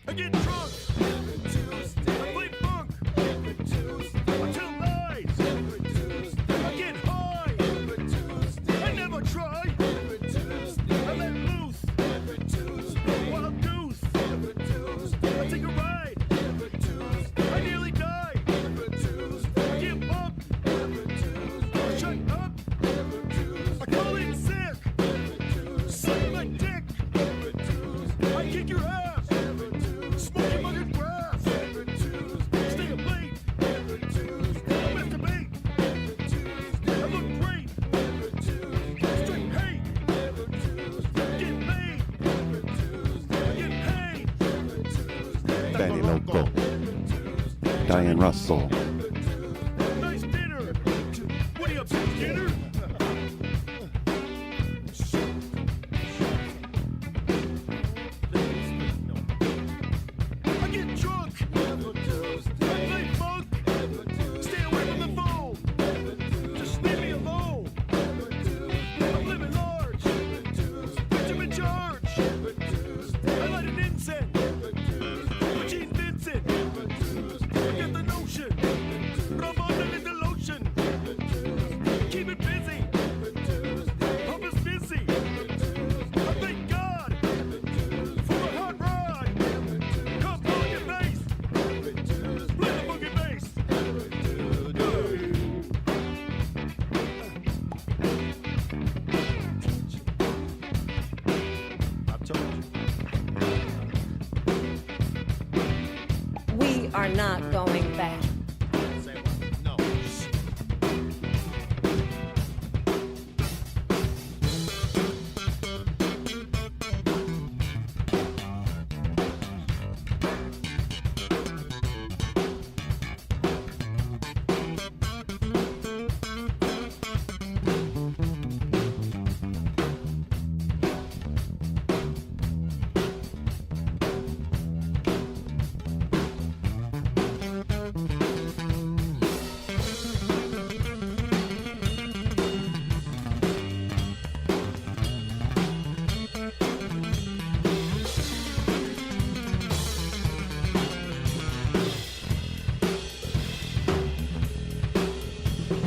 I get drunk. Every Tuesday. I play funk. Every Tuesday. I tell lies. Every Tuesday. I get high. Every Tuesday. I never try. Every Tuesday. I let loose. Every Tuesday. Wild goose. Every Tuesday. I take a ride. Every Tuesday. I nearly die. Every Tuesday. I get bumped. Every Tuesday. Shut up. Every Tuesday. I call in sick. Every Tuesday. Suck my dick. Every Tuesday. I kick your ass. Every Tuesday. Smoke your mother's grass. Every Tuesday. Stay up late. Every Tuesday. I masturbate. Every Tuesday. I look great. Every Tuesday. Straight hate. Every Tuesday. Get paid. Every Tuesday. I get paid. Every Tuesday. Benny Loco, Diane Russell. Nice dinner. What are you up to, dinner? I get drunk. I play funk. Stay away from the phone. Just leave me alone. I'm living large. Bitch, I'm in charge. I light an incense. Gene Vincent. I get the notion. Rub on a little lotion. Keep it busy. Pump is busy. I thank God for a hot ride. Come on your face. Play the funky bass. I told you. We are not going back. Say what? No.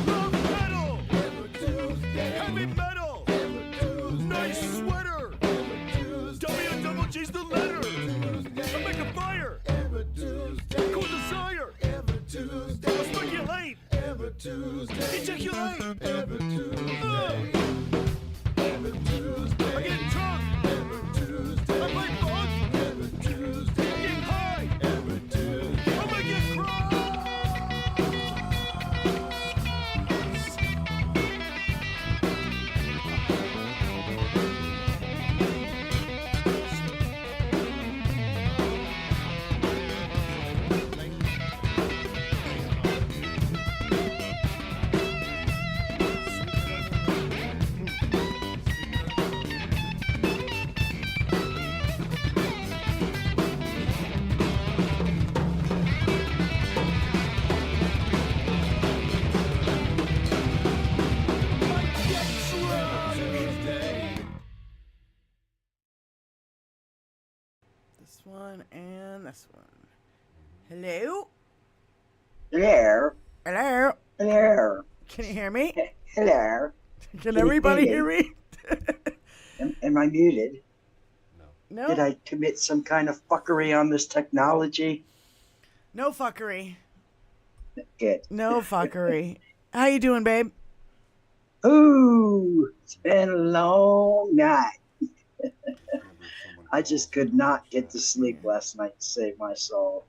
Love metal. Heavy metal. Nice sweater. W double G's the letter. I make a fire. Cool desire. I speculate. Ejaculate. I get drunk. I play funk. I get high. I make it cry. This one and this one. Hello? Hello. Hello? Hello. Can you hear me? Hello. Can everybody hear me? Am I muted? No? Did I commit some kind of fuckery on this technology? No fuckery. Good. No fuckery. How you doing, babe? Ooh, it's been a long night. I just could not get to sleep last night to save my soul.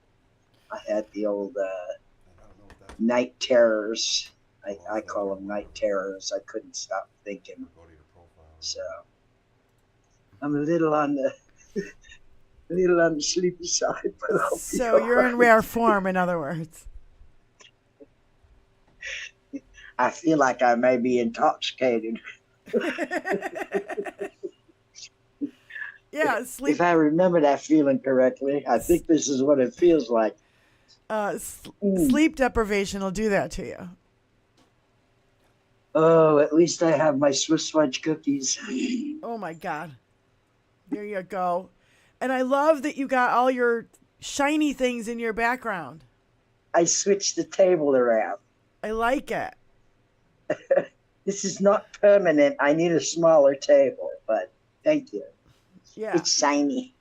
I had the old night terrors. I call them night terrors. I couldn't stop thinking. So I'm a little on the sleepy side, but I'll be So you're in all rare right. form, in other words. I feel like I may be intoxicated. Yeah, sleep. If I remember that feeling correctly, I think this is what it feels like. Sleep deprivation will do that to you. Oh, at least I have my Swiss fudge cookies. Oh my God. There you go. And I love that you got all your shiny things in your background. I switched the table around. I like it. This is not permanent. I need a smaller table, but thank you. Yeah. It's shiny.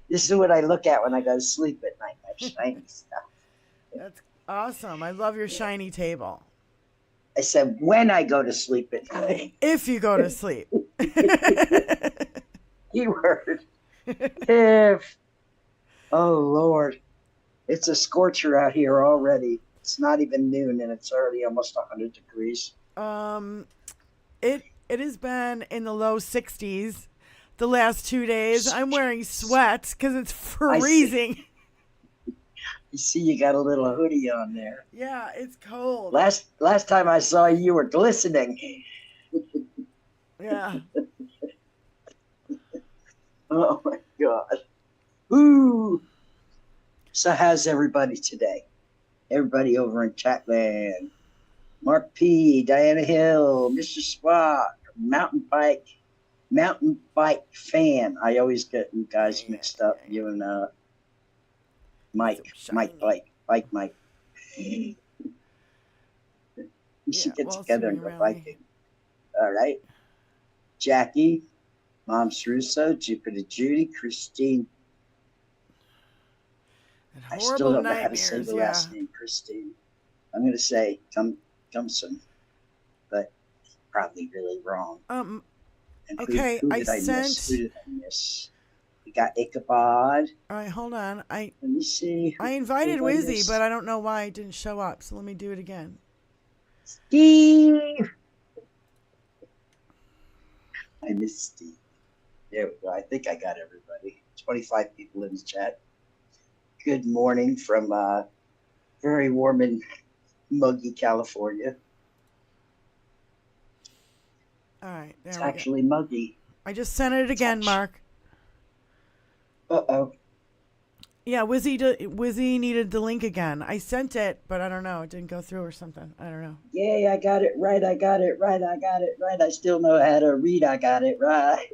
This is what I look at when I go to sleep at night. My shiny stuff. That's awesome. I love your shiny table. I said when I go to sleep at night. If you go to sleep. Keyword. If. Oh Lord, it's a scorcher out here already. It's not even noon and it's already almost 100 degrees. It has been in the low 60s the last 2 days. I'm wearing sweats because it's freezing. You see, you got a little hoodie on there. Yeah, it's cold. Last time I saw you, you were glistening. Yeah. Oh my God. Ooh. So how's everybody today? Everybody over in Chatland. Mark P, Diana Hill, Mr. Spock, mountain bike fan. I always get you guys mixed up. You and Mike Mike. We should get together and go biking. All right. Jackie, Mom's Russo, Jupiter Judy, Christine. I still don't know how to say the last name, Christine. I'm going to say Gumpson, but probably really wrong. Okay, who did I miss? Who did I miss? We got Ichabod. All right, hold on. Let me see. I invited Wizzy, but I don't know why it didn't show up. So let me do it again. Steve. I missed Steve. There we go. I think I got everybody. 25 people in the chat. Good morning from very warm and muggy California. All right. It's actually muggy. I just sent it again, Mark. Uh-oh. Yeah, Wizzy needed the link again. I sent it, but I don't know. It didn't go through or something. I don't know. Yay, I got it right. I still know how to read. I got it right.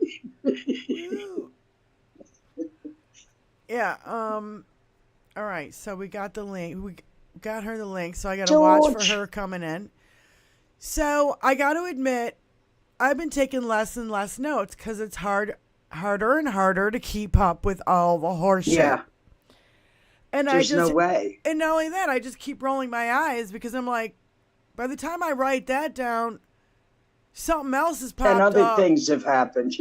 Yeah. All right. So we got the link. We got her the link. So I got to watch for her coming in. So I got to admit, I've been taking less and less notes because it's harder and harder to keep up with all the horse shit. Yeah. And There's no way. And not only that, I just keep rolling my eyes because I'm like, by the time I write that down, something else has popped up. And other things have happened.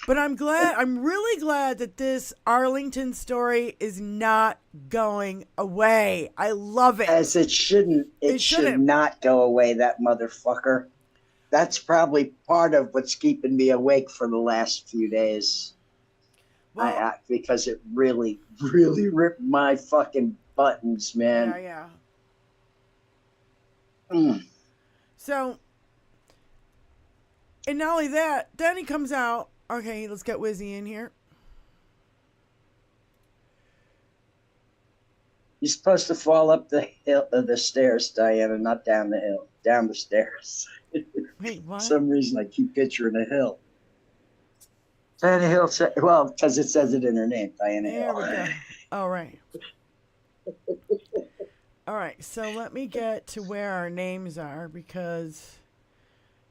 But I'm really glad that this Arlington story is not going away. I love it. As it shouldn't. It should not go away, that motherfucker. That's probably part of what's keeping me awake for the last few days. Well, because it really, really ripped my fucking buttons, man. Yeah. Mm. So, and not only that, then he comes out. Okay, let's get Wizzy in here. You're supposed to fall up the stairs, Diana, not down the hill. Down the stairs. Wait, what? For some reason, I keep picturing a hill. Diana Hill, well, because it says it in her name, Diana Hill. There we go. All right. All right, so let me get to where our names are because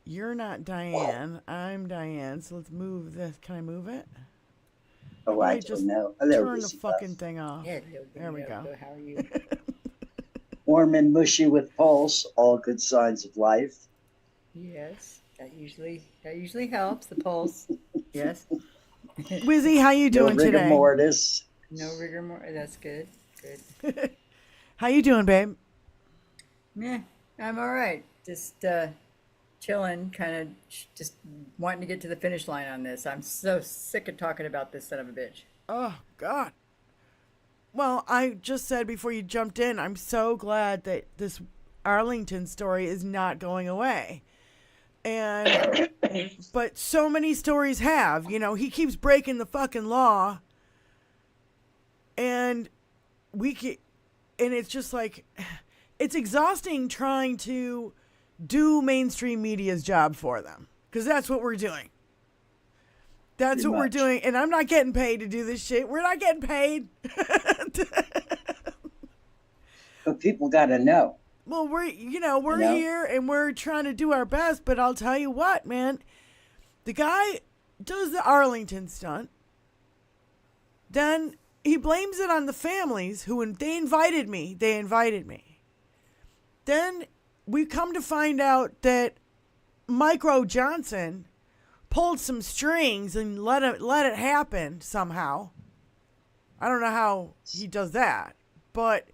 you're not Diane. I'm Diane, so let's move this. Can I move it? Oh, I don't know. Turn the fucking thing off. Yeah, there we go. How are you? Warm and mushy with pulse, all good signs of life. Yes, that usually helps, the pulse. Yes. Wizzy, how you doing no rigor today? Mortis. No rigor mortis. That's good. Good. How you doing, babe? Yeah, I'm all right. Just chilling, kind of just wanting to get to the finish line on this. I'm so sick of talking about this son of a bitch. Oh, God. Well, I just said before you jumped in, I'm so glad that this Arlington story is not going away. And but so many stories have, he keeps breaking the fucking law. And it's just like, it's exhausting trying to do mainstream media's job for them. Because that's what we're doing. That's Pretty what we're much. doing, and I'm not getting paid to do this shit. We're not getting paid. But people got to know. Well, we're know? here and we're trying to do our best, but I'll tell you what, man. The guy does the Arlington stunt. Then he blames it on the families who, when they invited me. Then we come to find out that Micro Johnson pulled some strings and let it happen somehow. I don't know how he does that, but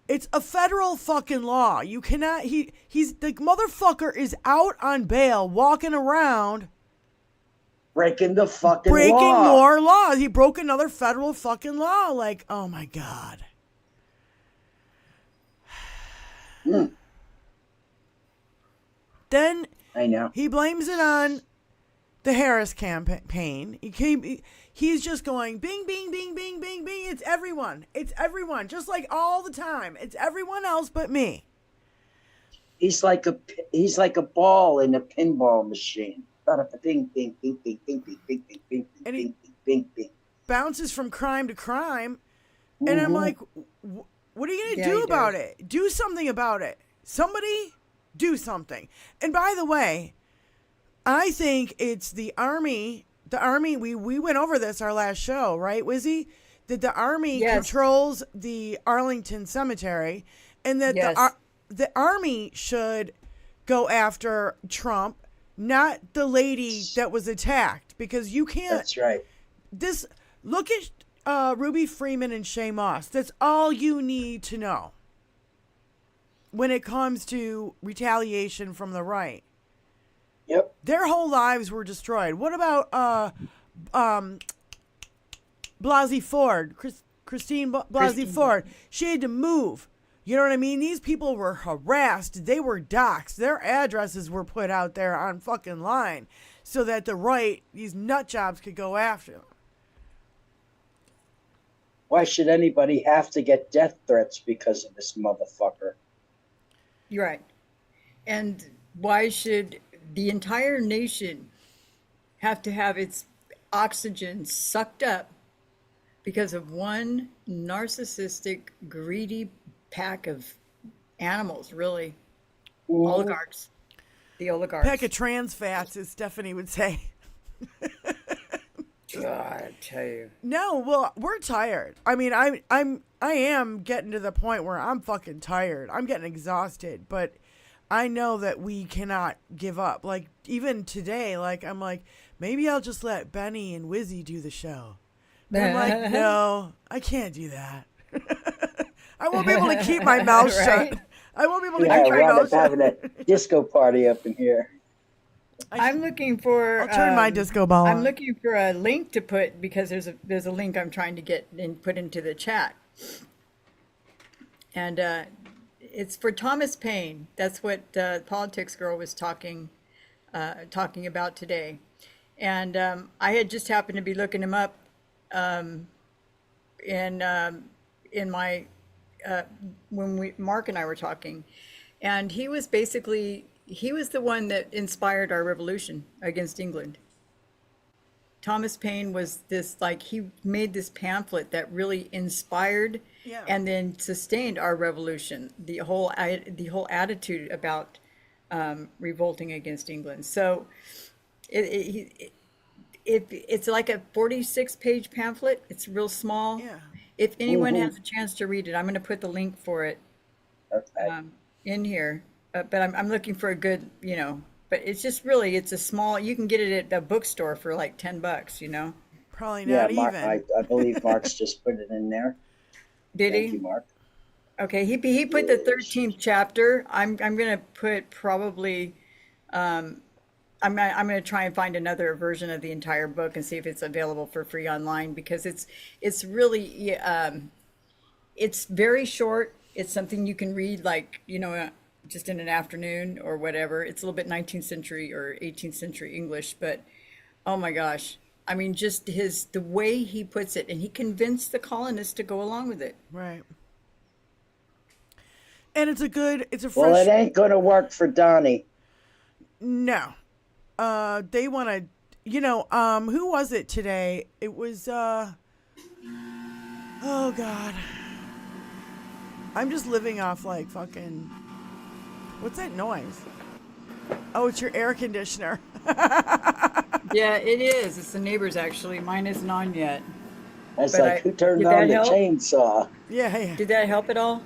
it's a federal fucking law. You cannot. He's the motherfucker is out on bail, walking around, Breaking the fucking breaking law. more laws. He broke another federal fucking law. Like, oh my god. Then I know. he blames it on the Harris campaign. He's just going bing, bing, bing, bing, bing, bing. It's everyone. It's everyone. Just like all the time. It's everyone else but me. He's like a ball in a pinball machine. Bing, bing, bing, bing, bing, bing, bing, bing, bing, And he- bing, bing, bing, bing. Bounces from crime to crime. And I'm like, what are you going to Yeah, do he about does. it? Do something about it. Somebody do something. And by the way, I think it's the Army. The Army, we went over this our last show, right, Wizzy? That the Army Yes. controls the Arlington Cemetery, and that Yes. the Army should go after Trump, not the lady that was attacked, because you can't. That's right. Look at Ruby Freeman and Shay Moss. That's all you need to know when it comes to retaliation from the right. Yep. Their whole lives were destroyed. What about Blasey Ford, Christine Blasey Ford? She had to move. You know what I mean? These people were harassed. They were doxxed. Their addresses were put out there on fucking line so that the right, these nut jobs, could go after them. Why should anybody have to get death threats because of this motherfucker? You're right. And why should the entire nation have to have its oxygen sucked up because of one narcissistic, greedy pack of animals, really? Oligarchs. The oligarchs. Pack of trans fats, as Stephanie would say. God, I tell you. No, well, we're tired. I mean, I am getting to the point where I'm fucking tired. I'm getting exhausted, but I know that we cannot give up. Like, even today, like, I'm like, maybe I'll just let Benny and Wizzy do the show. But I'm like, no, I can't do that. I won't be able to keep my mouth Right. shut. I won't be able to Yeah, keep my wound mouth up having shut. a disco party up in here. I'm looking for. I'll turn my disco ball I'm on. looking for a link to put because there's a link I'm trying to get and put into the chat, and it's for Thomas Paine. That's what Politics Girl was talking about today, and I had just happened to be looking him up in my when Mark and I were talking, and he was the one that inspired our revolution against England. Thomas Paine was he made this pamphlet that really inspired Yeah. and then sustained our revolution, the whole attitude about revolting against England. So it's like a 46-page pamphlet. It's real small. Yeah. If anyone has a chance to read it, I'm going to put the link for it Okay. in here. But I'm looking for a good, but it's just really, it's a small, you can get it at a bookstore for like $10, Probably Yeah, not Mark, even. I believe Mark's just put it in there. Did Thank he? you, Mark. Okay, he put the 13th chapter. I'm gonna put probably I'm gonna try and find another version of the entire book and see if it's available for free online because it's really it's very short. It's something you can read like just in an afternoon or whatever. It's a little bit 19th century or 18th century English, but oh my gosh. I mean, just the way he puts it, and he convinced the colonists to go along with it. Right. And it's a fresh. Well, it ain't going to work for Donnie. No. They want to, who was it today? It was, oh God. I'm just living off like fucking, what's that noise? Oh, it's your air conditioner. Yeah, it is. It's the neighbors actually. Mine isn't on yet. I was But like, who turned did on that the help? chainsaw? Yeah. Did that help at all?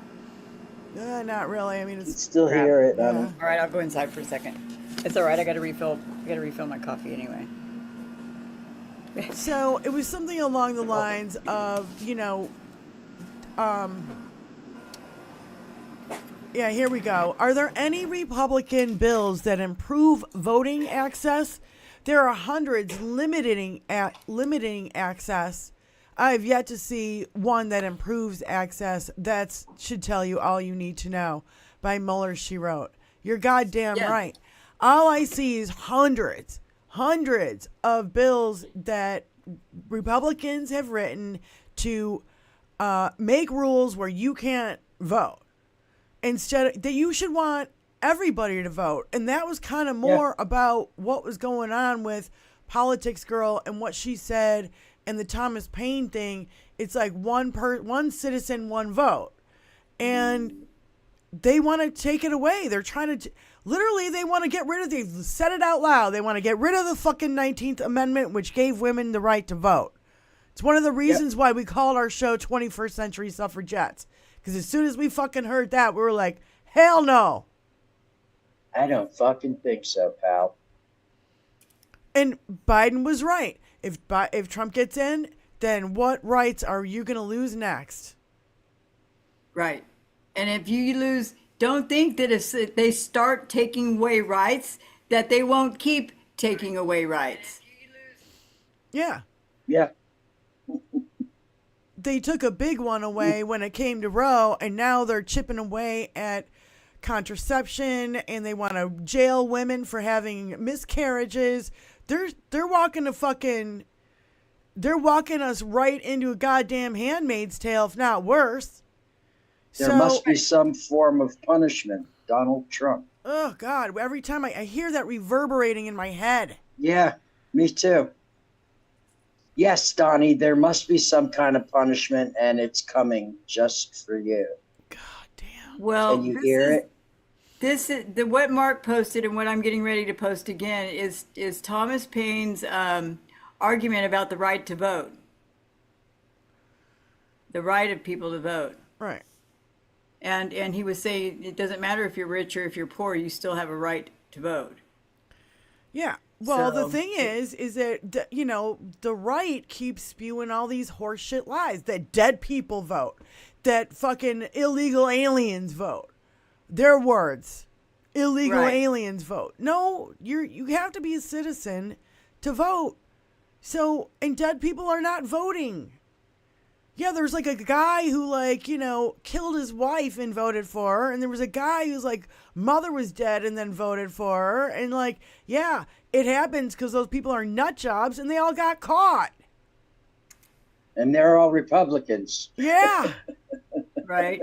Not really. I mean, You it's, still Crap. hear it, Yeah. honey. All right, I'll go inside for a second. It's all right. I got to refill my coffee anyway. so it was something along the lines of, yeah, here we go. Are there any Republican bills that improve voting access? There are hundreds limiting access. I've yet to see one that improves access. That should tell you all you need to know. By Mueller, she wrote. You're goddamn Yeah. right. All I see is hundreds of bills that Republicans have written to make rules where you can't vote. Instead that you should want everybody to vote. And that was kind of more about what was going on with Politics Girl and what she said and the Thomas Paine thing. It's like one citizen, one vote. And they want to take it away. They're trying to literally they want to get rid of they've said it out loud. They want to get rid of the fucking 19th Amendment, which gave women the right to vote. It's one of the reasons why we called our show 21st Century Suffragettes. Because as soon as we fucking heard that, we were like, hell no. I don't fucking think so, pal. And Biden was right. If Trump gets in, then what rights are you going to lose next? Right. And if you lose, don't think that if they start taking away rights, that they won't keep taking away rights. Yeah. Yeah. They took a big one away when it came to Roe, and now they're chipping away at contraception, and they want to jail women for having miscarriages. They're walking us right into a goddamn Handmaid's Tale, if not worse. There must be some form of punishment. Donald Trump. Oh, God. Every time I hear that reverberating in my head. Yeah, me too. Yes, Donnie, there must be some kind of punishment, and it's coming just for you. God damn. Well, Can you hear it? This is what Mark posted, and what I'm getting ready to post again is Thomas Paine's argument about the right to vote, the right of people to vote. Right. And he was saying it doesn't matter if you're rich or if you're poor, you still have a right to vote. Yeah. Well, the So- thing is that, the right keeps spewing all these horseshit lies that dead people vote, that fucking illegal aliens vote. Their words. Illegal Right. aliens vote. No, you have to be a citizen to vote. So, and dead people are not voting. Yeah, there's like a guy who killed his wife and voted for her, and there was a guy whose mother was dead and then voted for her, and yeah, it happens because those people are nut jobs and they all got caught. And they're all Republicans. Yeah. Right.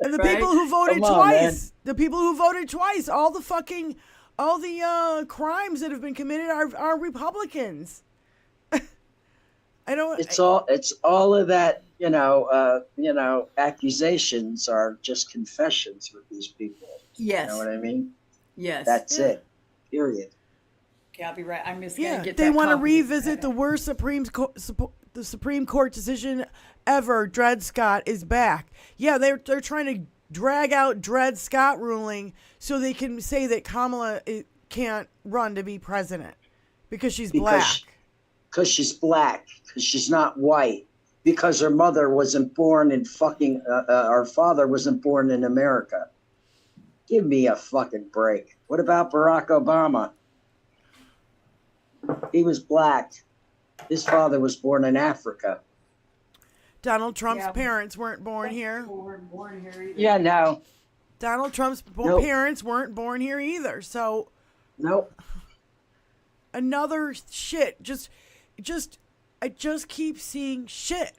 And the Right. people who voted Come on, twice, all the crimes that have been committed are Republicans. I don't. It's all of that, accusations are just confessions with these people. Yes. You know what I mean? Yes. That's Yeah. it. Period. Okay, I'll be right. I'm just gonna Yeah, get. they that want to copy. revisit the worst the Supreme Court decision ever. Dred Scott is back. Yeah, they're trying to drag out Dred Scott ruling so they can say that Kamala can't run to be president because she's black. Because she's black. Because she's not white. Because her mother wasn't born in fucking, her father wasn't born in America. Give me a fucking break. What about Barack Obama? He was black. His father was born in Africa. Donald Trump's Yeah. parents weren't born here. Born here either. Yeah, no. Donald Trump's Nope. parents weren't born here either. So Nope. another shit. I just keep seeing shit.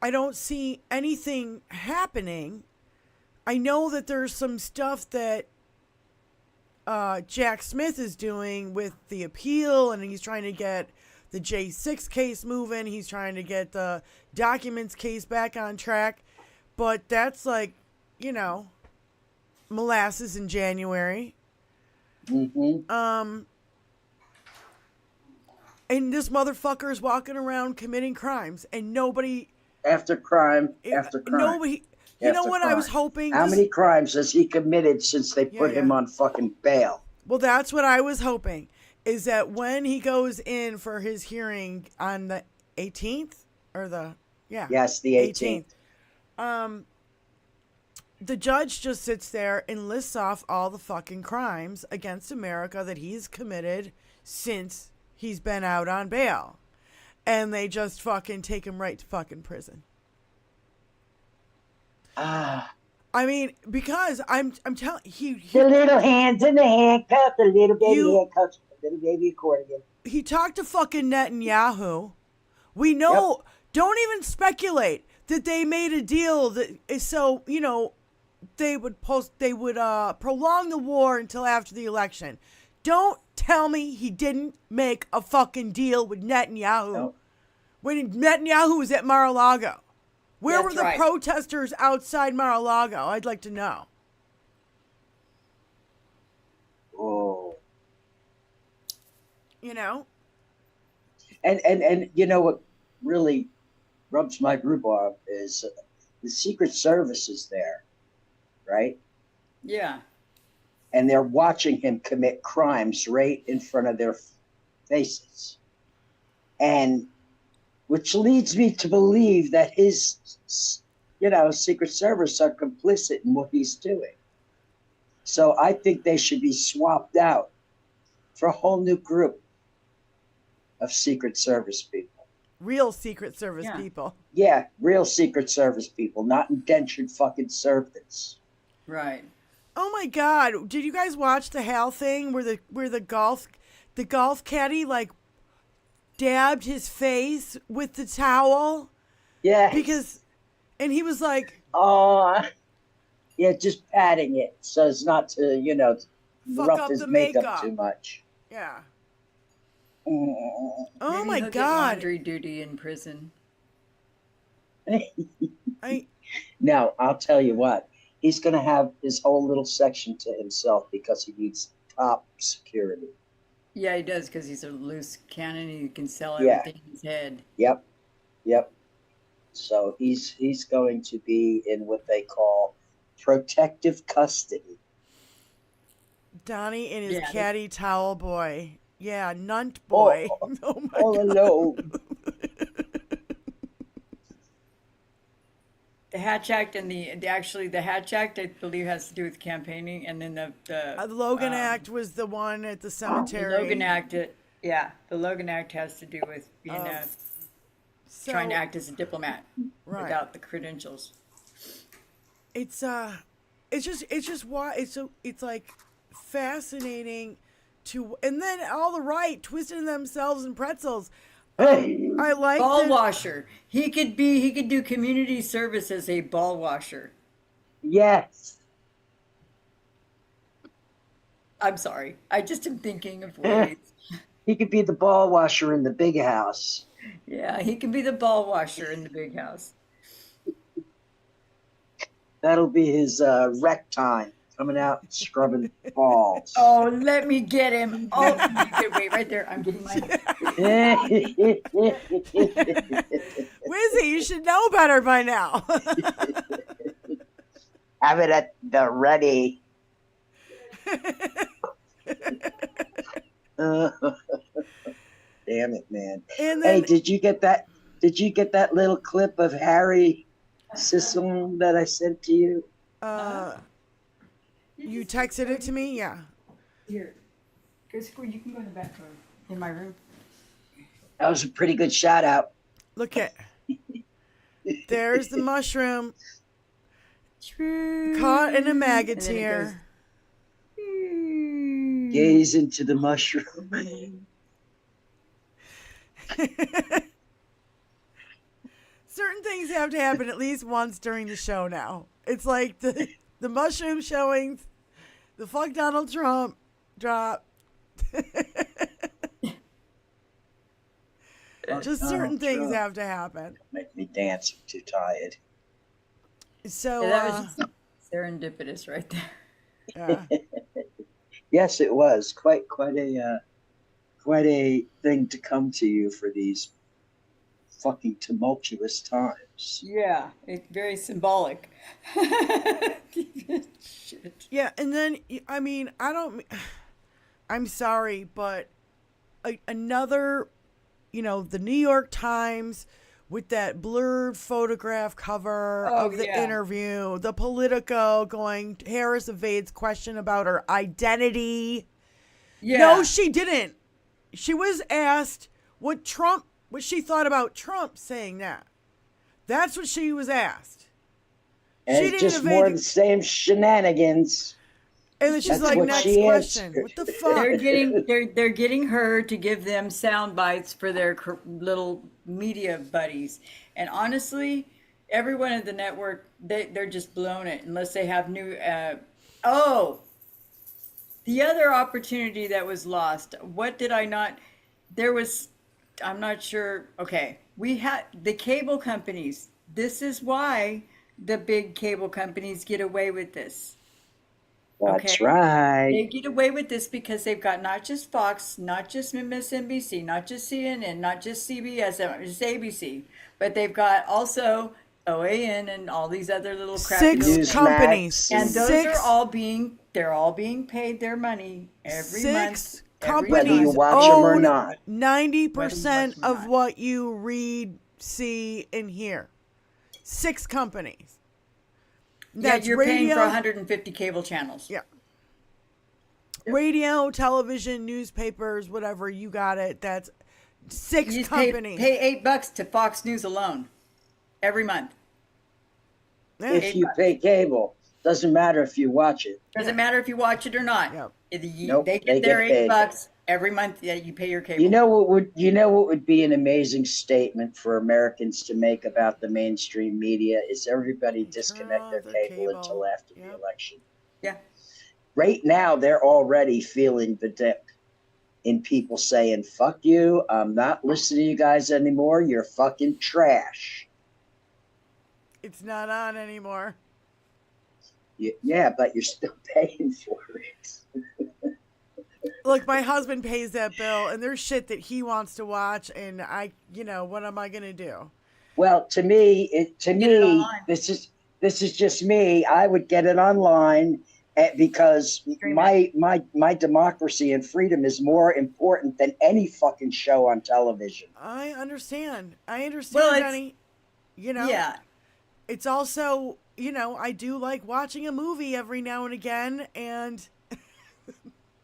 I don't see anything happening. I know that there's some stuff that Jack Smith is doing with the appeal, and he's trying to get the J6 case moving. He's trying to get the documents case back on track. But that's like, molasses in January. Mm-hmm. And this motherfucker is walking around committing crimes, and nobody. After crime, after crime. Nobody. You know after what crime. I was hoping? How many crimes has he committed since they put him on fucking bail? Well, that's what I was hoping, is that when he goes in for his hearing on the 18th, or Yes, the 18th. The judge just sits there and lists off all the fucking crimes against America that he's committed since he's been out on bail. And they just fucking take him right to fucking prison. I mean, because I'm telling he the little hands in the handcuff, the little baby handcuffs, the little baby accordion. He talked to fucking Netanyahu. We know. Yep. Don't even speculate that they made a deal that is so they would prolong the war until after the election. Don't tell me he didn't make a fucking deal with Netanyahu when Netanyahu was at Mar-a-Lago. Where were the protesters outside Mar-a-Lago? I'd like to know. Oh. And you know what really rubs my group off is the Secret Service is there, right? Yeah. And they're watching him commit crimes right in front of their faces. And which leads me to believe that his, Secret Service are complicit in what he's doing. So I think they should be swapped out for a whole new group of Secret Service people. Real Secret Service people. Yeah, real Secret Service people, not indentured fucking servants. Right. Oh my God! Did you guys watch the Hal thing where the golf caddy dabbed his face with the towel? Yeah. And he was like, yeah, just patting it so as not to, rough his makeup too much. Yeah. Oh maybe my he'll get God! laundry duty in prison. Now I'll tell you what. He's going to have his whole little section to himself because he needs top security. Yeah, he does because he's a loose cannon and he can sell everything in his head. Yep. So he's going to be in what they call protective custody. Donnie and his caddy towel boy. Yeah, nunt boy. Oh my God. No. The Hatch Act and the Hatch Act, I believe, has to do with campaigning, and then the Logan Act was the one at the cemetery. The Logan Act, the Logan Act has to do with being trying to act as a diplomat without the credentials. It's like fascinating to, and then all the right twisting themselves in pretzels. I like ball washer. He could do community service as a ball washer. Yes. I'm sorry. I just am thinking of ways. He could be the ball washer in the big house. Yeah, he can be the ball washer in the big house. That'll be his rec time. Coming out and scrubbing balls. Oh, let me get him. Oh, you can wait right there. I'm getting my... Wizzy, you should know better by now. Have it at the ready. Damn it, man. Hey, did you get that? Did you get that little clip of Harry Sisson that I sent to you? You texted it to me? Yeah. Here. You can go in the back room. In my room. That was a pretty good shout out. Look at. There's the mushroom. Caught in a maggot here. Gaze into the mushroom. Certain things have to happen at least once during the show now. It's like the mushroom showings, the fuck Donald Trump, drop. Just certain things have to happen. Make me dance. I'm too tired. So, Yeah, that was just serendipitous right there. yeah. Yes, it was quite a thing to come to you for these fucking tumultuous times. Yeah, it's very symbolic. Shit. Yeah, and then, I mean, I'm sorry, but another, the New York Times with that blurred photograph cover of the interview, the Politico going, Harris evades question about her identity. Yeah. No, she didn't. She was asked what she thought about Trump saying that. That's what she was asked. And She it's didn't just evade more the- of the same shenanigans. And then she's That's like, what next she question. answered. What the fuck? They're getting her to give them sound bites for their little media buddies, and honestly, everyone at the network they're just blown it unless they have new. The other opportunity that was lost. What did I not? There was. I'm not sure. Okay, we had the cable companies. This is why the big cable companies get away with this. That's Okay. right. They get away with this because they've got not just Fox, not just MSNBC, not just CNN, not just CBS, just ABC, but they've got also OAN and all these other little crappy Six little Newsmax. companies. and those Six, they're all being paid their money every month. six every Whether you companies watch them or own not. 90% Whether you watch 'em or of not. what you read, see, and hear. 6 companies. Yeah, you're paying for 150 cable channels. Yeah. Radio, television, newspapers, whatever, you got it. That's 6 You just companies. pay $8 to Fox News alone every month. Yeah. If you pay cable, doesn't matter if you watch it. Doesn't matter if you watch it or not. Yep. Nope, They they get their get paid. $8 every month. Yeah, you pay your cable. You know what would be an amazing statement for Americans to make about the mainstream media is everybody disconnect their off their cable cable. until after the Yep. election. Yeah. Right now, they're already feeling the dip in people saying, fuck you, I'm not listening to you guys anymore, you're fucking trash. It's not on anymore. Yeah, but you're still paying for it. Look, my husband pays that bill, and there's shit that he wants to watch, and what am I going to do? Well, to me, it online. this is just me. I would get it online because Stream my democracy and freedom is more important than any fucking show on television. I understand. Well, it's- Jenny. Yeah. It's also, I do like watching a movie every now and again, and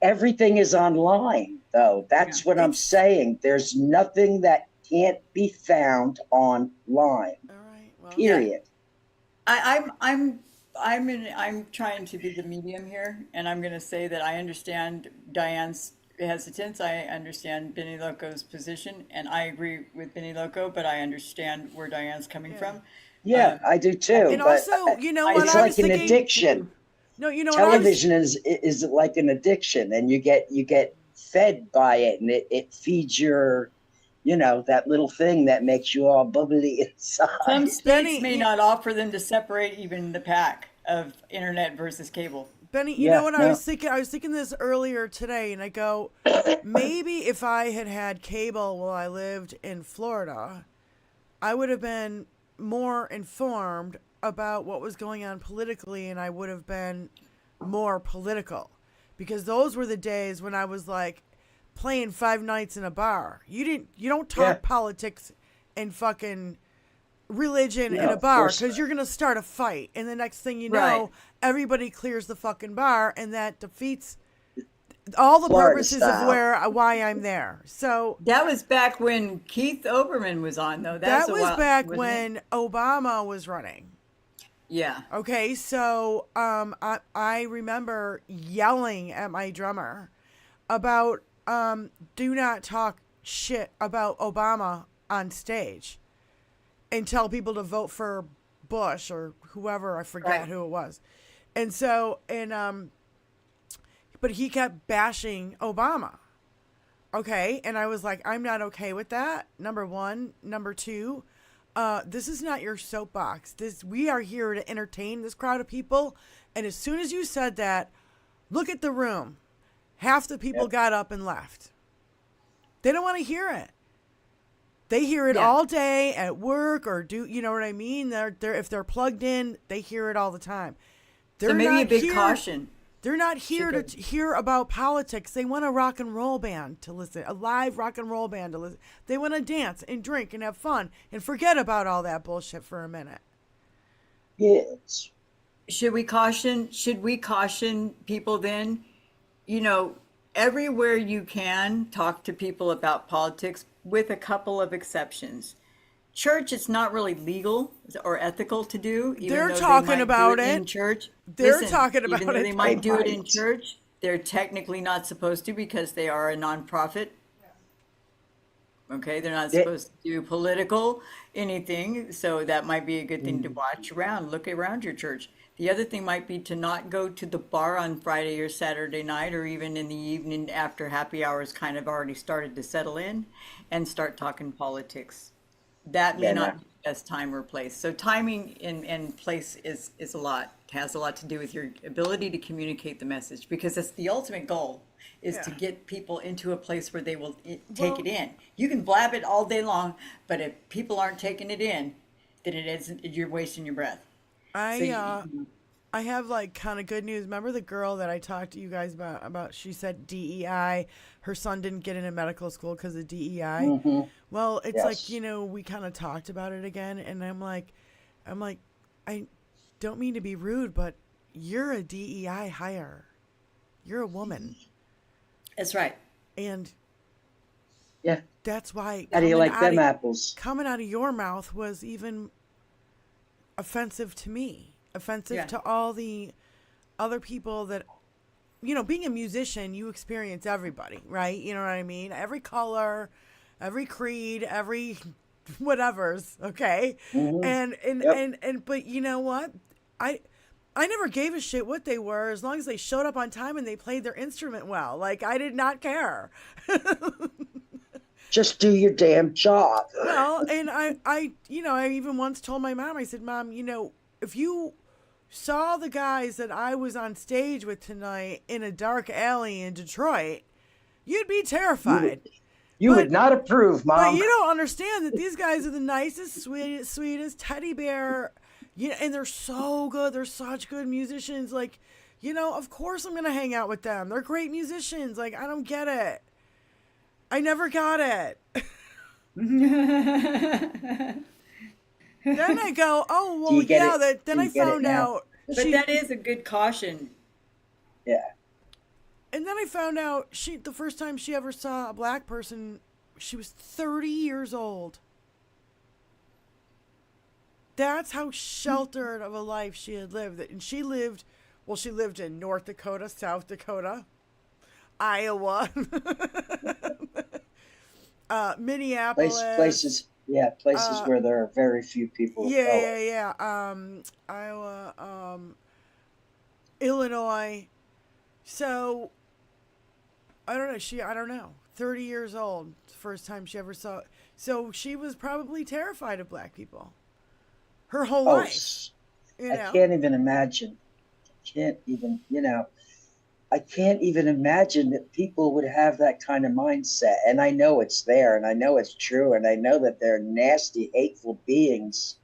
Everything is online, though. That's what I'm saying. There's nothing that can't be found online. all right, well, Period. I'm trying to be the medium here, and I'm going to say that I understand Diane's hesitance. I understand Benny Loco's position, and I agree with Benny Loco, but I understand where Diane's coming from. Yeah, I do too. and But also, you know what it's I like was an thinking? addiction. No, you know what I was Television is like an addiction, and you get fed by it, and it feeds your, that little thing that makes you all bubbly inside. Some states Benny, may not offer them to separate even the pack of internet versus cable. Benny, you Yeah, know what I no. was thinking? I was thinking this earlier today, and I go, maybe if I had cable while I lived in Florida, I would have been more informed about what was going on politically, and I would have been more political, because those were the days when I was like playing 5 nights in a bar. You don't talk Yeah. politics and fucking religion No, in a of bar, course because not. you're gonna start a fight, and the next thing you know, Right. everybody clears the fucking bar, and that defeats all the Florida purposes style. of why I'm there. So That was back when Keith Olbermann was on, though. that a was while- back wasn't it? when Obama was running. Yeah. Okay, so I remember yelling at my drummer about do not talk shit about Obama on stage, and tell people to vote for Bush or whoever, I forget Right. who it was. And so, but he kept bashing Obama. Okay, and I was like, I'm not okay with that. Number one. Number two, this is not your soapbox. We are here to entertain this crowd of people. And as soon as you said that, look at the room. Half the people got up and left. They don't want to hear it. They hear it all day at work or you know what I mean? They're if they're plugged in, they hear it all the time. So maybe a big caution. They're not here to hear about politics. They want a rock and roll band to listen, a live rock and roll band to listen. They want to dance and drink and have fun and forget about all that bullshit for a minute. Yes. Should we caution people then? You know, everywhere you can talk to people about politics with a couple of exceptions. Church, it's not really legal or ethical to do. Even They're though they talking might about do it. in church. They're Listen, talking about even though it. they might do it in Right. church, they're technically not supposed to because they are a nonprofit. Okay, they're not supposed to do political anything, so that might be a good thing to watch around. Look around your church. The other thing might be to not go to the bar on Friday or Saturday night, or even in the evening after happy hours kind of already started to settle in, and start talking politics. That may Yeah, not no. be the best time or place. So timing and place has a lot to do with your ability to communicate the message, because that's the ultimate goal, is to Yeah. get people into a place where they will take it in. You can blab it all day long, but if people aren't taking it in, then you're wasting your breath. I have like kind of good news. Remember the girl that I talked to you guys about she said DEI, her son didn't get into medical school because of DEI. Mm-hmm. Well, it's Yes. like, you know, we kind of talked about it again, and I'm like, I don't mean to be rude, but you're a DEI hire. You're a woman. That's right. And Yeah. that's why How do you coming like out them of- apples? coming out of your mouth was even offensive to me, offensive Yeah. to all the other people that, you know, being a musician, you experience everybody, right? You know what I mean? Every color, every creed, every whatever's, okay? Mhm. And but you know what? I never gave a shit what they were as long as they showed up on time and they played their instrument well. Like, I did not care. Just do your damn job. Well, and I even once told my mom, I said, Mom, you know, if you saw the guys that I was on stage with tonight in a dark alley in Detroit, you'd be terrified. You would not approve, But Mom. you don't understand that these guys are the nicest, sweetest teddy bear, and they're so good. They're such good musicians. Like, you know, of course I'm going to hang out with them. They're great musicians. Like, I don't get it. I never got it. Then I go, oh, Do well, you get yeah, it? then Do I you get it found now? out. But that is a good caution. Yeah. And then I found out the first time she ever saw a black person, she was 30 years old. That's how sheltered of a life she had lived. And she lived in North Dakota, South Dakota, Iowa, Minneapolis. Places where there are very few people of color. Yeah. Iowa, Illinois. So I don't know. 30 years old, first time she ever saw it. So she was probably terrified of black people her whole Oh, life. You know? I can't even imagine. I can't even imagine that people would have that kind of mindset. And I know it's there, and I know it's true, and I know that they're nasty, hateful beings.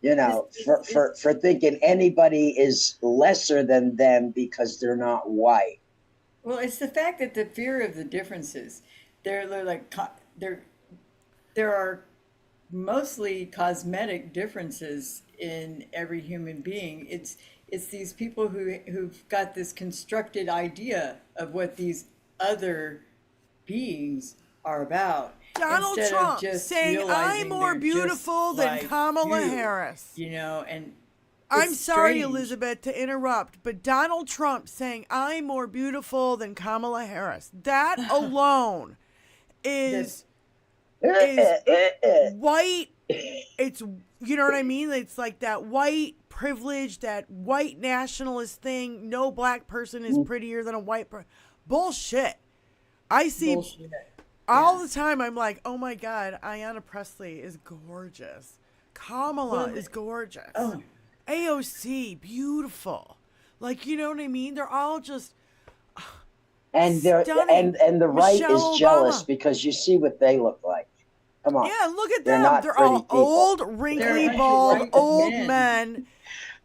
Yeah. For thinking anybody is lesser than them because they're not white. Well, it's the fact that the fear of the differences. There are mostly cosmetic differences in every human being. It's these people who've got this constructed idea of what these other beings are about. Donald instead Trump of just saying, realizing I'm more they're beautiful just than like Kamala you, Harris. You know, and I'm it's sorry, strange. Elizabeth, to interrupt, but Donald Trump saying, I'm more beautiful than Kamala Harris. That alone is white. It's, you know what I mean? It's like that white privilege, that white nationalist thing. No black person is prettier than a white person. Bullshit. I see Bullshit. all the time. I'm like, oh my God, Ayanna Pressley is gorgeous. Kamala is gorgeous. Oh. AOC, beautiful. Like, you know what I mean? They're all just And they're stunning. and the right Michelle is jealous Obama. because you see what they look like. Come on. Yeah, look at They're them. not They're pretty all people. old, They're wrinkly, actually bald, white old men. men.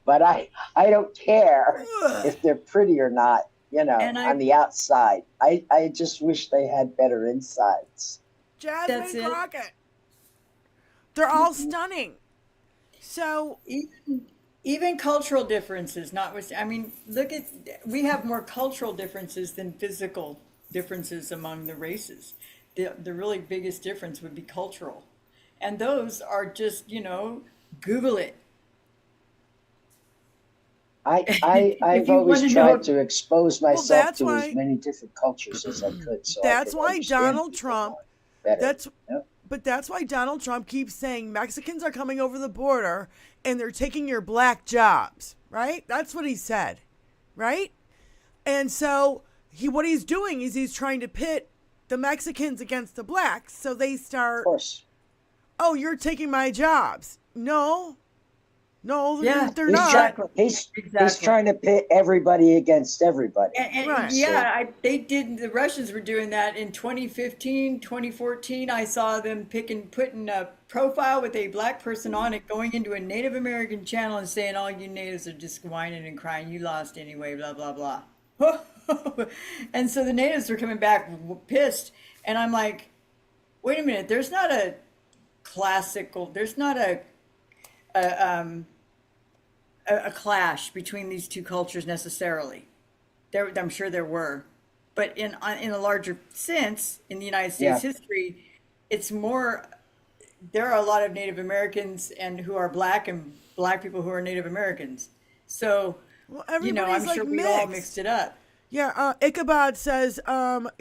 But I don't care Ugh. if they're pretty or not, And on the outside. I just wish they had better insides. That's Jasmine it. Crockett. They're all stunning. So, Even cultural differences, we have more cultural differences than physical differences among the races. The really biggest difference would be cultural. And those are just, Google it. I've you always wanna tried know- to expose myself that's to why- as many different cultures as I could. So That's I could why understand Donald people Trump- more better. that's Yep. but that's why Donald Trump keeps saying Mexicans are coming over the border and they're taking your black jobs, right? That's what he said, right? And so what he's doing is he's trying to pit the Mexicans against the blacks. So they Of start, course. oh, you're taking my jobs. No, Yeah, they're He's, not. try- he's Exactly. trying to pit everybody against everybody. And Right. the Russians were doing that in 2015, 2014. I saw them putting a profile with a black person on it, going into a Native American channel and saying, all you natives are just whining and crying. You lost anyway, blah, blah, blah. And so the natives were coming back pissed. And I'm like, wait a minute, there's not a clash between these two cultures necessarily. I'm sure there were, but in a larger sense, in the United States Yeah. history, it's more. There are a lot of Native Americans and who are black and black people who are Native Americans. So, Well, I'm everybody's sure like we all mixed. mixed it up. Yeah, Ichabod says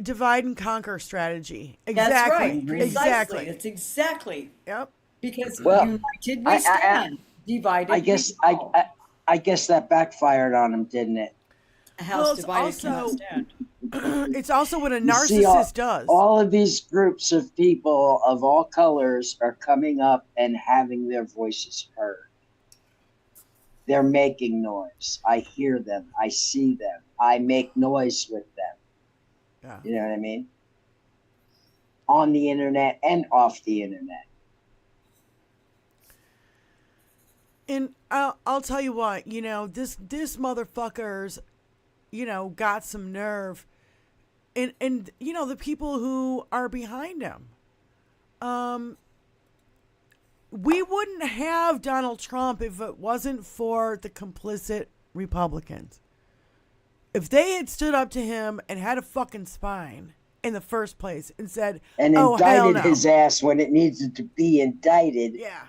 divide and conquer strategy. That's Exactly. right. Precisely. Exactly. That's exactly Yep. because Well, united we I- stand. Divided I guess we fall. I guess that backfired on him, didn't it? A house Well, it's divided cannot also- stand. It's also what a You see narcissist does. All of these groups of people of all colors are coming up and having their voices heard. They're making noise. I hear them. I see them. I make noise with them. Yeah. You know what I mean? On the internet and off the internet. And I'll tell you what, this motherfucker's, got some nerve, and the people who are behind him. We wouldn't have Donald Trump if it wasn't for the complicit Republicans. If they had stood up to him and had a fucking spine in the first place and said, And "Oh, hell indicted no." his ass when it needed to be indicted. Yeah.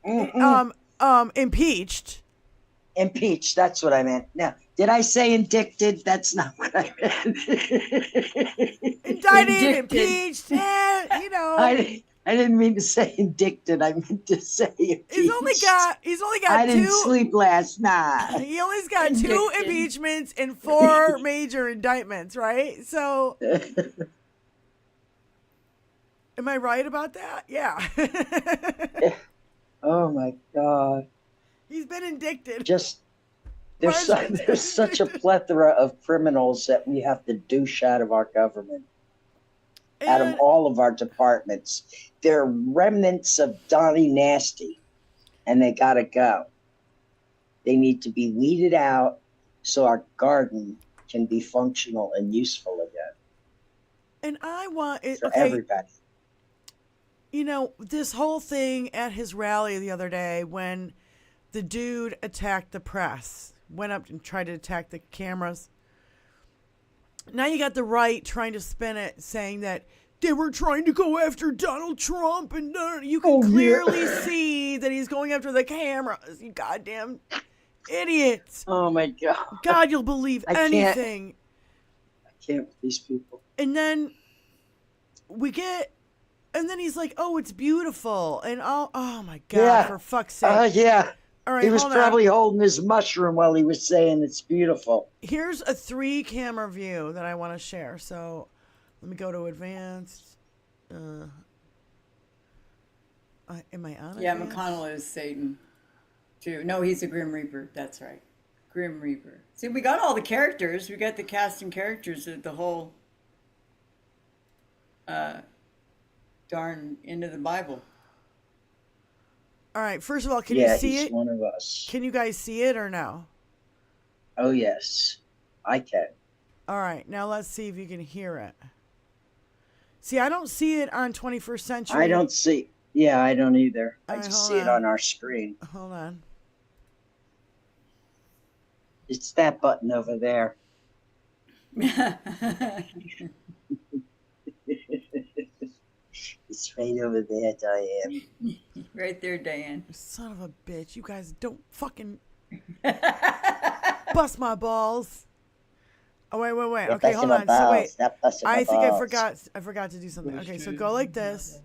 Mm-mm. Impeached. Impeached, that's what I meant. Now, did I say indicted? That's not what I meant. Indicted, Indicted. impeached, I didn't mean to say indicted. I meant to say impeached. He's only got I didn't two. sleep last night. He only's got two Indicted. impeachments and 4 major indictments, right? So, am I right about that? Yeah. Oh my God. He's been indicted. Just there's such a plethora of criminals that we have to douche out of our government, out of And- all of our departments. They're remnants of Donnie Nasty, and they gotta go. They need to be weeded out so our garden can be functional and useful again And I want it. for Okay, everybody. this whole thing at his rally the other day when the dude attacked the press, went up and tried to attack the cameras. Now you got the right trying to spin it, saying that they were trying to go after Donald Trump, and you can Oh, yeah. clearly see that he's going after the cameras. You goddamn idiots! Oh my God. God, you'll believe I can't- anything. I can't with these people. And then and then he's like, "Oh, it's beautiful," and oh my God, Yeah. for fuck's sake! Yeah. All right, He was hold probably on. holding his mushroom while he was saying it's beautiful. Here's a 3-camera view that I want to share. So let me go to advanced. Am I on Yeah, advanced? McConnell is Satan, too. No, he's a Grim Reaper. That's right. Grim Reaper. See, we got all the characters. We got the cast and characters of the whole darn end of the Bible. All right. First of all, can Yeah, you see he's it? one of us. Can you guys see it or no? Oh, yes. I can. All right. Now let's see if you can hear it. See, I don't see it on 21st Century. I don't see. Yeah, I don't either. I All right, just hold see it on. on our screen. Hold on. It's that button over there. It's right over there, Diane. Right there, Diane. Son of a bitch. You guys don't fucking bust my balls. Oh, wait. You're Okay, busting hold my on. So balls. wait. Stop busting my I think I balls. forgot to do something. Okay, so go like this.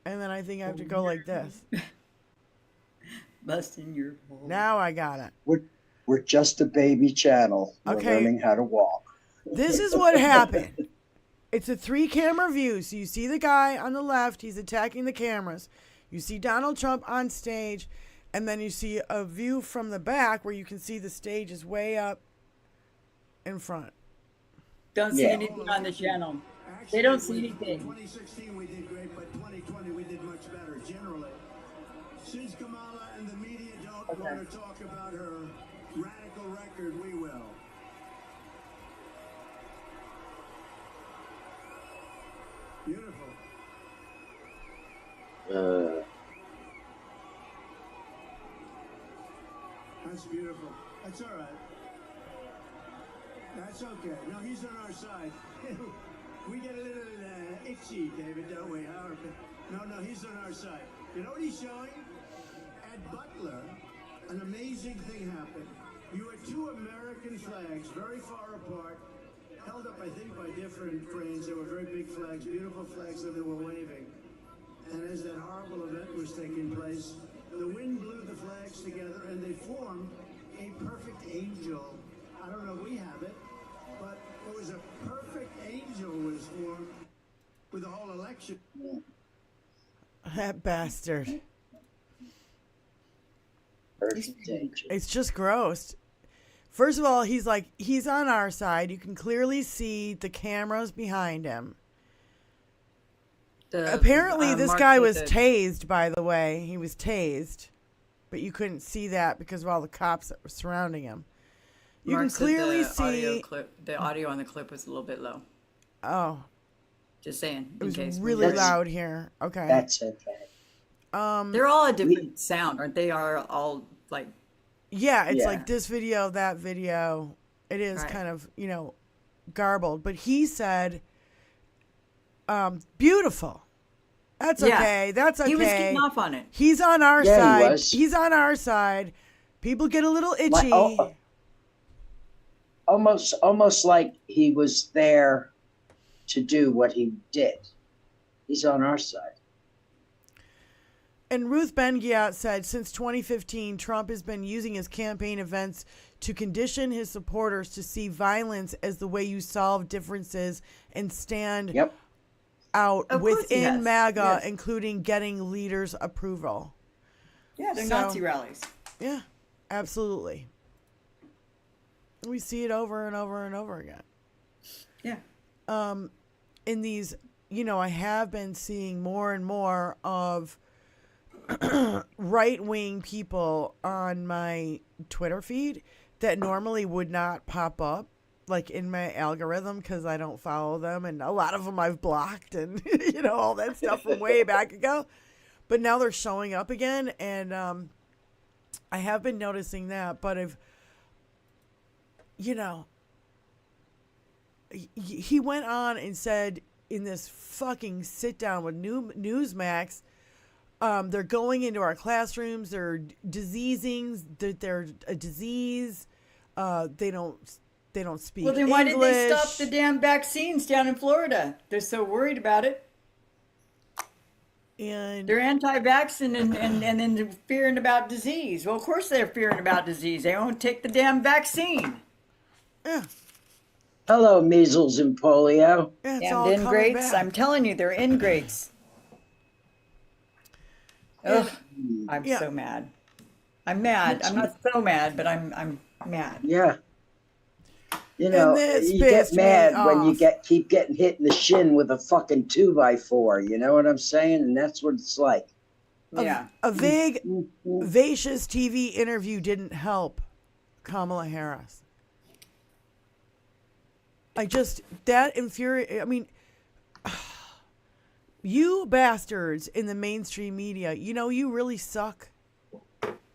And then I think I have to go like this. Busting your balls. Now I got it. We're just a baby channel. We're Okay. learning how to walk. This is what happened. It's a 3-camera view. So you see the guy on the left, he's attacking the cameras. You see Donald Trump on stage, and then you see a view from the back where you can see the stage is way up in front. Don't see Yeah. anything on the channel. They don't see anything. 2016 we did great, but 2020 we did much better generally. Since Kamala and the media don't want to talk about her radical record, we will. Beautiful. That's beautiful. That's all right. That's okay. No, he's on our side. We get a little itchy, David, don't we? No, he's on our side. You know what he's showing? At Butler, an amazing thing happened. You had 2 American flags very far apart, held up, I think, by different cranes. They were very big flags, beautiful flags that they were waving. And as that horrible event was taking place, the wind blew the flags together and they formed a perfect angel. I don't know if we have it, but it was a perfect angel was formed with the whole election. That bastard. Perfect angel. It's just gross. First of all, he's on our side. You can clearly see the cameras behind him. Apparently, this guy was tased, by the way. He was tased. But you couldn't see that because of all the cops that were surrounding him. You can clearly see. The audio on the clip was a little bit low. Oh, Just saying. it was in case really That's- loud here. Okay. That's okay. They're all a different sound, aren't they? Are all like. Yeah, it's Yeah. like this video, that video. It is Right. kind of, garbled. But he said, beautiful. That's Yeah. okay. That's okay. He was getting off on it. He's on our Yeah, he side. was. He's on our side. People get a little itchy. Like, almost like he was there to do what he did. He's on our side. And Ruth Ben-Ghiat said, since 2015, Trump has been using his campaign events to condition his supporters to see violence as the way you solve differences and stand Yep. out Of course he within has. MAGA, Yes. including getting leaders' approval. Yeah, they're So- Nazi rallies. Yeah, absolutely. We see it over and over and over again. Yeah. In these, I have been seeing more and more of right-wing people on my Twitter feed that normally would not pop up like in my algorithm because I don't follow them, and a lot of them I've blocked and all that stuff from way back ago, but now they're showing up again, and I have been noticing that. But he went on and said in this fucking sit down with Newsmax, they're going into our classrooms. They're diseasing. They're a disease. They don't speak. Well, then why did they stop English. the damn vaccines down in Florida? They're so worried about it. And They're anti-vaccine and then they're fearing about disease. Well, of course they're fearing about disease. They won't take the damn vaccine. yeah, Hello, measles and polio. it's Damned all coming ingrates. back. I'm telling you, they're ingrates. Ugh, I'm yeah. so mad. I'm mad. I'm not so mad, but I'm mad. Yeah. You know, this you get pissed me mad when you off. keep getting hit in the shin with a fucking 2x4. You know what I'm saying? And that's what it's like. Yeah. A vague, vacious TV interview didn't help Kamala Harris. That infuriates. I mean, you bastards in the mainstream media, you really suck.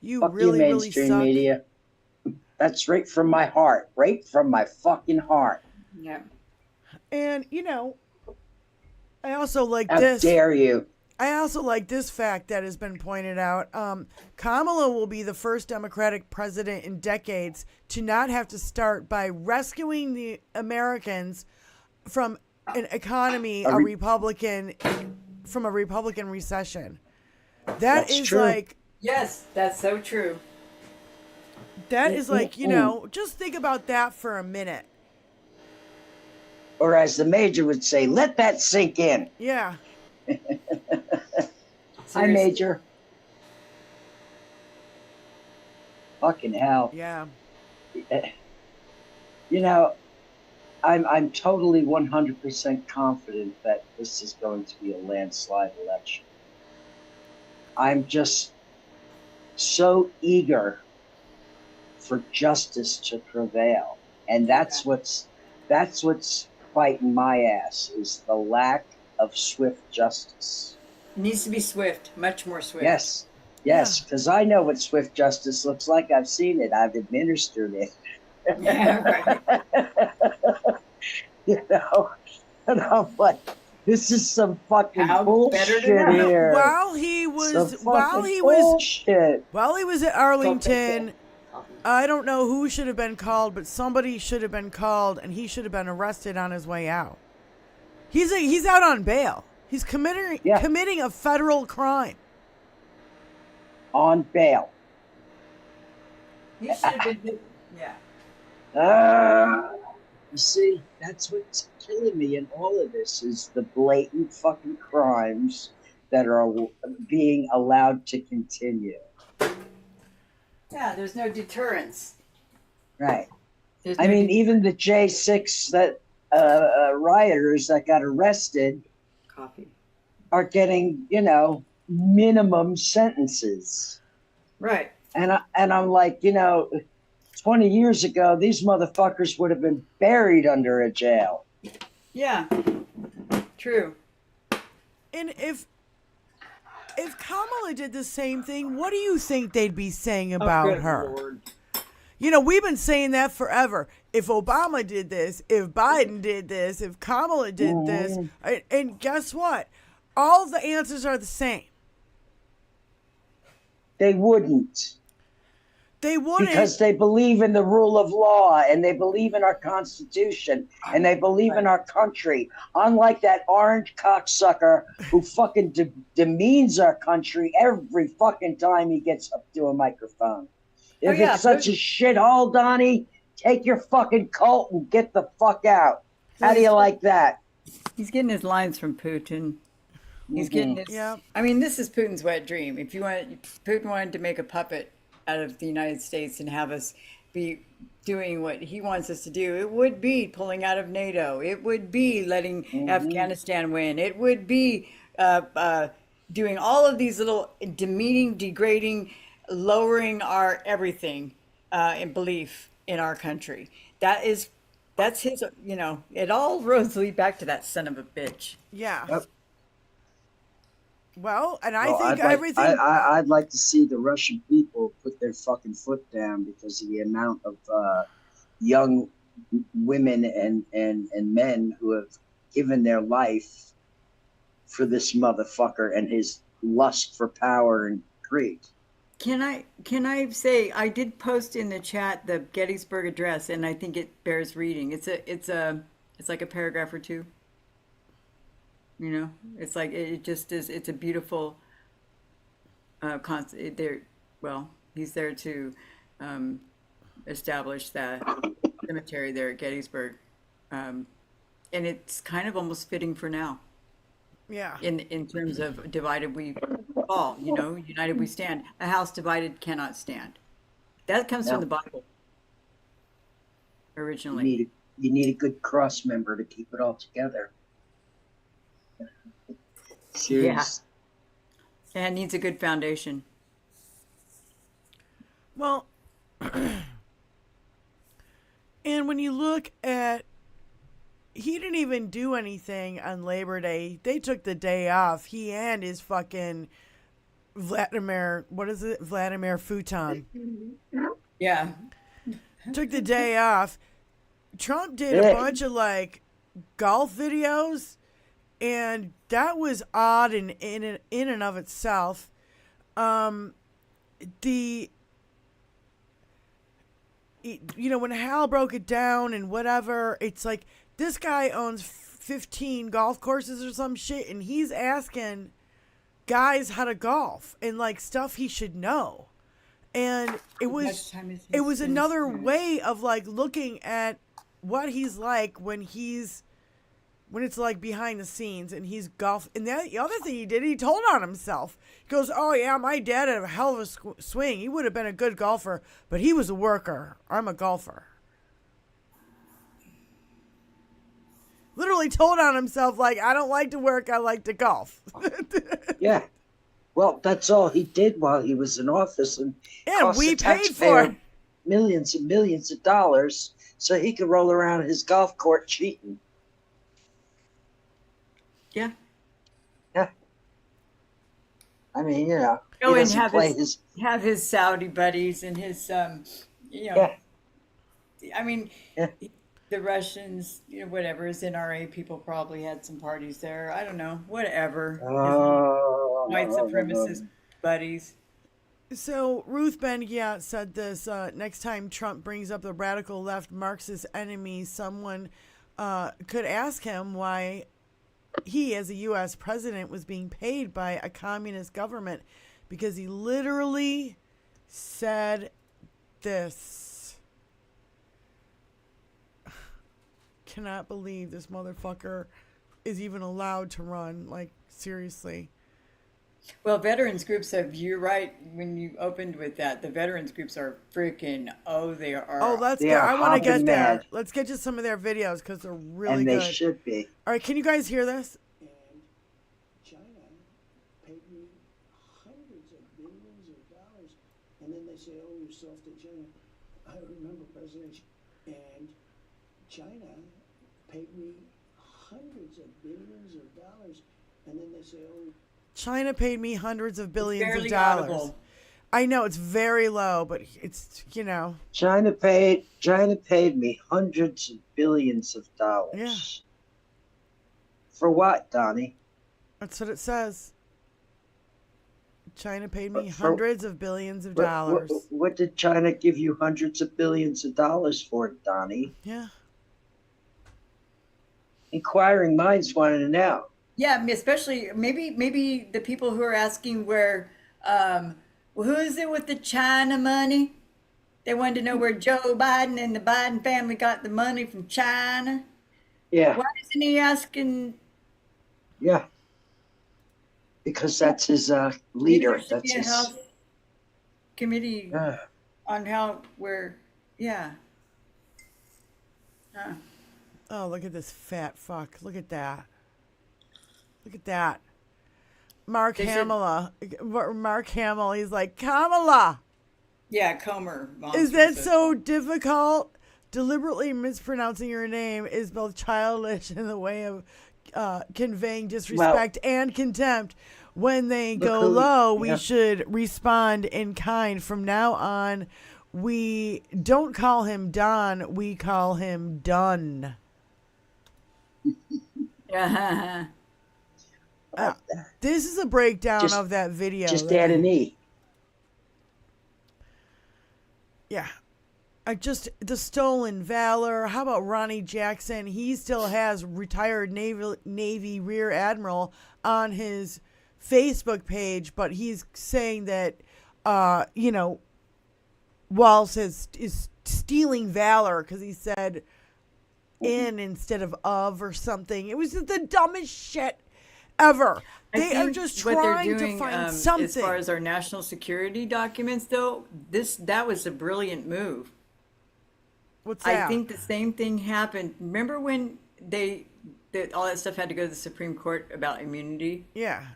You Fuck really, you, really mainstream suck. media. That's right from my heart. Right from my fucking heart. Yeah. And, I also like How this. dare you? I also like this fact that has been pointed out. Kamala will be the first Democratic president in decades to not have to start by rescuing the Americans from an economy from a Republican recession. That's is true. like Yes, that's so true. that is like, just think about that for a minute. Or as the major would say, let that sink in. Yeah. Hi, Major. Fucking hell. Yeah. I'm totally 100% confident that this is going to be a landslide election. I'm just so eager for justice to prevail, and that's what's fighting my ass, is the lack of swift justice. It needs to be swift, much more swift. Yes, because I know what swift justice looks like. I've seen it. I've administered it. Yeah, right. And I'm like, this is some fucking How better bullshit to know? here. While he was bullshit. at Arlington, I don't know who should have been called, but somebody should have been called, and he should have been arrested on his way out. He's out on bail. He's committing a federal crime. On bail. He should have been. Yeah. You see, that's what's killing me in all of this, is the blatant fucking crimes that are being allowed to continue. Yeah, there's no deterrence. Right. There's I no mean, even the J6 that rioters that got arrested coffee. are getting, minimum sentences. Right. And I'm like, 20 years ago, these motherfuckers would have been buried under a jail. Yeah. True. And if Kamala did the same thing, what do you think they'd be saying about good her? Lord. We've been saying that forever. If Obama did this, if Biden did this, if Kamala did this, and guess what? All the answers are the same. They wouldn't. They wouldn't. Because they believe in the rule of law, and they believe in our Constitution, and they believe in our country. Unlike that orange cocksucker who fucking demeans our country every fucking time he gets up to a microphone. If it's such a shithole, Donnie, take your fucking cult and get the fuck out. How do you like that? He's getting his lines from Putin. He's getting his. Yeah. I mean, this is Putin's wet dream. If Putin wanted to make a puppet out of the United States and have us be doing what he wants us to do, it would be pulling out of NATO. It would be letting Afghanistan win. It would be doing all of these little demeaning, degrading, lowering our everything in belief in our country. That's his. It all roads lead back to that son of a bitch. Yeah. Yep. Well, and I think everything. I'd like to see the Russian people put their fucking foot down because of the amount of young women and men who have given their life for this motherfucker and his lust for power and greed. Can I say, I did post in the chat the Gettysburg Address, and I think it bears reading. It's like a paragraph or two. You know, it's like it just is. It's a beautiful concept. There, well, he's there to um, establish that cemetery there at Gettysburg, and it's kind of almost fitting for now. Yeah. In terms of divided we fall, you know, united we stand. A house divided cannot stand. That comes from No. the Bible You originally. need a good cross member to keep it all together. Serious. And it needs a good foundation. Well, and when you look at, he didn't even do anything on Labor Day. They took the day off. He and his fucking Vladimir, what is it? Vladimir Futon. Yeah. Took the day off. Trump did Yeah. a bunch of like golf videos, and that was odd in and of itself. The you know, when Hal broke it down and whatever, it's like this guy owns 15 golf courses or some shit, and he's asking guys how to golf and like stuff he should know. And it was another way of like looking at what he's like when it's like behind the scenes and he's golf. And the other thing he did, he told on himself. He goes, "Oh yeah, my dad had a hell of a swing. He would have been a good golfer, but he was a worker. I'm a golfer." Literally told on himself, like, "I don't like to work. I like to golf." Yeah. Well, that's all he did while he was in office, and And cost we the paid for taxpayer it. millions and millions of dollars so he could roll around his golf court cheating. Yeah. Yeah. I mean, you know, Oh, he and doesn't play his. have his Saudi buddies and his you know, Yeah. I mean, Yeah. the Russians, you know, whatever, his NRA people probably had some parties there. I don't know, whatever. His white supremacist buddies. So Ruth Ben said this, next time Trump brings up the radical left Marxist enemy, someone could ask him why he, as a U.S. president, was being paid by a communist government, because he literally said this. Cannot believe this motherfucker is even allowed to run. Like, seriously. Well, veterans groups have, you're right when you opened with that. The veterans groups are freaking, they are. Oh, let's They go. are I want to get hopping there. mad. Let's get to some of their videos because they're really And they good. should be. All right, can you guys hear this? And China paid me hundreds of billions of dollars, and then they say, "Oh, you're soft to China." I remember President, and China paid me hundreds of billions of dollars, and then they say, "Oh." China paid me hundreds of billions of barely dollars. audible. I know it's very low, but it's, you know. China paid me hundreds of billions of dollars. Yeah. For what, Donnie? That's what it says. China paid me For- hundreds of billions of dollars. What did China give you hundreds of billions of dollars for, Donnie? Yeah. Inquiring minds want to know. Yeah, especially maybe the people who are asking where, well, who is it with the China money? They wanted to know where Joe Biden and the Biden family got the money from China. Yeah, Why isn't he asking yeah. Because that's his maybe leader. there should That's be a his. House committee Uh, on how yeah. Oh, look at this fat fuck. Look at that. Look at that. Mark They said- Mark Hamill, he's like, Kamala, Yeah, Comer. is that so difficult? Deliberately mispronouncing your name is both childish in the way of conveying disrespect and contempt. When they go who- low, we yeah. should respond in kind. From now on, we don't call him Don, we call him Dunn. Yeah. This is a breakdown Just- of that video. just that add I- an E. Yeah. just the stolen valor. How about Ronnie Jackson? He still has retired Navy Rear Admiral on his Facebook page, but he's saying that, Walsh is stealing valor because he said in instead of or something. It was the dumbest shit ever. They are just what they're trying doing, to find something. as far as our national security documents, though, that was a brilliant move. What's that? I think the same thing happened. Remember when all that stuff had to go to the Supreme Court about immunity? Yeah.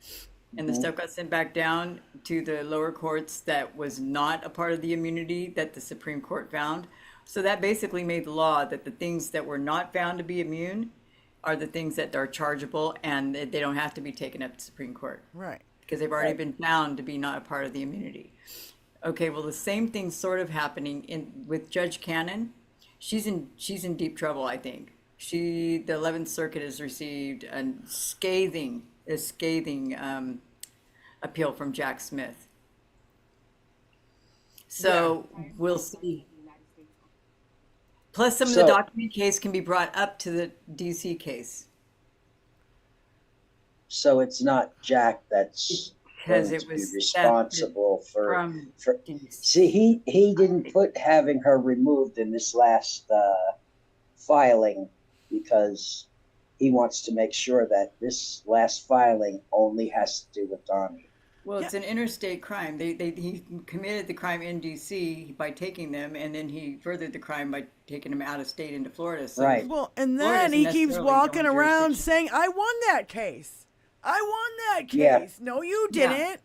And the stuff got sent back down to the lower courts that was not a part of the immunity that the Supreme Court found. So that basically made the law that the things that were not found to be immune are the things that are chargeable, and they don't have to be taken up to Supreme Court. Right. Because they've already been found to be not a part of the immunity. Okay, well, the same thing's sort of happening with Judge Cannon. She's in deep trouble, I think. The 11th Circuit has received a scathing appeal from Jack Smith. So we'll see. Plus, some of the document case can be brought up to the DC case. So it's not Jack that's going Because to it be was responsible for. from DC. See, he didn't put having her removed in this last filing because he wants to make sure that this last filing only has to do with Donnie. Well, it's an interstate crime. He committed the crime in D.C. by taking them, and then he furthered the crime by taking them out of state into Florida. So Right. Well, and Florida then he doesn't keeps necessarily walking own around jurisdiction. saying, I won that case. I won that case. Yeah. No, you Yeah. didn't.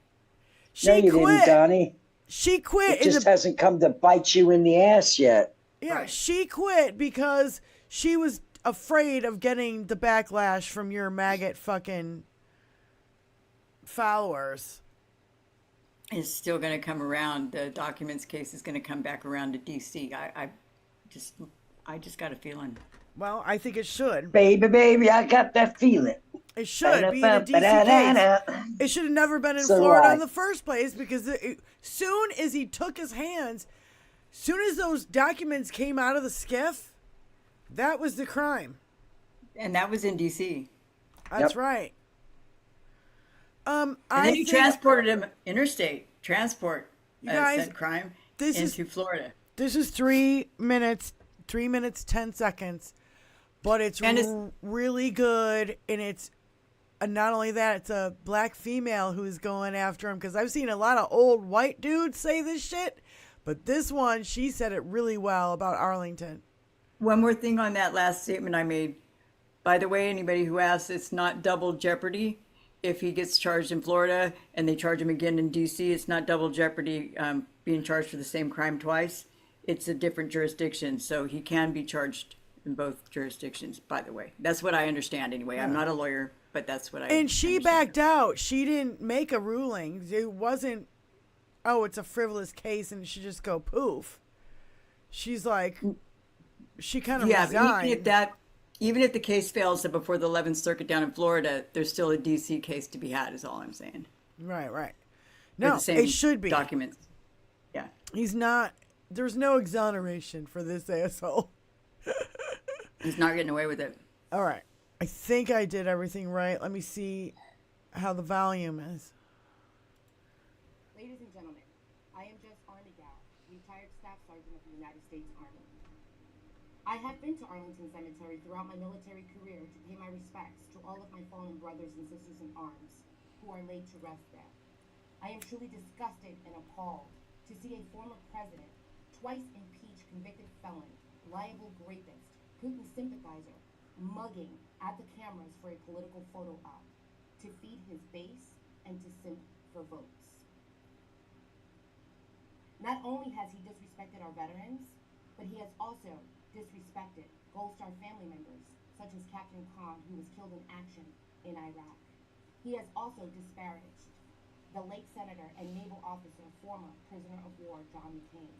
She No, you quit. didn't, Donnie. She quit. It just hasn't come to bite you in the ass yet. Yeah, Right. she quit because she was afraid of getting the backlash from your maggot fucking followers. It's still going to come around. The documents case is going to come back around to D.C. I just got a feeling. Well, I think it should. Baby, I got that feeling. It should be a DC case. It should have never been in So do Florida I. in the first place because soon as he took his hands, soon as those documents came out of the skiff, that was the crime. And that was in D.C. That's Yep. right. And I then you think transported him interstate transport You guys, sent crime this is- into Florida. this is 3 minutes, 10 seconds, but it's And it's- really good, and it's not only that, it's a black female who's going after him because I've seen a lot of old white dudes say this shit, but this one, she said it really well about Arlington. One more thing on that last statement I made. By the way, anybody who asks, it's not double jeopardy. If he gets charged in Florida and they charge him again in D.C., it's not double jeopardy being charged for the same crime twice. It's a different jurisdiction, so he can be charged in both jurisdictions, by the way. That's what I understand anyway. I'm not a lawyer, but that's what I And she understand. backed out. She didn't make a ruling. It wasn't, oh, it's a frivolous case and it should just go poof. She's like, she kind of Yeah, resigned. but even if the case fails before the 11th Circuit down in Florida, there's still a D.C. case to be had, is all I'm saying. Right. For No, the same it should be. documents. Yeah. He's not, there's no exoneration for this asshole. He's not getting away with it. All right. I think I did everything right. Let me see how the volume is. Ladies and gentlemen, I am Jess Armigao, retired Staff Sergeant of the United States Army. I have been to Arlington Cemetery throughout my military career to pay my respects to all of my fallen brothers and sisters in arms who are laid to rest there. I am truly disgusted and appalled to see a former president, twice impeached convicted felon, liable rapist, Putin sympathizer, mugging at the cameras for a political photo op to feed his base and to simp for votes. Not only has he disrespected our veterans, but he has also disrespected Gold Star family members, such as Captain Khan, who was killed in action in Iraq. He has also disparaged the late Senator and Naval Officer, former prisoner of war, John McCain.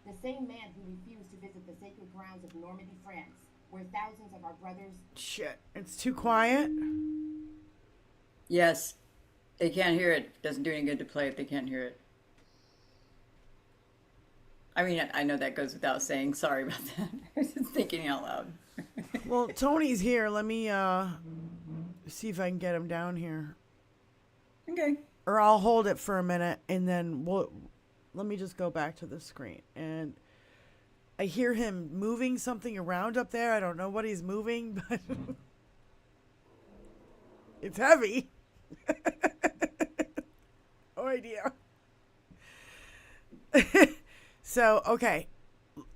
The same man who refused to visit the sacred grounds of Normandy, France, where thousands of our brothers... Shit. It's too quiet. Yes. They can't hear it. Doesn't do any good to play if they can't hear it. I mean, I know that goes without saying. Sorry about that. I was just thinking out loud. Well, Tony's here. Let me see if I can get him down here. Okay. Or I'll hold it for a minute and then let me just go back to the screen. And I hear him moving something around up there. I don't know what he's moving, but it's heavy. No idea. So, okay.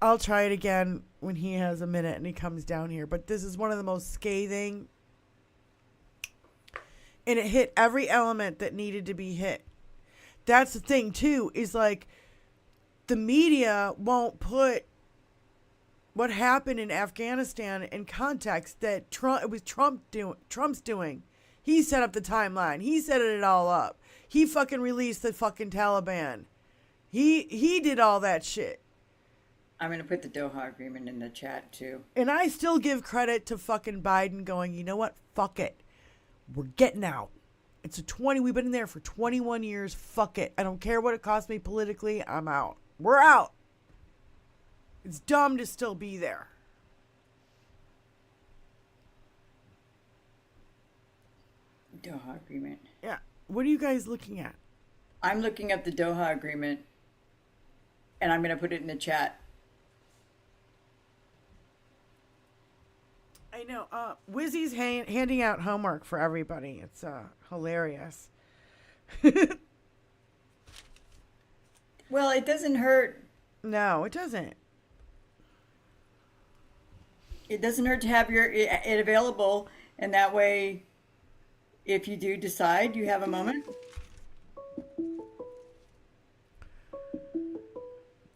I'll try it again when he has a minute and he comes down here. But this is one of the most scathing. And it hit every element that needed to be hit. That's the thing, too, is like the media won't put what happened in Afghanistan in context that it was Trump's doing. He set up the timeline. He set it all up. He fucking released the fucking Taliban. He did all that shit. I'm going to put the Doha Agreement in the chat, too. And I still give credit to fucking Biden going, you know what? Fuck it. We're getting out. We've been in there for 21 years. Fuck it. I don't care what it costs me politically. I'm out. We're out. It's dumb to still be there. Doha Agreement. Yeah. What are you guys looking at? I'm looking up the Doha Agreement, and I'm going to put it in the chat. I know. Wizzy's handing out homework for everybody. It's hilarious. Well, it doesn't hurt. No, it doesn't. It doesn't hurt to have it available, and that way, if you do decide you have a moment.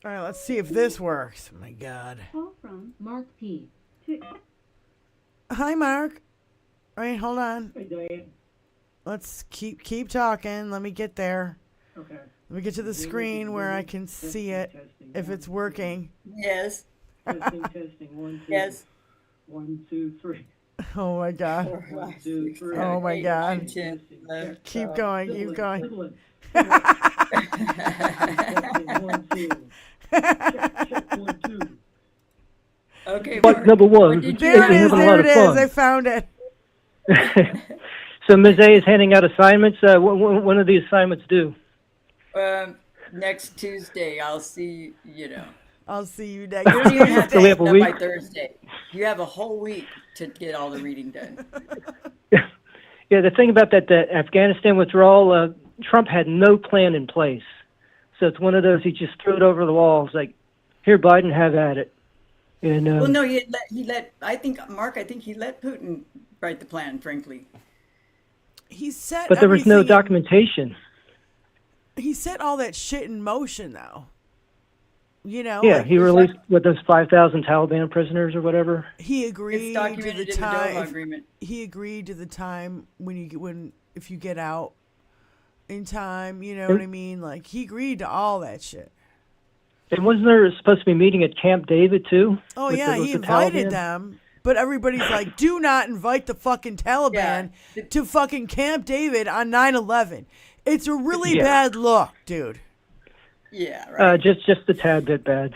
All right, let's see if this works. Oh my God. Call from Mark P. Hi, Mark. All right, hold on. Hey, Diane. Let's keep talking. Let me get there. Okay. Let me get to the screen where I can see it, if it's working. Yes. Testing. 1, 2. Yes. 1, 2, 3. Oh my God. 1, 2, 3. Oh my God. Keep Keep going. Keep going. Fiddling. Testing. 1, 2. Check 1, 2. Okay. But number one, There it is. There it is. I found it. So Ms. A is handing out assignments. When are the assignments due? Next Tuesday, I'll see. I'll see you next. You don't even have to So we have have a it week? by Thursday. You have a whole week to get all the reading done. Yeah, the thing about that Afghanistan withdrawal, Trump had no plan in place. So it's one of those, he just threw it over the walls. Like, here, Biden, have at it. And Well, no, he let. I think he let Putin write the plan. Frankly, He set. but there was no everything documentation. He set all that shit in motion, though. Yeah, like, he released those 5,000 Taliban prisoners or whatever. he it's agreed to documented the in the time. Doha Agreement. He agreed to the time if you get out in time. You know what I mean? Like he agreed to all that shit. And wasn't there supposed to be a meeting at Camp David too? Oh with yeah, the he invited Taliban? them, but everybody's like, "Do not invite the fucking Taliban to fucking Camp David on 9/11." It's a really bad look, dude. Yeah, right. Just a tad bit bad.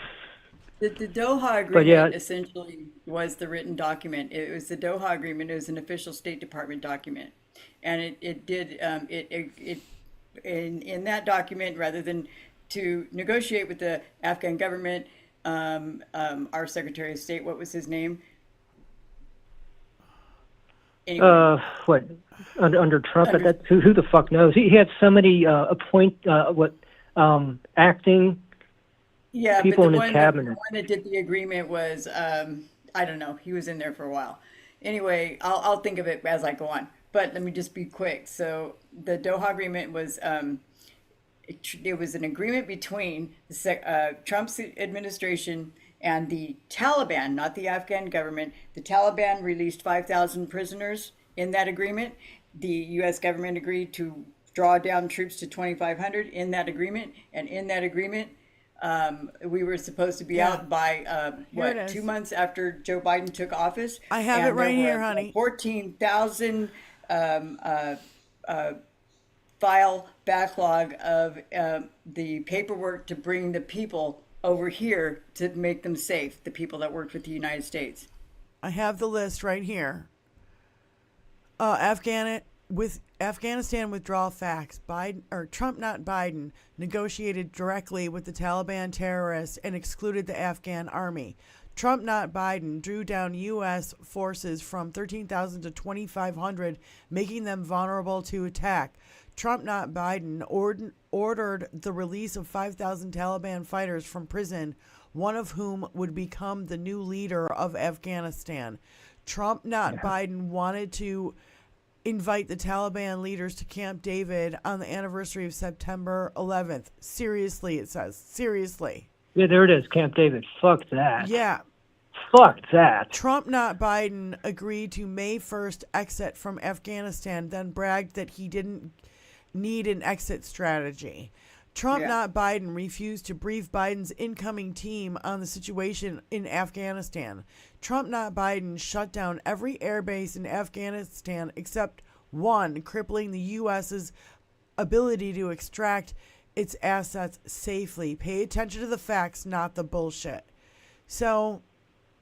The Doha Agreement But yeah. essentially was the written document. It was the Doha Agreement. It was an official State Department document, and it did in that document, rather than to negotiate with the Afghan government, our Secretary of State, what was his name? Anyway. What under Trump? Who the fuck knows? He had so many acting people but in his cabinet. The one that did the agreement was I don't know. He was in there for a while. Anyway, I'll think of it as I go on. But let me just be quick. So the Doha Agreement was it was an agreement between Trump's administration and the Taliban, not the Afghan government. The Taliban released 5,000 prisoners in that agreement. The U.S. government agreed to draw down troops to 2,500 in that agreement. And in that agreement, we were supposed to be out by, 2 months after Joe Biden took office. I have it right here, honey. 14,000 file backlog of the paperwork to bring the people over here to make them safe, the people that worked with the United States. I have the list right here. Afghanistan withdrawal facts. Trump, not Biden, negotiated directly with the Taliban terrorists and excluded the Afghan army. Trump, not Biden, drew down U.S. forces from 13,000 to 2,500, making them vulnerable to attack. Trump, not Biden, ordered the release of 5,000 Taliban fighters from prison, one of whom would become the new leader of Afghanistan. Trump, not Biden, wanted to invite the Taliban leaders to Camp David on the anniversary of September 11th. Seriously, it says. Seriously. Yeah, there it is, Camp David. Fuck that. Yeah. Fuck that. Trump, not Biden, agreed to May 1st exit from Afghanistan, then bragged that he didn't need an exit strategy. Trump, not Biden, refused to brief Biden's incoming team on the situation in Afghanistan. Trump, not Biden, shut down every airbase in Afghanistan except one, crippling the U.S.'s ability to extract its assets safely. Pay attention to the facts, not the bullshit. So,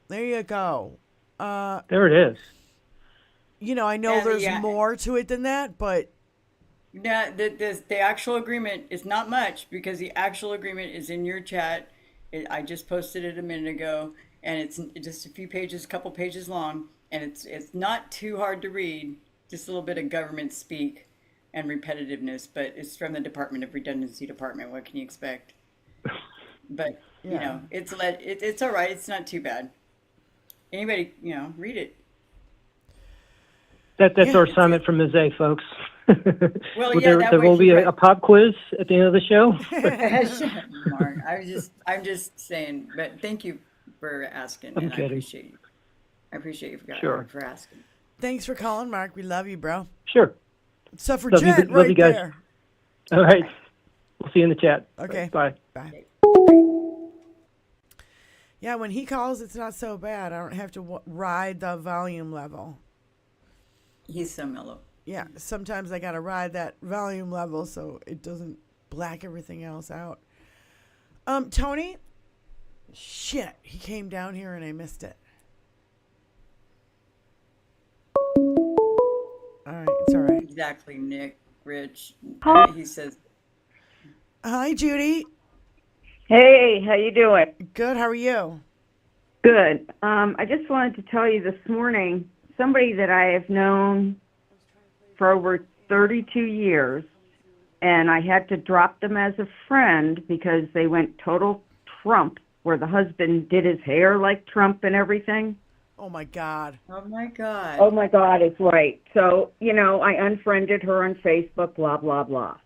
there you go. There it is. You know, I know there's more to it than that, but yeah, the actual agreement is not much, because the actual agreement is in your chat. I just posted it a minute ago, and it's just a few pages, a couple pages long, and it's not too hard to read. Just a little bit of government speak and repetitiveness, but it's from the Department of Redundancy Department. What can you expect? But you know, it's all right. It's not too bad. Anybody, read it. That's our assignment from Ms. A, folks. Well, there will be a pop quiz at the end of the show. Mark, I'm just saying, but thank you for asking. I'm and kidding. I appreciate you for asking. Thanks for calling, Mark. We love you, bro. Sure. Suffragette love you guys. there. All right. We'll see you in the chat. Okay. Bye. Bye. Yeah, when he calls, it's not so bad. I don't have to ride the volume level. He's so mellow. Yeah, sometimes I got to ride that volume level so it doesn't black everything else out. Tony? Shit, he came down here and I missed it. All right, it's all right. Exactly, Nick, Rich. He says, Hi, Judy. Hey, how you doing? Good, how are you? Good. I just wanted to tell you this morning, somebody that I have known for over 32 years, and I had to drop them as a friend because they went total Trump, where the husband did his hair like Trump and everything. Oh, my God. oh my God. Oh, my God, it's right. So, I unfriended her on Facebook, blah, blah, blah.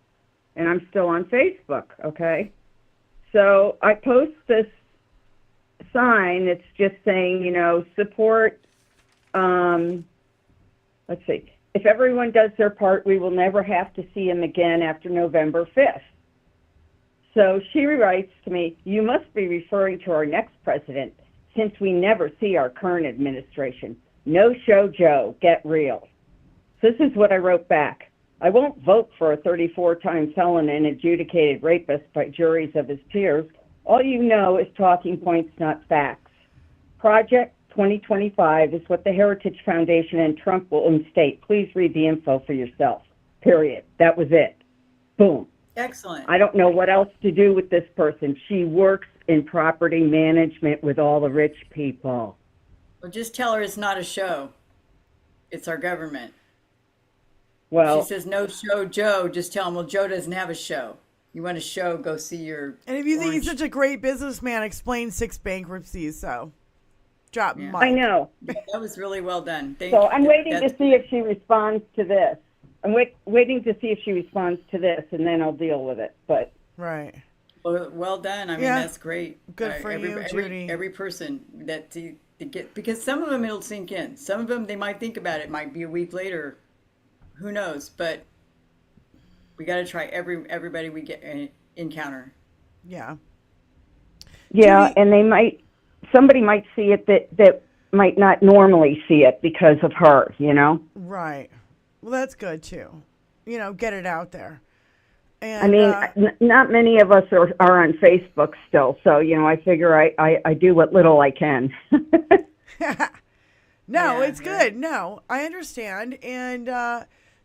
And I'm still on Facebook, okay? So I post this sign that's just saying, support, let's see. If everyone does their part, we will never have to see him again after November 5th. So she writes to me, you must be referring to our next president, since we never see our current administration. No show Joe, get real. So this is what I wrote back. I won't vote for a 34-time felon and adjudicated rapist by juries of his peers. All you know is talking points, not facts. Project 2025 is what the Heritage Foundation and Trump will instate. Please read the info for yourself. Period. That was it. Boom. Excellent. I don't know what else to do with this person. She works in property management with all the rich people. Well, just tell her it's not a show. It's our government. Well, she says, no show Joe. Just tell him, well, Joe doesn't have a show. You want a show, go see your And if you think he's such a great businessman, explain 6 bankruptcies, so drop Mike. I know. That was really well done. So I'm waiting to see if she responds to this. I'm waiting to see if she responds to this, and then I'll deal with it. But right. Well done. I mean, that's great. Good for you, Judy. Every person that to get, because some of them it'll sink in. Some of them they might think about it. Might be a week later. Who knows? But we got to try everybody we get encounter. Yeah. Yeah, Judy, and somebody might see it that might not normally see it because of her. Right. Well, that's good too. Get it out there. And, I mean, not many of us are on Facebook still, so I figure I do what little I can. No, Yeah, it's good. No, I understand. And,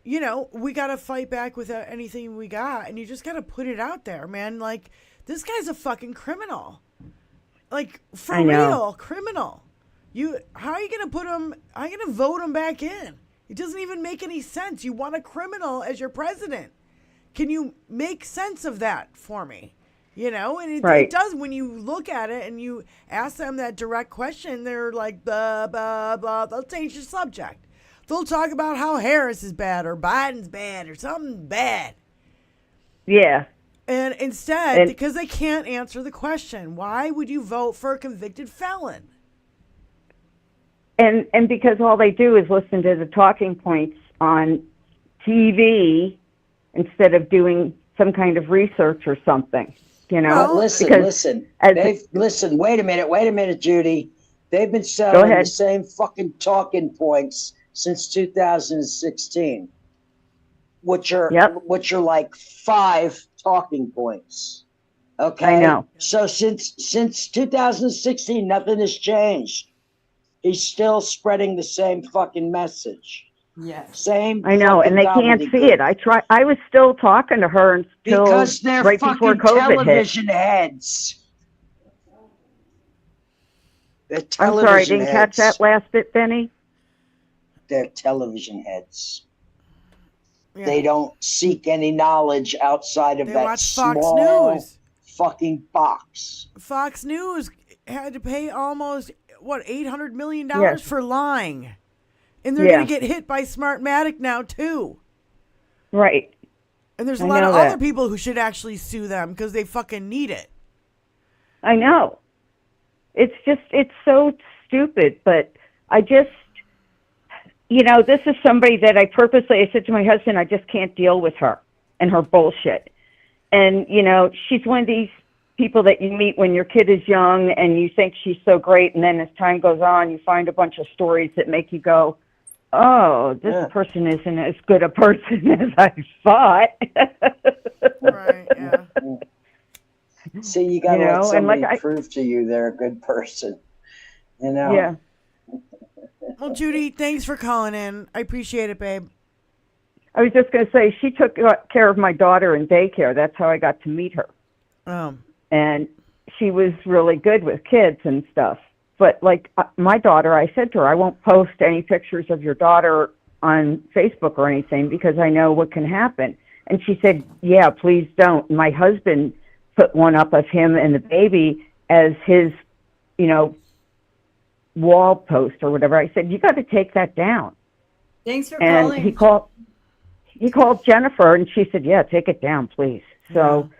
we got to fight back with anything we got. And you just got to put it out there, man. Like, this guy's a fucking criminal. Like, for I know. real, criminal. How are you going to how are you going to vote him back in? It doesn't even make any sense. You want a criminal as your president. Can you make sense of that for me? And it does. When you look at it and you ask them that direct question, they're like, blah, blah, blah. They'll change the subject. They'll talk about how Harris is bad or Biden's bad or something bad. Yeah. And instead, because they can't answer the question, why would you vote for a convicted felon? And because all they do is listen to the talking points on TV instead of doing some kind of research or something. But listen. Listen. Wait a minute, Judy. They've been selling the same fucking talking points since 2016, which are like 5 talking points. Okay, I know. So since 2016, nothing has changed. He's still spreading the same fucking message. Yes. Same. I know, and they can't see it. I was still talking to her until because they're right fucking before COVID television heads. They're I'm television sorry, I didn't heads. catch that last bit, Benny. They're television heads. Yeah. They don't seek any knowledge outside of They that watch Fox small News. fucking box. Fox News had to pay almost, $800 million Yes. for lying. And they're going to get hit by Smartmatic now, too. Right. And there's a I lot know of that. other people who should actually sue them because they fucking need it. I know. It's so stupid, but I just, this is somebody that I said to my husband, I just can't deal with her and her bullshit. And, she's one of these people that you meet when your kid is young and you think she's so great. And then as time goes on, you find a bunch of stories that make you go, oh, this person isn't as good a person as I thought. Right, yeah. See, you got to let somebody prove to you they're a good person. Yeah. Well, Judy, thanks for calling in. I appreciate it, babe. I was just going to say, she took care of my daughter in daycare. That's how I got to meet her. And she was really good with kids and stuff. But like my daughter, I said to her, I won't post any pictures of your daughter on Facebook or anything because I know what can happen. And she said, yeah, please don't. My husband put one up of him and the baby as his, wall post or whatever. I said, you got to take that down. Thanks for And calling. he called Jennifer and she said, yeah, take it down, please. So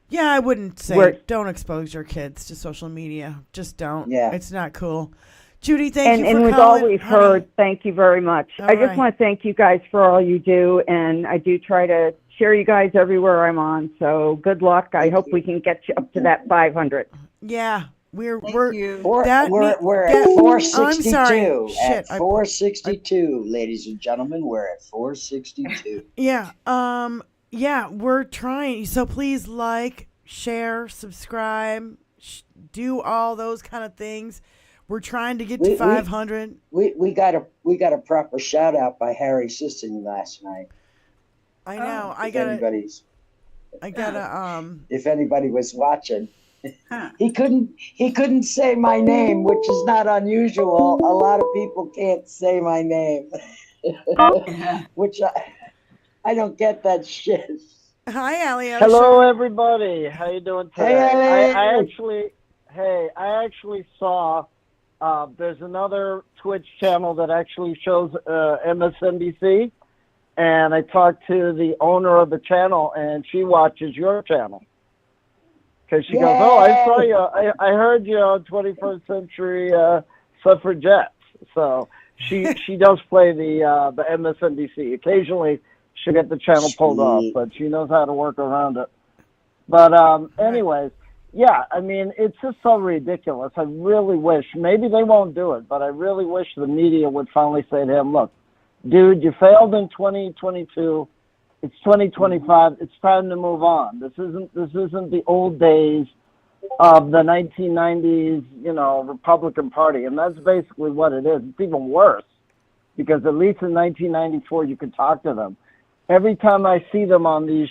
yeah, I wouldn't say don't expose your kids to social media. Just don't. Yeah. It's not cool. Judy, thank you for calling. And with calling. all we've heard, thank you very much. All I just right. want to thank you guys for all you do, and I do try to share you guys everywhere I'm on. So good luck. I hope we can get you up to that 500. Yeah, we're you. We're at I'm 462. sorry. Shit, At 462, ladies and gentlemen, we're at 462. Yeah, we're trying. So please share, subscribe, do all those kind of things. We're trying to get to 500. We got a proper shout out by Harry Sisson last night. I know. If anybody was watching, he couldn't say my name, which is not unusual. A lot of people can't say my name, which I don't get that shit. Hi, Allie. Hello, everybody. How you doing today? Hey, I actually saw. There's another Twitch channel that actually shows MSNBC, and I talked to the owner of the channel, and she watches your channel. Because she goes, oh, I saw you. I heard you on 21st Century Suffragettes. So she does play the MSNBC. Occasionally, she'll get the channel pulled off, but she knows how to work around it. But anyways, yeah, I mean, it's just so ridiculous. I really wish, maybe they won't do it, but I really wish the media would finally say to him, look, dude, you failed in 2022. It's 2025. It's time to move on. This isn't the old days of the 1990s, Republican Party, and that's basically what it is. It's even worse because at least in 1994 you could talk to them. Every time I see them on these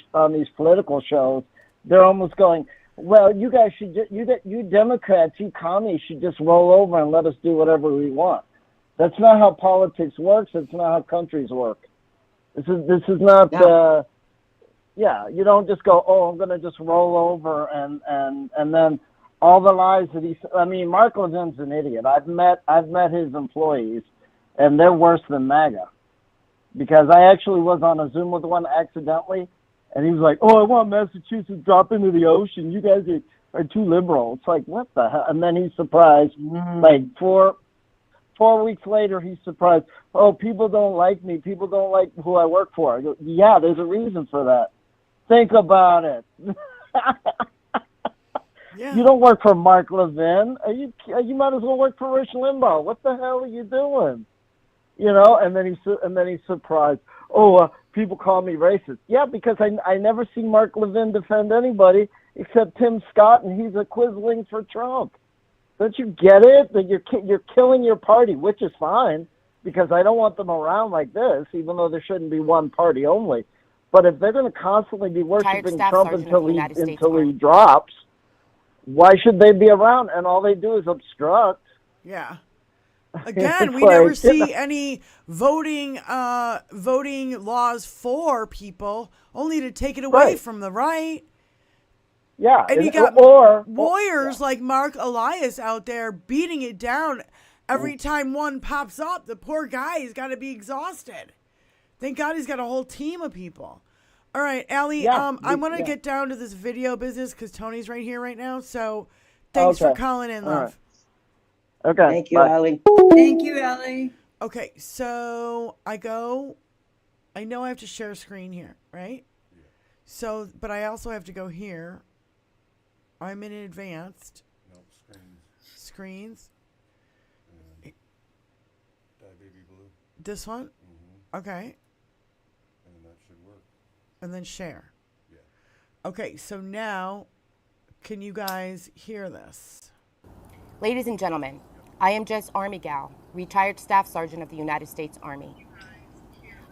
political shows, they're almost going, "Well, you guys should you Democrats, you commies should just roll over and let us do whatever we want." That's not how politics works. It's not how countries work. This is not. You don't just go, "Oh, I'm going to just roll over," and then all the lies that Mark Levin's an idiot. I've met his employees, and they're worse than MAGA, because I actually was on a Zoom with one accidentally, and he was like, "Oh, I want Massachusetts drop into the ocean. You guys are too liberal." It's like, what the hell? And then he's surprised, like 4 weeks later, he's surprised. "Oh, people don't like me. People don't like who I work for." I go, "Yeah, there's a reason for that. Think about it." Yeah. You don't work for Mark Levin. You might as well work for Rush Limbaugh. What the hell are you doing? And then he's surprised. "Oh, people call me racist." Yeah, because I never see Mark Levin defend anybody except Tim Scott, and he's a quizzling for Trump. Don't you get it? That you're killing your party, which is fine, because I don't want them around like this, even though there shouldn't be one party only. But if they're going to constantly be worshiping Trump until he drops, why should they be around? And all they do is obstruct. Yeah. Again, we never see any voting laws for people, only to take it away from the right. Yeah, and you got warriors like Mark Elias out there beating it down. Every time one pops up, the poor guy has got to be exhausted. Thank God he's got a whole team of people. All right, Allie, I'm going to get down to this video business because Tony's right here right now. So thanks for calling in, love. Right. Okay. Thank you, Allie. Thank you, Allie. Okay, so I know I have to share screen here, right? Yeah. So, but I also have to go here. I'm in advanced. No, Screens. Dye baby blue. This one? Mm-hmm. Okay. And that should work. And then share. Yeah. Okay, so now, can you guys hear this? Ladies and gentlemen, I am Jess Army Gal, retired Staff Sergeant of the United States Army.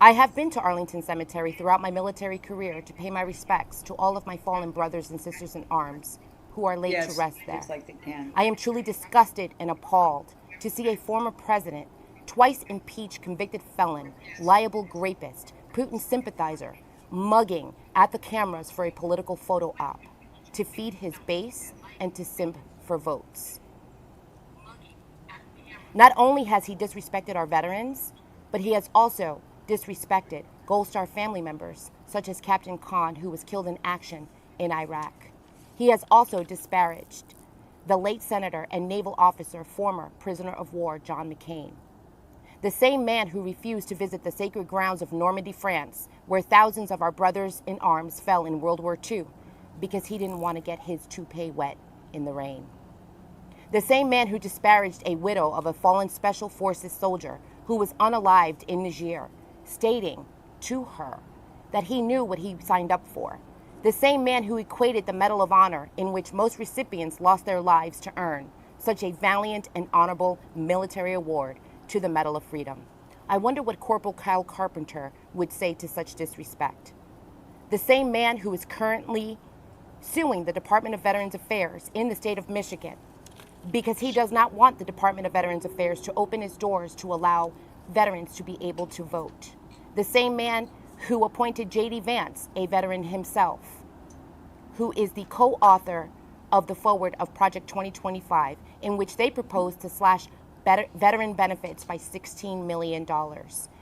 I have been to Arlington Cemetery throughout my military career to pay my respects to all of my fallen brothers and sisters in arms who are laid to rest there. I am truly disgusted and appalled to see a former president, twice impeached convicted felon, liable rapist, Putin sympathizer, mugging at the cameras for a political photo op, to feed his base and to simp for votes. Not only has he disrespected our veterans, but he has also disrespected Gold Star family members, such as Captain Khan, who was killed in action in Iraq. He has also disparaged the late Senator and naval officer, former prisoner of war, John McCain. The same man who refused to visit the sacred grounds of Normandy, France, where thousands of our brothers in arms fell in World War II, because he didn't want to get his toupee wet in the rain. The same man who disparaged a widow of a fallen Special Forces soldier who was unalived in Niger, stating to her that he knew what he signed up for. The same man who equated the Medal of Honor, in which most recipients lost their lives to earn such a valiant and honorable military award, to the Medal of Freedom. I wonder what Corporal Kyle Carpenter would say to such disrespect. The same man who is currently suing the Department of Veterans Affairs in the state of Michigan because he does not want the Department of Veterans Affairs to open its doors to allow veterans to be able to vote. The same man who appointed J.D. Vance, a veteran himself, who is the co-author of the foreword of Project 2025, in which they propose to slash veteran benefits by $16 million.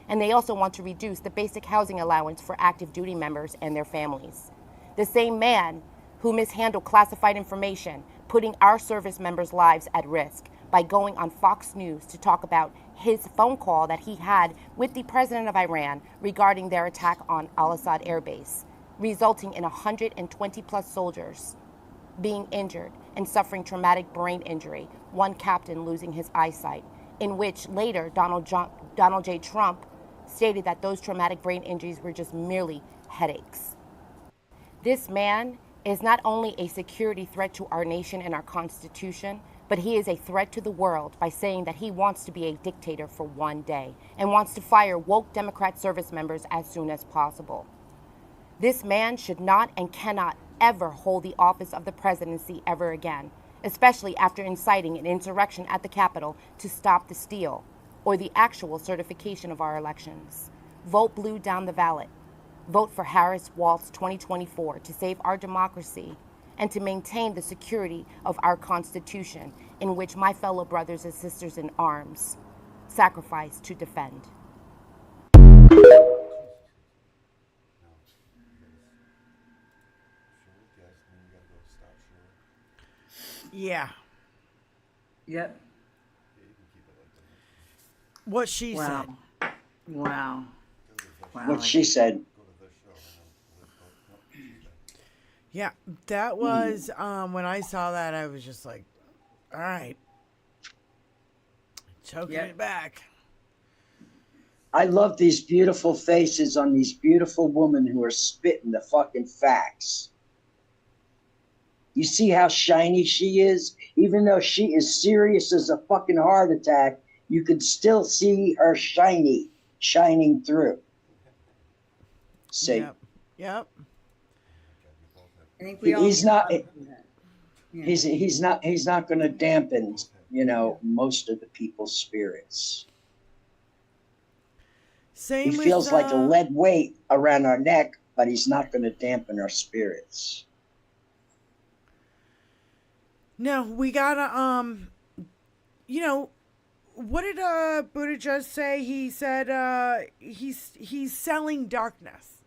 And they also want to reduce the basic housing allowance for active duty members and their families. The same man who mishandled classified information, putting our service members' lives at risk by going on Fox News to talk about his phone call that he had with the president of Iran regarding their attack on Al-Assad Air Base, resulting in 120 plus soldiers being injured and suffering traumatic brain injury, one captain losing his eyesight, in which later Donald J. Trump stated that those traumatic brain injuries were just merely headaches. This man is not only a security threat to our nation and our Constitution, but he is a threat to the world by saying that he wants to be a dictator for one day and wants to fire woke Democrat service members as soon as possible. This man should not and cannot ever hold the office of the presidency ever again, especially after inciting an insurrection at the Capitol to stop the steal or the actual certification of our elections. Vote blue down the ballot. Vote for Harris Walz 2024 to save our democracy and to maintain the security of our Constitution, in which my fellow brothers and sisters in arms sacrifice to defend. Yeah. Yep. What she Wow. said. Wow. What she said. Yeah, that was when I saw that, I was just like, all right, choking it back. I love these beautiful faces on these beautiful women who are spitting the fucking facts. You see how shiny she is? Even though she is serious as a fucking heart attack, you can still see her shining through. See? Yep. I think we all He's not. Yeah. He's not going to dampen, most of the people's spirits. Same He with, feels like a lead weight around our neck, but he's not going to dampen our spirits. No, we gotta, what did Buttigieg say? He said he's selling darkness.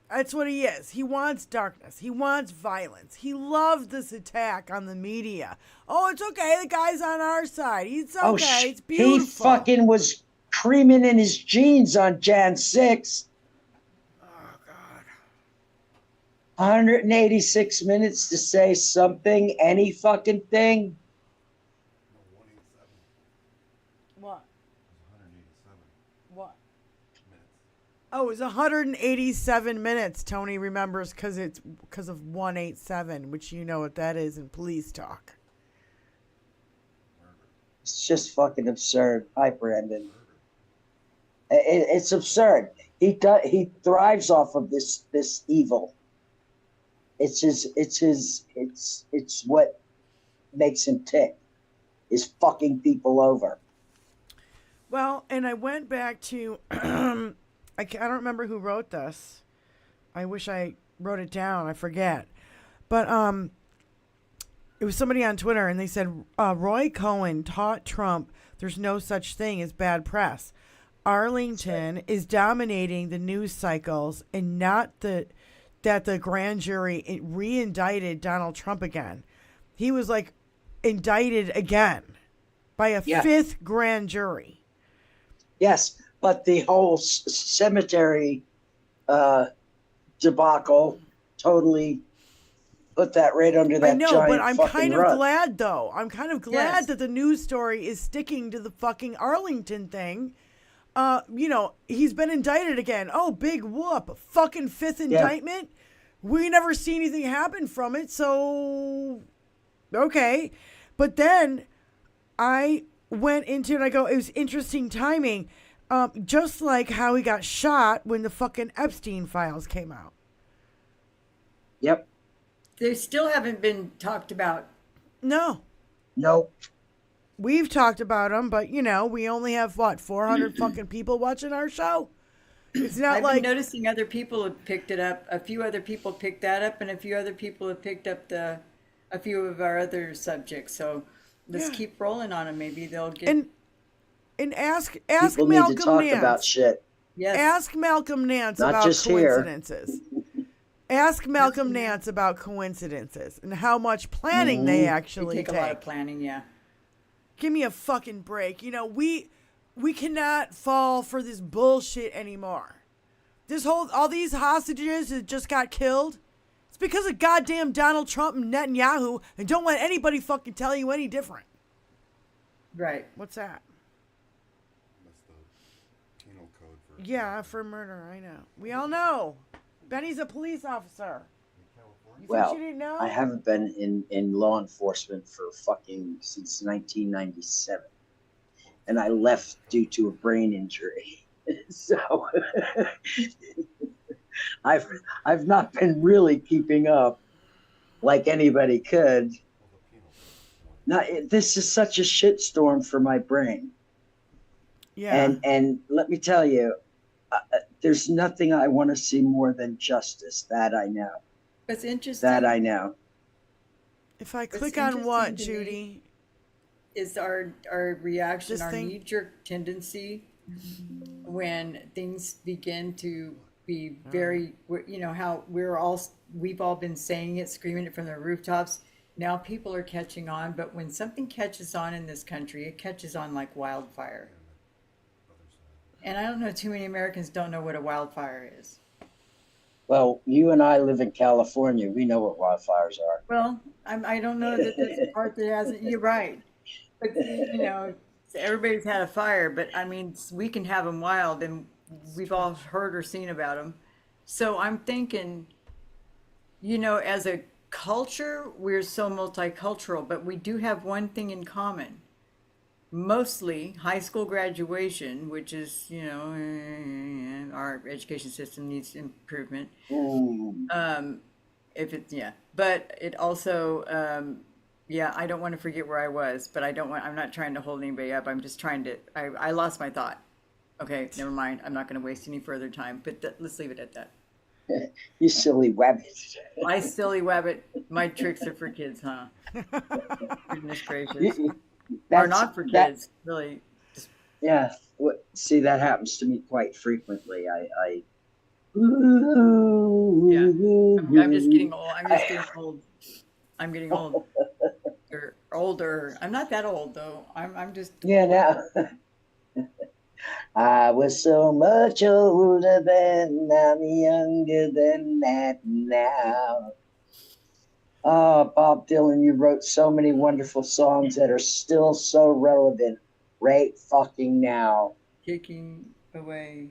That's what he is. He wants darkness. He wants violence. He loves this attack on the media. Oh, it's okay. The guy's on our side. It's okay. It's beautiful. He fucking was creaming in his jeans on Jan 6th. Oh, God. 186 minutes to say something, any fucking thing. What? What? Oh, it was 187 minutes. Tony remembers because of 187, which you know what that is in police talk. It's just fucking absurd. Hi, Brandon. It's absurd. He thrives off of this evil. It's what makes him tick. Is fucking people over. Well, and I went back to I don't remember who wrote this. I wish I wrote it down. I forget. But it was somebody on Twitter, and they said Roy Cohn taught Trump there's no such thing as bad press. Arlington is dominating the news cycles, and not that the grand jury re-indicted Donald Trump again. He was like indicted again by a fifth grand jury. Yes, but the whole cemetery debacle totally put that right under that giant fucking rug. I know, but I'm kind of glad, though. I'm kind of glad that the news story is sticking to the fucking Arlington thing. He's been indicted again. Oh, big whoop. Fucking fifth indictment. We never see anything happen from it, so okay. But then I went into it and I go, it was interesting timing. Just like how he got shot when the fucking Epstein files came out. Yep. They still haven't been talked about. No. Nope. We've talked about them, but we only have 400 fucking people watching our show. It's not I've been noticing other people have picked it up. A few other people picked that up, and a few other people have picked up a few of our other subjects. So let's keep rolling on them. Maybe they'll get. And ask people Malcolm need to talk Nance about shit. Yes. Ask Malcolm Nance Not about just coincidences. Ask Malcolm Nance about coincidences and how much planning they actually take. A lot of planning, yeah. Give me a fucking break. We cannot fall for this bullshit anymore. All these hostages that just got killed, it's because of goddamn Donald Trump and Netanyahu, and don't let anybody fucking tell you any different. Right. What's that? That's the penal code for. Yeah, for murder. I know. We all know. Benny's a police officer. You think Well, she didn't know? I haven't been in law enforcement for fucking since 1997, and I left due to a brain injury. So I've not been really keeping up like anybody could. This is such a shitstorm for my brain. Yeah. And let me tell you, there's nothing I want to see more than justice. That I know. What's interesting That I know. If I What's click on what, interesting to me Judy? is our reaction, This our thing? knee-jerk tendency when things begin to be very, you know, how we've all been saying it, screaming it from the rooftops. Now people are catching on, but when something catches on in this country, it catches on like wildfire. And I don't know too many Americans don't know what a wildfire is. Well, you and I live in California. We know what wildfires are. Well, I don't know that there's a part that hasn't. You're right, but you know, everybody's had a fire. But I mean, we can have them wild, and we've all heard or seen about them. So I'm thinking, you know, as a culture, we're so multicultural, but we do have one thing in common. Mostly high school graduation, which is, you know, our education system needs improvement. If it's, yeah, but it also, yeah, I don't want to forget where I was, but I'm not trying to hold anybody up. I'm just trying to, I lost my thought. Okay, never mind. I'm not going to waste any further time, but let's leave it at that. You silly wabbit. I silly wabbit. My tricks are for kids, huh? Goodness gracious. Or not for kids, really. Yeah. See, that happens to me quite frequently. Yeah. I'm just getting old. I'm getting old. Or older. I'm not that old though. I'm just. Yeah, now. I was so much older then, I'm younger than that now. Oh, Bob Dylan, you wrote so many wonderful songs that are still so relevant right fucking now. Kicking away.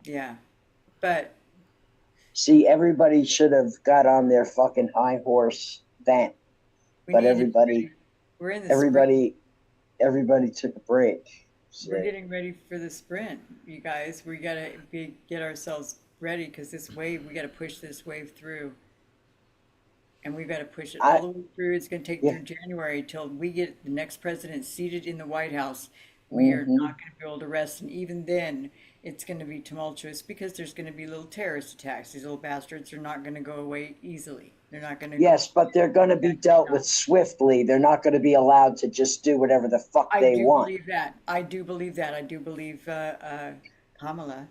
Yeah. But. See, everybody should have got on their fucking high horse then. But everybody took a break. So. We're getting ready for the sprint, you guys. We got to get ourselves ready because this wave, we got to push this wave through. And we've got to push it all the way through. It's going to take through January till we get the next president seated in the White House. We are not going to be able to rest. And even then, it's going to be tumultuous because there's going to be little terrorist attacks. These little bastards are not going to go away easily. They're not going to. Yes, but they're going to be dealt with swiftly. They're not going to be allowed to just do whatever the fuck they want. I do believe that. I do believe Kamala.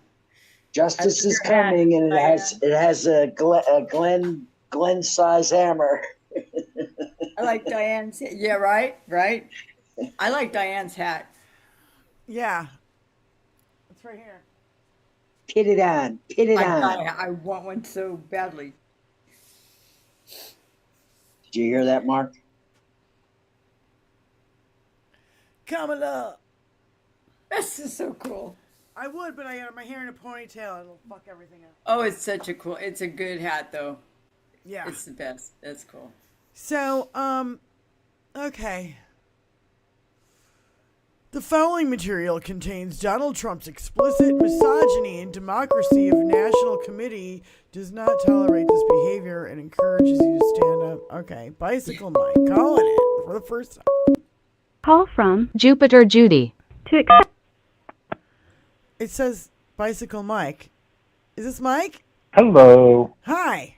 Justice is coming, and it has a Glenn size hammer. I like Diane's. Yeah, right. I like Diane's hat. Yeah, it's right here. Pit it on. I want one so badly. Did you hear that, Mark? Kamala. This is so cool. I would, but I got my hair in a ponytail. It'll fuck everything up. Oh, it's a good hat though. Yeah. It's the best. That's cool. So, okay. The following material contains Donald Trump's explicit misogyny, and Democracy of National Committee does not tolerate this behavior and encourages you to stand up. Okay, Bicycle Mike calling it for the first time. Call from Jupiter Judy. To accept. It says Bicycle Mike. Is this Mike? Hello. Hi.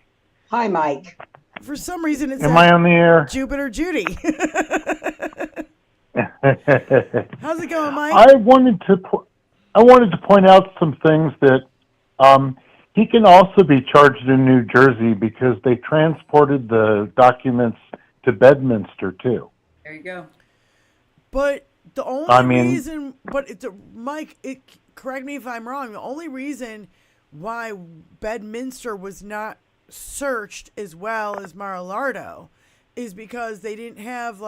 Hi, Mike. For some reason it says Am I on the air? Jupiter Judy. How's it going, Mike? I wanted to point out some things that he can also be charged in New Jersey because they transported the documents to Bedminster too. There you go. But the only reason, Mike, correct me if I'm wrong. The only reason why Bedminster was not searched as well as Mar-a-Lago is because they didn't have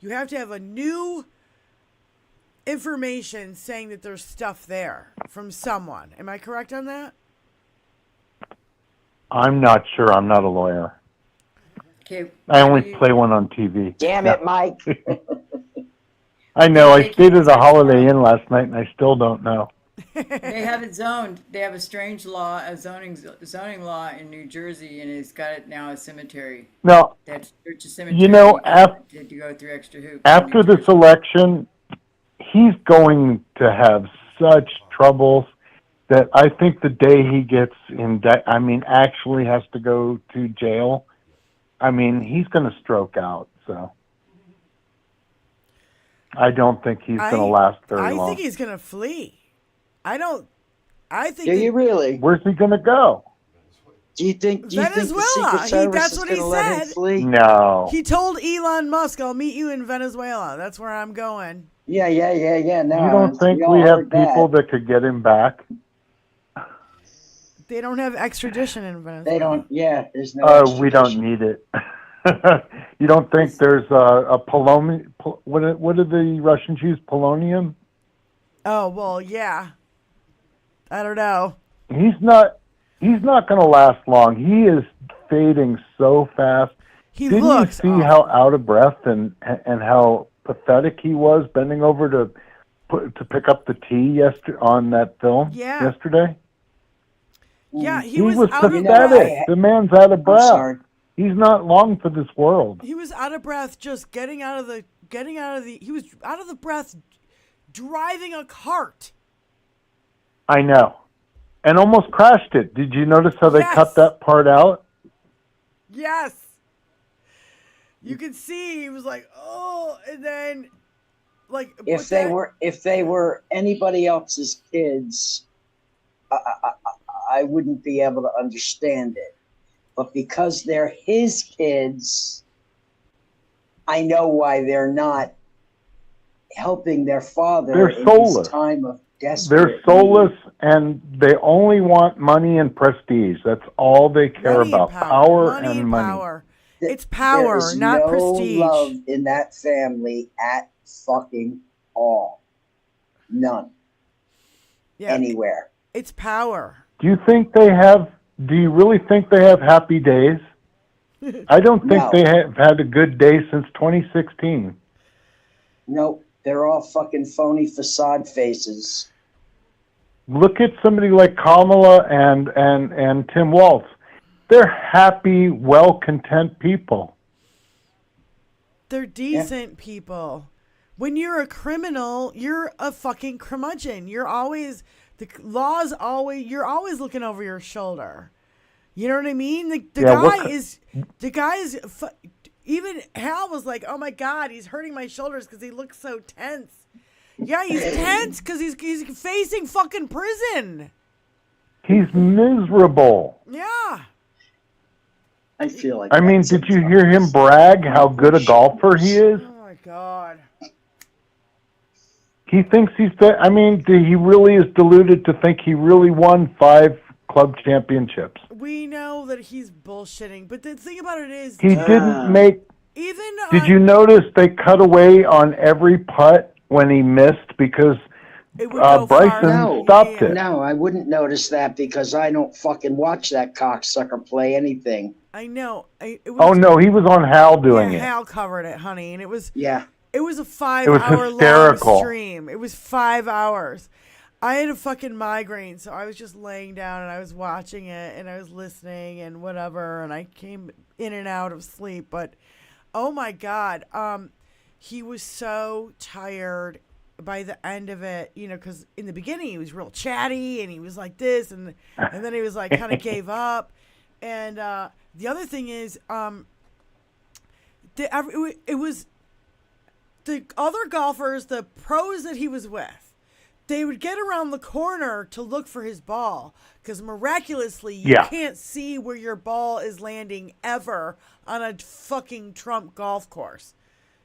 you have to have a new information saying that there's stuff there from someone. Am I correct on that? I'm not sure. I'm not a lawyer. Okay. I only play one on TV. Damn it, Mike. I know. I stayed at a Holiday Inn last night, and I still don't know. They have it zoned. They have a strange law, a zoning law in New Jersey, and it's got it now a cemetery. Now, That's church a cemetery. you know, had to go through extra hoops. after this election, he's going to have such troubles that I think the day he gets actually has to go to jail, he's going to stroke out. So I don't think he's going to last very long. I think he's going to flee. Do you really? Where's he going to go? Do you think Venezuela? the Secret Service That's is what he gonna let him said. flee? No. He told Elon Musk, "I'll meet you in Venezuela. That's where I'm going." Yeah. No, You don't think we have people that could get him back? They don't have extradition in Venezuela. They don't. Yeah, there's no. We don't need it. You don't think there's a polonium? What do the Russians use? Polonium? Oh well, yeah. I don't know. He's not going to last long. He is fading so fast. Didn't you see how out of breath and how pathetic he was bending over to pick up the tea on that film yesterday? Yeah, he was was out of pathetic. breath. The man's out of breath. sorry. He's not long for this world. He was out of breath just he was out of the breath driving a cart. I know. And almost crashed it. Did you notice how they cut that part out? Yes. You can see he was like, oh, and then if they were anybody else's kids, I wouldn't be able to understand it. But because they're his kids, I know why they're not helping their father in his time of desperate They're soulless, and they only want money and prestige. That's all they care about. Power and money. Power. It's power, there is not no prestige. love in that family at fucking all. None. Anywhere. It's power. Do you really think they have happy days? I don't think No. they have had a good day since 2016. Nope. They're all fucking phony facade faces. Look at somebody like Kamala and Tim Walz. They're happy, well-content people. They're decent people. When you're a criminal, you're a fucking curmudgeon. You're always you're always looking over your shoulder. You know what I mean? The guy is even Hal was like, "Oh my God, he's hurting my shoulders because he looks so tense." Yeah, he's tense because he's facing fucking prison. He's miserable. Yeah. I feel like. Did you hear him brag how good a golfer he is? Oh my God. He thinks he really is deluded to think he really won 5 club championships. We know that he's bullshitting, but the thing about it is He didn't make. Even Did you notice they cut away on every putt when he missed because Bryson stopped it? No, I wouldn't notice that because I don't fucking watch that cocksucker play anything. I know. No, he was on Hal doing it. Hal covered it, honey, and it was a 5-hour long hysterical. stream. It was 5 hours. I had a fucking migraine, so I was just laying down and I was watching it and I was listening and whatever, and I came in and out of sleep. But oh my God, he was so tired by the end of it, because in the beginning he was real chatty and he was like this, and then he was like kind of gave up. And the other thing is, it was the other golfers, the pros that he was with, they would get around the corner to look for his ball because miraculously you can't see where your ball is landing ever on a fucking Trump golf course.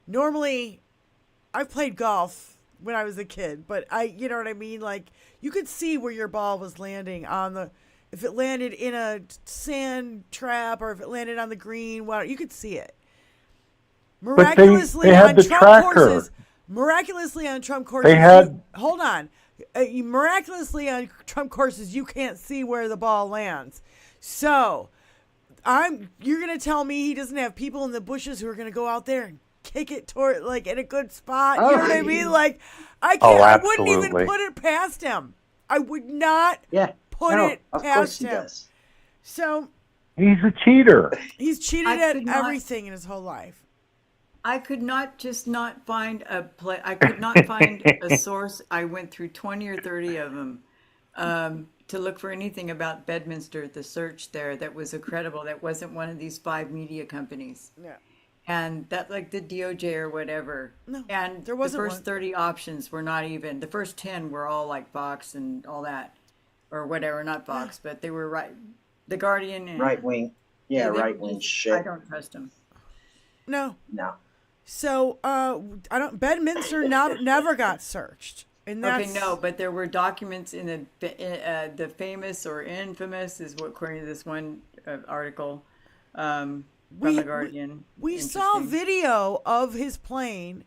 Normally, I've played golf when I was a kid, but you know what I mean? Like, you could see where your ball was landing if it landed in a sand trap or if it landed on the green, you could see it. Miraculously, they had on the Trump tracker. courses, Miraculously on Trump courses, They had. hold on. Miraculously on Trump courses, you can't see where the ball lands. So, you're gonna tell me he doesn't have people in the bushes who are gonna go out there and kick it toward like in a good spot? You know what I mean? Like, I can't. I wouldn't even put it past him. I would not put it of past course he him. does. So He's a cheater. he's cheated at everything in his whole life. I could not find a play. I could not find a source. I went through 20 or 30 of them to look for anything about Bedminster, the search there that was credible. That wasn't one of these 5 media companies. Yeah. And that like the DOJ or whatever. No, and there wasn't the first one. 30 options were not even. The first 10 were all like Fox and all that, or whatever. Not Fox, but they were right. The Guardian and Right wing. Yeah, they were right wing just- shit. I don't trust them. No. No. So Bedminster never got searched, and that's Okay, no, but there were documents in the famous or infamous is what according to this one article from the Guardian. We saw video of his plane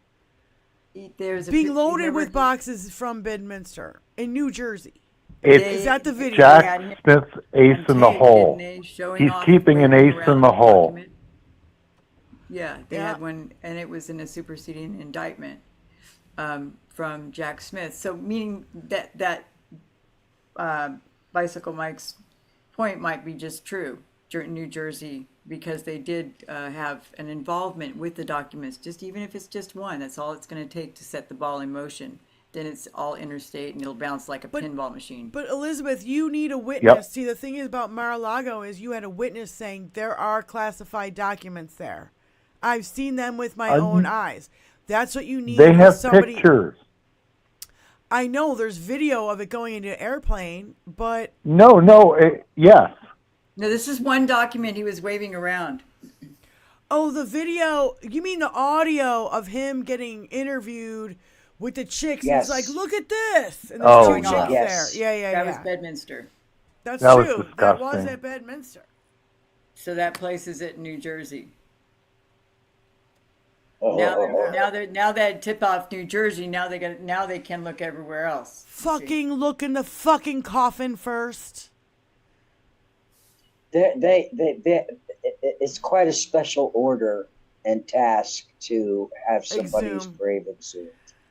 There's being loaded with boxes from Bedminster in New Jersey. It's Is that the video? Jack Smith's ace in the hole. He's keeping an ace in the hole. Yeah, they had one, and it was in a superseding indictment from Jack Smith. So, meaning that Bicycle Mike's point might be just true, New Jersey, because they did have an involvement with the documents. Just even if it's just one, that's all it's going to take to set the ball in motion. Then it's all interstate, and it'll bounce like a pinball machine. But Elizabeth, you need a witness. Yep. See, the thing is about Mar-a-Lago is you had a witness saying there are classified documents there. I've seen them with my own eyes. That's what you need. They have somebody. pictures. I know there's video of it going into an airplane, but Yes. No, this is one document he was waving around. oh, the video. You mean the audio of him getting interviewed with the chicks? Yes. He's like, "Look at this," and Oh, there's 2 chicks yes. there. Yeah. That was Bedminster. That's That was true. That was disgusting. at Bedminster. So that place is at New Jersey. Oh, Now that tip off New Jersey, now they can look everywhere else. Fucking look in the fucking coffin first. It's quite a special order and task to have somebody's Exhume. grave exhumed.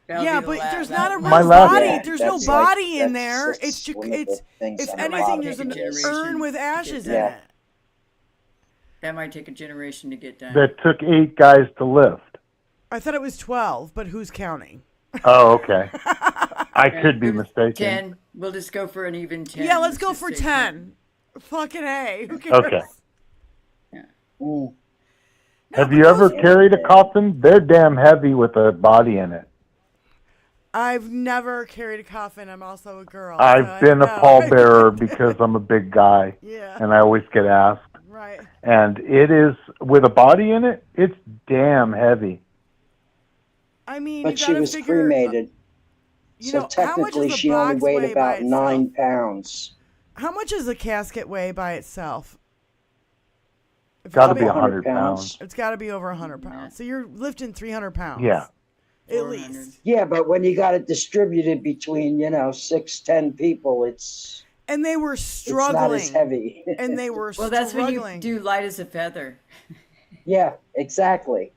Yeah, but there's not a My real last- body. Yeah, there's no that's body in that's there. just It's one of the things if on the anything, bottom. there's an Generation. urn with ashes in Yeah. it. That might take a generation to get done. That took 8 guys to lift. I thought it was 12, but who's counting? Oh, okay. I could be mistaken. 10. We'll just go for an even 10. Yeah, let's go just for say 10. Fucking A. Who cares? Okay. Mm. Have you ever carried a coffin? They're damn heavy with a body in it. I've never carried a coffin. I'm also a girl. I've been a pallbearer because I'm a big guy. Yeah. And I always get asked. Right. And it is, with a body in it, it's damn heavy. I mean, But you she gotta was figure, cremated. you So know, how much technically does a she only box weighed weigh by about itself? 9 pounds. How much does a casket weigh by itself? If Got to it's be big- 100 pounds. It's got to be over 100 pounds. So you're lifting 300 pounds. Yeah. At least. Yeah, but when you got it distributed between, 6, 10 people, it's And they were not struggling. as heavy. And they were Well, that's when struggling. you do light as a feather. Yeah, exactly.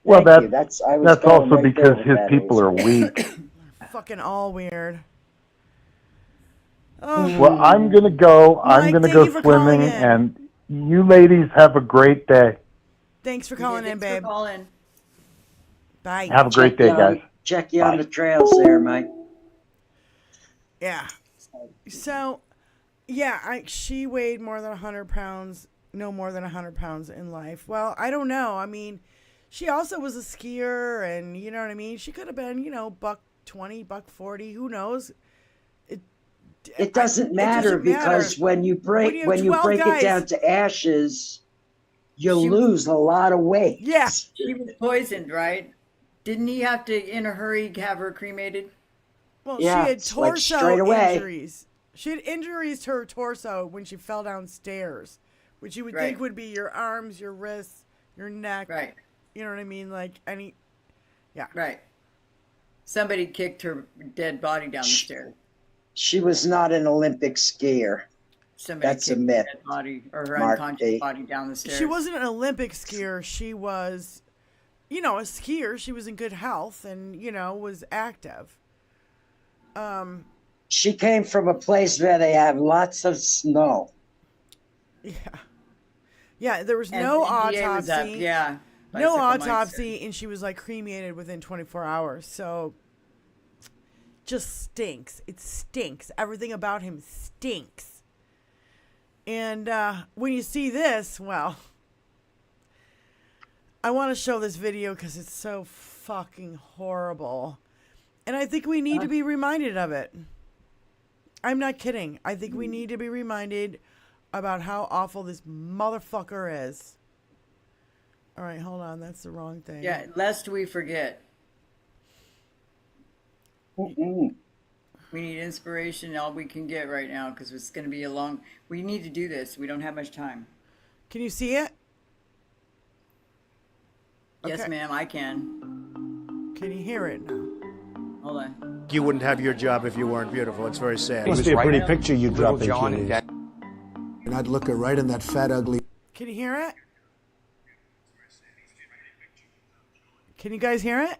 Well, Thank you. that's I was that's going also right there because with his that, people are Elizabeth. weak. Fucking all weird. Oh. Well, I'm going to go. I'm Mike, going to thank go you for calling swimming. in. And you ladies have a great day. Thanks for calling in, babe. Bye. Have a great day, guys. Check you on the trails there, Mike. Yeah. So, yeah, she weighed more than 100 pounds, no more than 100 pounds in life. Well, I don't know. I mean, she also was a skier, and you know what I mean? She could have been, $120, $140, who knows? It doesn't matter because when you break When you have 12 it guys- down to ashes, you lose a lot of weight. Yeah. She was poisoned, right? Didn't he have to, in a hurry, have her cremated? Well, Yeah, she had it's like torso straight away. injuries. She had injuries to her torso when she fell downstairs, which you would think Right. would be your arms, your wrists, your neck. Right. You know what I mean? Like yeah. Right. Somebody kicked her dead body down the stairs. She was not an Olympic skier. Somebody That's a kicked myth. her dead body or her Mark unconscious eight. body down the stairs. She wasn't an Olympic skier. She was, a skier. She was in good health and, was active. She came from a place where they have lots of snow. Yeah. Yeah, there was And no the NDA autopsy. was up, yeah. No Bicycle autopsy, and she was like cremated within 24 hours. So, just stinks. It stinks. Everything about him stinks. And when you see this, well, I want to show this video because it's so fucking horrible. And I think we need to be reminded of it. I'm not kidding. I think we need to be reminded about how awful this motherfucker is. All right, hold on. That's the wrong thing. Yeah, lest we forget. Mm-mm. We need inspiration, all we can get right now, because it's going to be we need to do this. We don't have much time. Can you see it? Yes, Okay. ma'am, I can. Can you hear it now? Hold on. You wouldn't have your job if you weren't beautiful. It's very sad. It must be a pretty picture you drop into. And I'd look her right in that fat, ugly... Can you hear it? Can you guys hear it?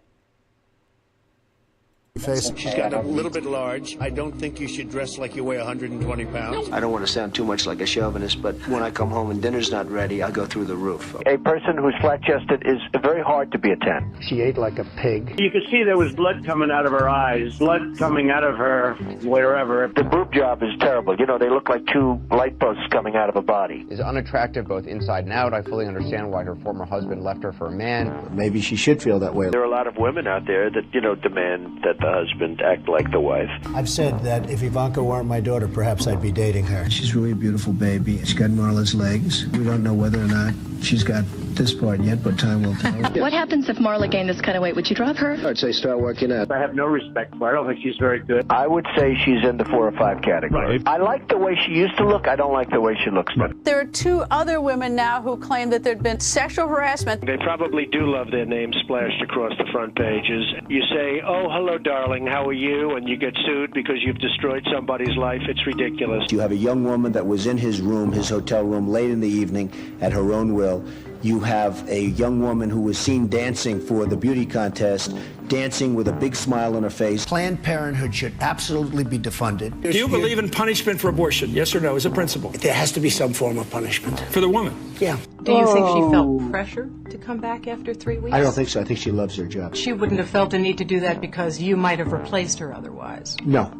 face. She's got a little bit large. I don't think you should dress like you weigh 120 pounds. I don't want to sound too much like a chauvinist, but when I come home and dinner's not ready, I go through the roof. A person who's flat-chested is very hard to be a 10. She ate like a pig. You could see there was blood coming out of her eyes, blood coming out of her wherever. The boob job is terrible. You know, they look like two light posts coming out of a body. Is unattractive both inside and out. I fully understand why her former husband left her for a man. Maybe she should feel that way. There are a lot of women out there that, demand that the husband act like the wife. I've said that if Ivanka weren't my daughter, perhaps I'd be dating her. She's really a beautiful baby. She's got Marla's legs. We don't know whether or not she's got this part yet, but time will tell. What happens if Marla gained this kind of weight? Would you drop her? I'd say start working out. I have no respect for her. I don't think she's very good. I would say she's in the 4 or 5 category. Right. I like the way she used to look. I don't like the way she looks now. There are 2 other women now who claim that there'd been sexual harassment. They probably do love their names splashed across the front pages. You say, oh, hello, darling, how are you? And you get sued because you've destroyed somebody's life. It's ridiculous. You have a young woman that was in his room, his hotel room, late in the evening at her own will. You have a young woman who was seen dancing for the beauty contest, dancing with a big smile on her face. Planned Parenthood should absolutely be defunded. Do you believe in punishment for abortion? Yes or no, as a principle? There has to be some form of punishment. For the woman? Yeah. Do you think she felt pressure to come back after 3 weeks? I don't think so. I think she loves her job. She wouldn't have felt a need to do that because you might have replaced her otherwise. No.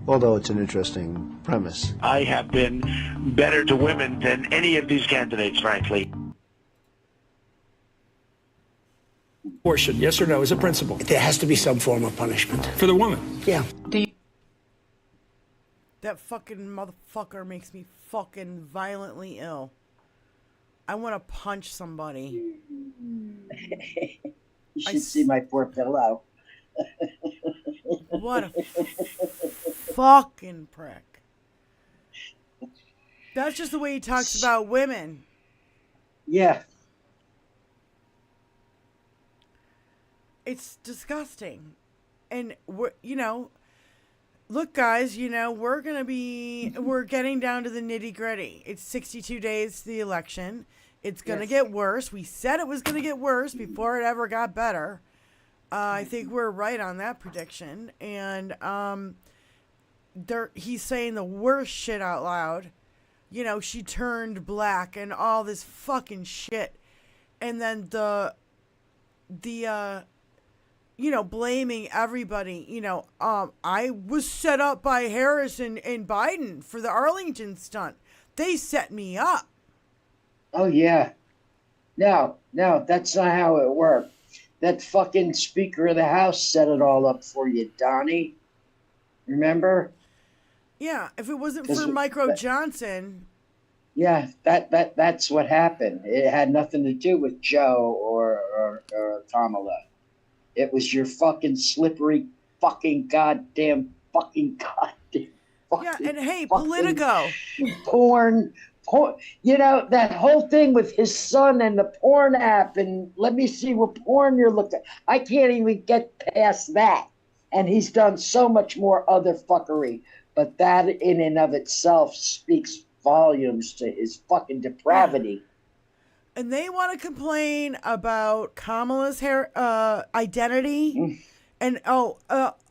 Although it's an interesting premise. I have been better to women than any of these candidates, frankly. Abortion, yes or no, as a principle? There has to be some form of punishment. For the woman? Yeah. That fucking motherfucker makes me fucking violently ill. I want to punch somebody. You should see my poor pillow. What a fucking prick. That's just the way he talks about women. Yeah. It's disgusting. And we're, look guys, we're getting down to the nitty gritty. It's 62 days to the election. It's going to get worse. We said it was going to get worse before it ever got better. I think we're right on that prediction. And he's saying the worst shit out loud. She turned black and all this fucking shit. And then the blaming everybody. I was set up by Harris and Biden for the Arlington stunt. They set me up. Oh, yeah. No, that's not how it worked. That fucking Speaker of the House set it all up for you, Donnie. Remember? Yeah, if it wasn't for Micro Johnson. Yeah, that's what happened. It had nothing to do with Joe or Kamala. It was your fucking slippery fucking goddamn. Yeah, and hey, Politico. Porn, that whole thing with his son and the porn app, and let me see what porn you're looking at. I can't even get past that. And he's done so much more other fuckery. But that in and of itself speaks volumes to his fucking depravity. And they want to complain about Kamala's identity. And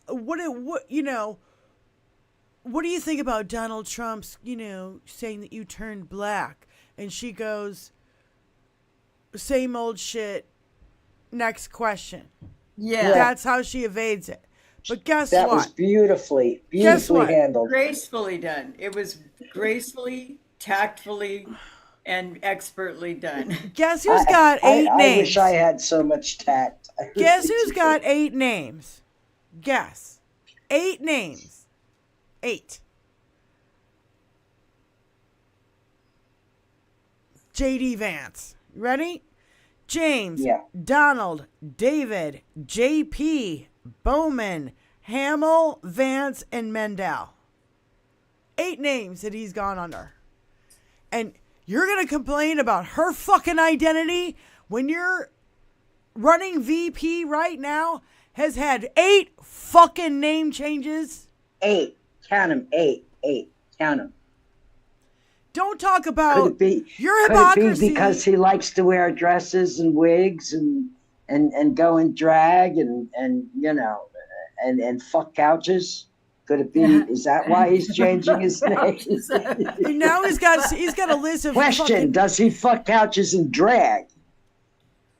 what do you think about Donald Trump's, saying that you turned black? And she goes, same old shit. Next question. Yeah. That's how she evades it. But guess that what? Was beautifully handled. Gracefully done. It was gracefully, tactfully, and expertly done. Guess who's got 8 names? I wish I had so much tact. Guess who's got 8 names? Guess. 8 names. 8. J.D. Vance. Ready? James. Yeah. Donald. David. J.P. Bowman, Hamill, Vance, and Mendel. 8 names that he's gone under. And you're going to complain about her fucking identity when you're running VP right now has had 8 fucking name changes? 8. Count them. 8. Count them. Don't talk about your hypocrisy. Could it be because he likes to wear dresses and wigs and go in drag and fuck couches? Could it be? Is that why he's changing his name? And now he's got a list of question. Does he fuck couches and drag?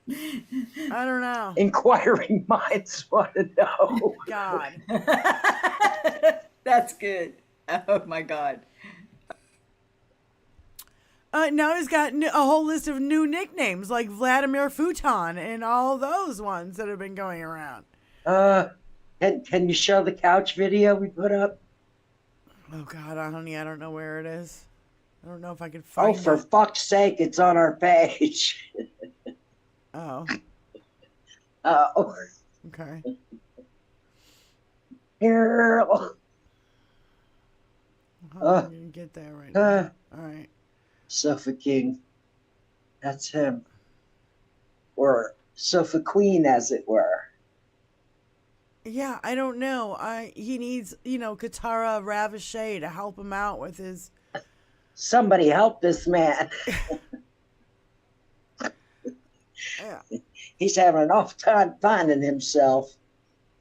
I don't know. Inquiring minds want to know. God. That's good. Oh my God. Now he's got a whole list of new nicknames like Vladimir Futon and all those ones that have been going around. Can you show the couch video we put up? Oh God, honey, I don't know where it is. I don't know if I can find it. Oh, for fuck's sake, it's on our page. Oh. Oh. Okay. Here. I'm gonna get there right now. All right. Sofa King. That's him. Or Sofa Queen, as it were. Yeah, I don't know. He needs, Katara Ravashay to help him out with his... Somebody help this man. Yeah. He's having an awful time finding himself,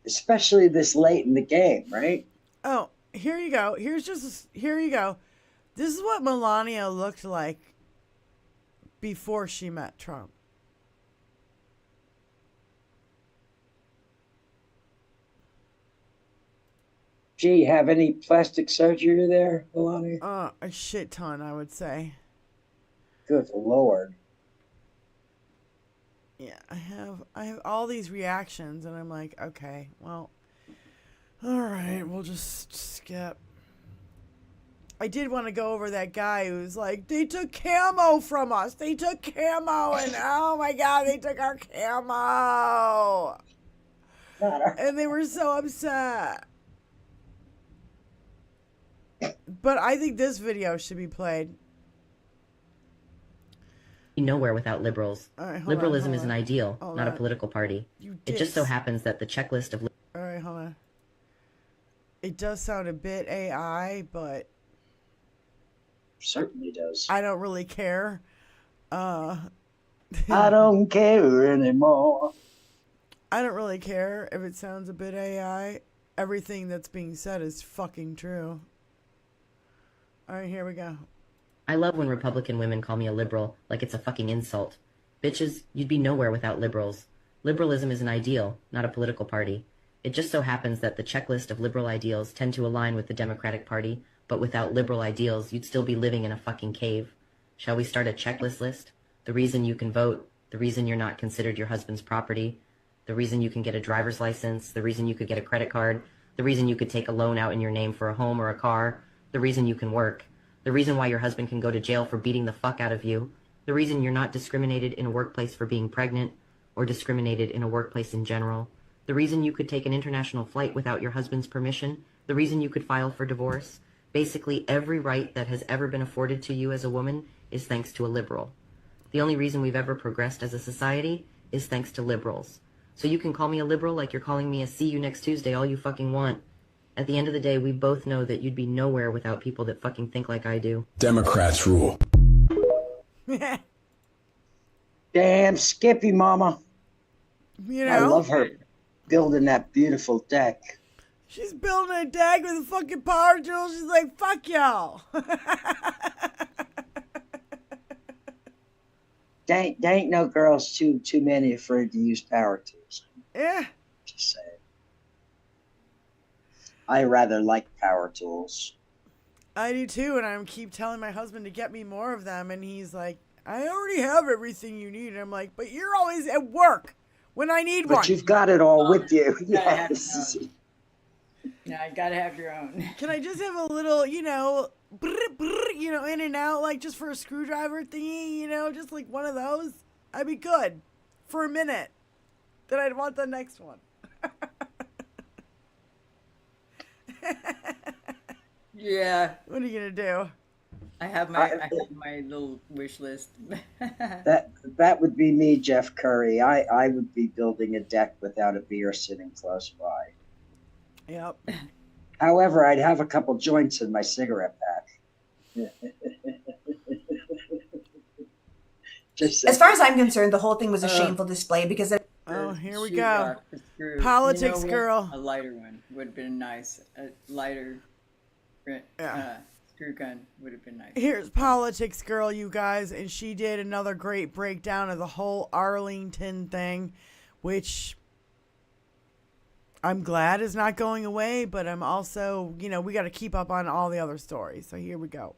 especially this late in the game, right? Oh, here you go. Here you go. This is what Melania looked like before she met Trump. Gee, have any plastic surgery there, Melania? A shit ton, I would say. Good Lord. Yeah, I have all these reactions, and I'm like, okay, well, all right, we'll just skip. I did want to go over that guy who's like, they took camo from us. They took camo, and oh my God, they took our camo. And they were so upset. But I think this video should be played. Nowhere without liberals. Right, Liberalism is an ideal, not a political party. It just so happens that the checklist of... All right, hold on. It does sound a bit AI, but... Certainly does. I don't really care. I don't care anymore. I don't really care if it sounds a bit AI. Everything that's being said is fucking true. All right, here we go. I love when Republican women call me a liberal, like it's a fucking insult. Bitches, you'd be nowhere without liberals. Liberalism is an ideal, not a political party. It just so happens that the checklist of liberal ideals tend to align with the Democratic Party, but without liberal ideals, you'd still be living in a fucking cave. Shall we start a checklist list? The reason you can vote, the reason you're not considered your husband's property, the reason you can get a driver's license, the reason you could get a credit card, the reason you could take a loan out in your name for a home or a car, the reason you can work, the reason why your husband can go to jail for beating the fuck out of you, the reason you're not discriminated in a workplace for being pregnant, or discriminated in a workplace in general, the reason you could take an international flight without your husband's permission, the reason you could file for divorce. Basically, every right that has ever been afforded to you as a woman is thanks to a liberal. The only reason we've ever progressed as a society is thanks to liberals. So you can call me a liberal like you're calling me a see you next Tuesday all you fucking want. At the end of the day, we both know that you'd be nowhere without people that fucking think like I do. Democrats rule. Damn Skippy mama. You know? I love her building that beautiful deck. She's building a deck with a fucking power tool. She's like, fuck y'all. There ain't no girls too many afraid to use power tools. Yeah. Just saying. I rather like power tools. I do too, and I keep telling my husband to get me more of them, and he's like, I already have everything you need. And I'm like, but you're always at work when I need one. But you've got it all with you. Yes. Yeah, I gotta have your own. Can I just have a little, you know, in and out, like just for a screwdriver thingy, you know, just like one of those? I'd be good for a minute. Then I'd want the next one. Yeah. What are you gonna do? I have my little wish list. that would be me, Jeff Curry. I would be building a deck without a beer sitting close by. Yep. However, I'd have a couple joints in my cigarette pack. As far as I'm concerned, the whole thing was a shameful display because it. Oh, here we go. Politics, girl. A lighter one would have been nice. A lighter screw gun would have been nice. Here's Politics Girl, you guys, and she did another great breakdown of the whole Arlington thing, which I'm glad is not going away, but I'm also, you know, we got to keep up on all the other stories. So here we go.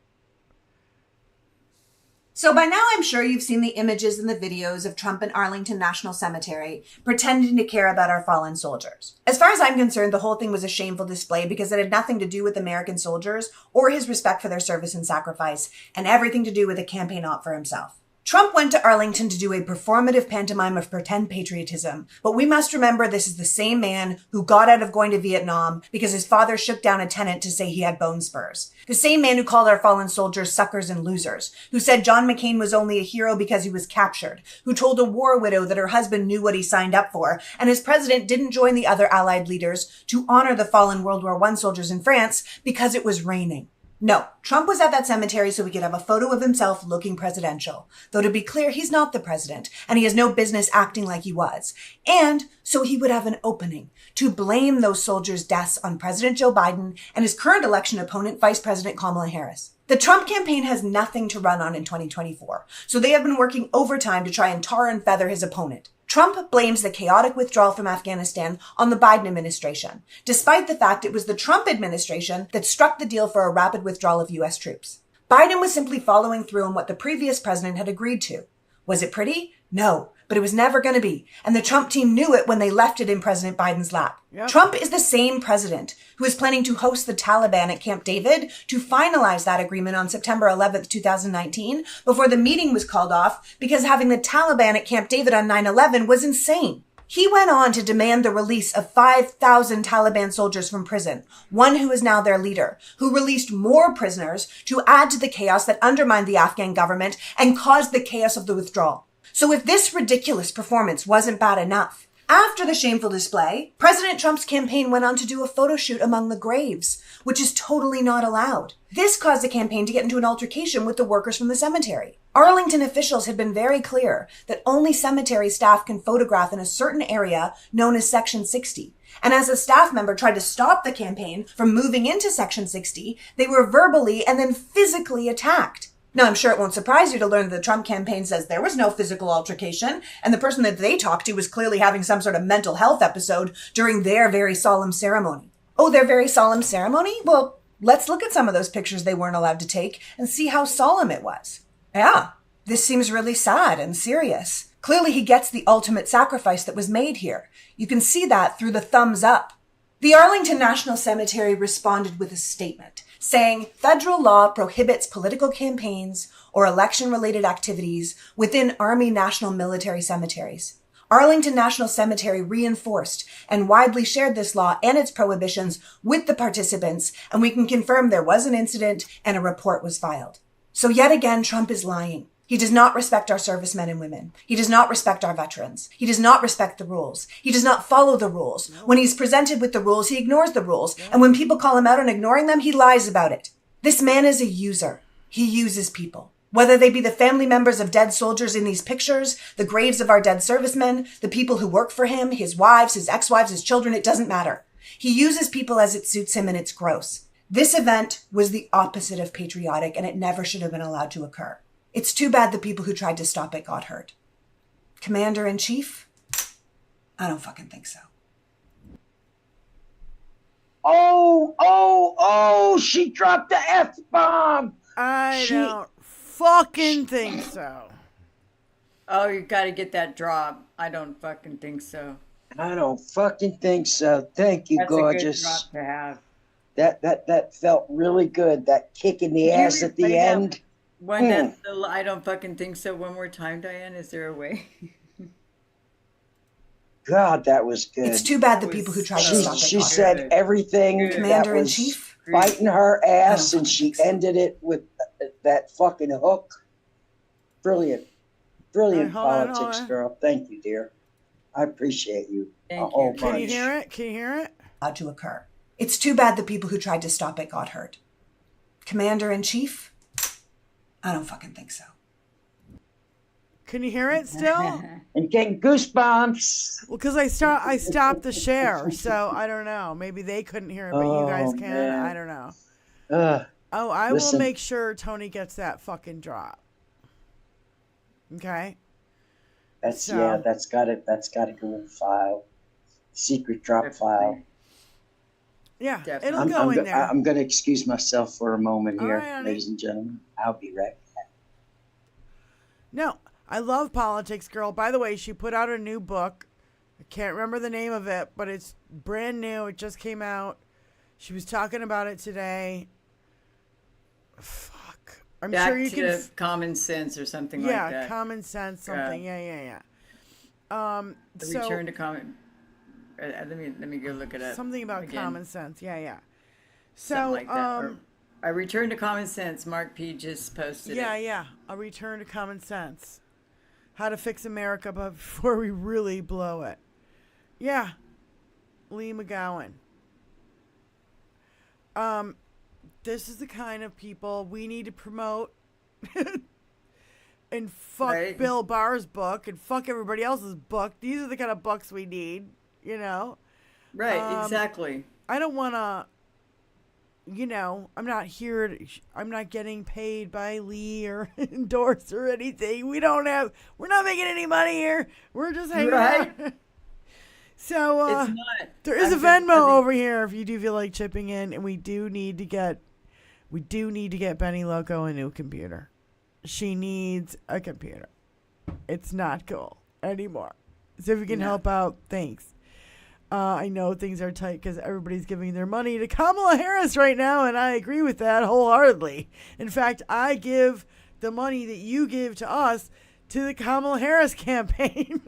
So by now, I'm sure you've seen the images and the videos of Trump in Arlington National Cemetery pretending to care about our fallen soldiers. As far as I'm concerned, the whole thing was a shameful display because it had nothing to do with American soldiers or his respect for their service and sacrifice, and everything to do with a campaign op for himself. Trump went to Arlington to do a performative pantomime of pretend patriotism, but we must remember this is the same man who got out of going to Vietnam because his father shook down a tenant to say he had bone spurs. The same man who called our fallen soldiers suckers and losers, who said John McCain was only a hero because he was captured, who told a war widow that her husband knew what he signed up for, and his president didn't join the other Allied leaders to honor the fallen World War I soldiers in France because it was raining. No, Trump was at that cemetery so we could have a photo of himself looking presidential. Though to be clear, he's not the president, and he has no business acting like he was. And so he would have an opening to blame those soldiers' deaths on President Joe Biden and his current election opponent, Vice President Kamala Harris. The Trump campaign has nothing to run on in 2024, so they have been working overtime to try and tar and feather his opponent. Trump blames the chaotic withdrawal from Afghanistan on the Biden administration, despite the fact it was the Trump administration that struck the deal for a rapid withdrawal of U.S. troops. Biden was simply following through on what the previous president had agreed to. Was it pretty? No, but it was never going to be, and the Trump team knew it when they left it in President Biden's lap. Yep. Trump is the same president who is planning to host the Taliban at Camp David to finalize that agreement on September 11th, 2019, before the meeting was called off because having the Taliban at Camp David on 9/11 was insane. He went on to demand the release of 5,000 Taliban soldiers from prison, one who is now their leader, who released more prisoners to add to the chaos that undermined the Afghan government and caused the chaos of the withdrawal. So if this ridiculous performance wasn't bad enough, after the shameful display, President Trump's campaign went on to do a photo shoot among the graves, which is totally not allowed. This caused the campaign to get into an altercation with the workers from the cemetery. Arlington officials had been very clear that only cemetery staff can photograph in a certain area known as Section 60. And as a staff member tried to stop the campaign from moving into Section 60, they were verbally and then physically attacked. Now, I'm sure it won't surprise you to learn that the Trump campaign says there was no physical altercation, and the person that they talked to was clearly having some sort of mental health episode during their very solemn ceremony. Oh, their very solemn ceremony? Well, let's look at some of those pictures they weren't allowed to take and see how solemn it was. Yeah, this seems really sad and serious. Clearly he gets the ultimate sacrifice that was made here. You can see that through the thumbs up. The Arlington National Cemetery responded with a statement saying federal law prohibits political campaigns or election-related activities within Army National Military cemeteries. Arlington National Cemetery reinforced and widely shared this law and its prohibitions with the participants, and we can confirm there was an incident and a report was filed. So yet again, Trump is lying. He does not respect our servicemen and women. He does not respect our veterans. He does not respect the rules. He does not follow the rules. When he's presented with the rules, he ignores the rules. And when people call him out on ignoring them, he lies about it. This man is a user. He uses people. Whether they be the family members of dead soldiers in these pictures, the graves of our dead servicemen, the people who work for him, his wives, his ex-wives, his children, it doesn't matter. He uses people as it suits him, and it's gross. This event was the opposite of patriotic, and it never should have been allowed to occur. It's too bad the people who tried to stop it got hurt. Commander-in-Chief? I don't fucking think so. Oh, she dropped the F-bomb. I don't fucking think so. Oh, you got to get that drop. I don't fucking think so. I don't fucking think so. Thank you, That's gorgeous. a good drop to have. That felt really good. That kick in the ass at the end. I don't fucking think so. One more time, Diane. Is there a way? God, that was good. It's too bad the people who tried to stop it. She said everything. Commander-in-Chief, fighting her ass, and she ended it with that fucking hook. Brilliant politics, girl. Thank you, dear. I appreciate you. Thank you. Can you hear it? Can you hear it? Allowed to occur. It's too bad the people who tried to stop it got hurt. Commander-in-Chief? I don't fucking think so. Can you hear it still? And getting goosebumps. Well, because I stopped the share, so I don't know. Maybe they couldn't hear it, but you guys can. Man. I don't know. I listen. will make sure Tony gets that fucking drop. Okay. That's got to go in the file. Secret drop file. Yeah, Definitely. it'll go in there. I'm going to excuse myself for a moment here, right, honey. ladies and gentlemen. I'll be right back. No, I love politics, girl. By the way, she put out a new book. I can't remember the name of it, but it's brand new. It just came out. She was talking about it today. Fuck. I'm Back sure you to can. Common Sense or something like that. Yeah, Common Sense, something. Yeah. The return to common. Let me go look it up. Something about again. common sense. Yeah. Something So, like that. Or a return to common sense. Mark P just posted it. Yeah. A return to common sense. How to fix America before we really blow it. Yeah. Lee McGowan. This is the kind of people we need to promote and fuck Bill Barr's book and fuck everybody else's book. These are the kind of books we need, you know? Right, exactly. I don't want to, I'm not getting paid by Lee or endorsed or anything. We're not making any money here. We're just hanging out. So, there is a Venmo over here if you do feel like chipping in, and we do need to get Benny Loco a new computer. She needs a computer. It's not cool anymore. So if you can help out, thanks. I know things are tight because everybody's giving their money to Kamala Harris right now, and I agree with that wholeheartedly. In fact, I give the money that you give to us to the Kamala Harris campaign.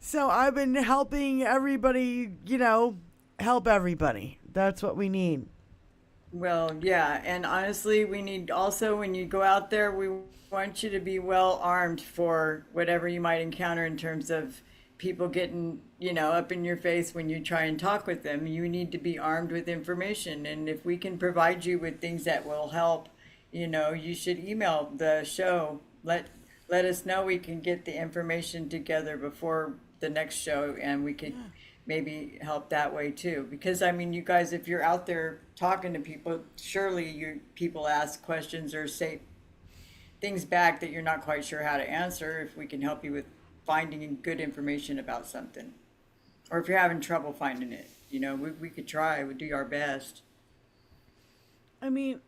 So I've been helping everybody, help everybody. That's what we need. Well, yeah, and honestly, we need also, when you go out there, we want you to be well armed for whatever you might encounter in terms of people getting, up in your face when you try and talk with them. You need to be armed with information, and if we can provide you with things that will help, you should email the show. Let us know. We can get the information together before the next show, and we could maybe help that way too. Because you guys, if you're out there talking to people, surely people ask questions or say things back that you're not quite sure how to answer. If we can help you with finding good information about something, or if you're having trouble finding it, we could try. We'd do our best. Thing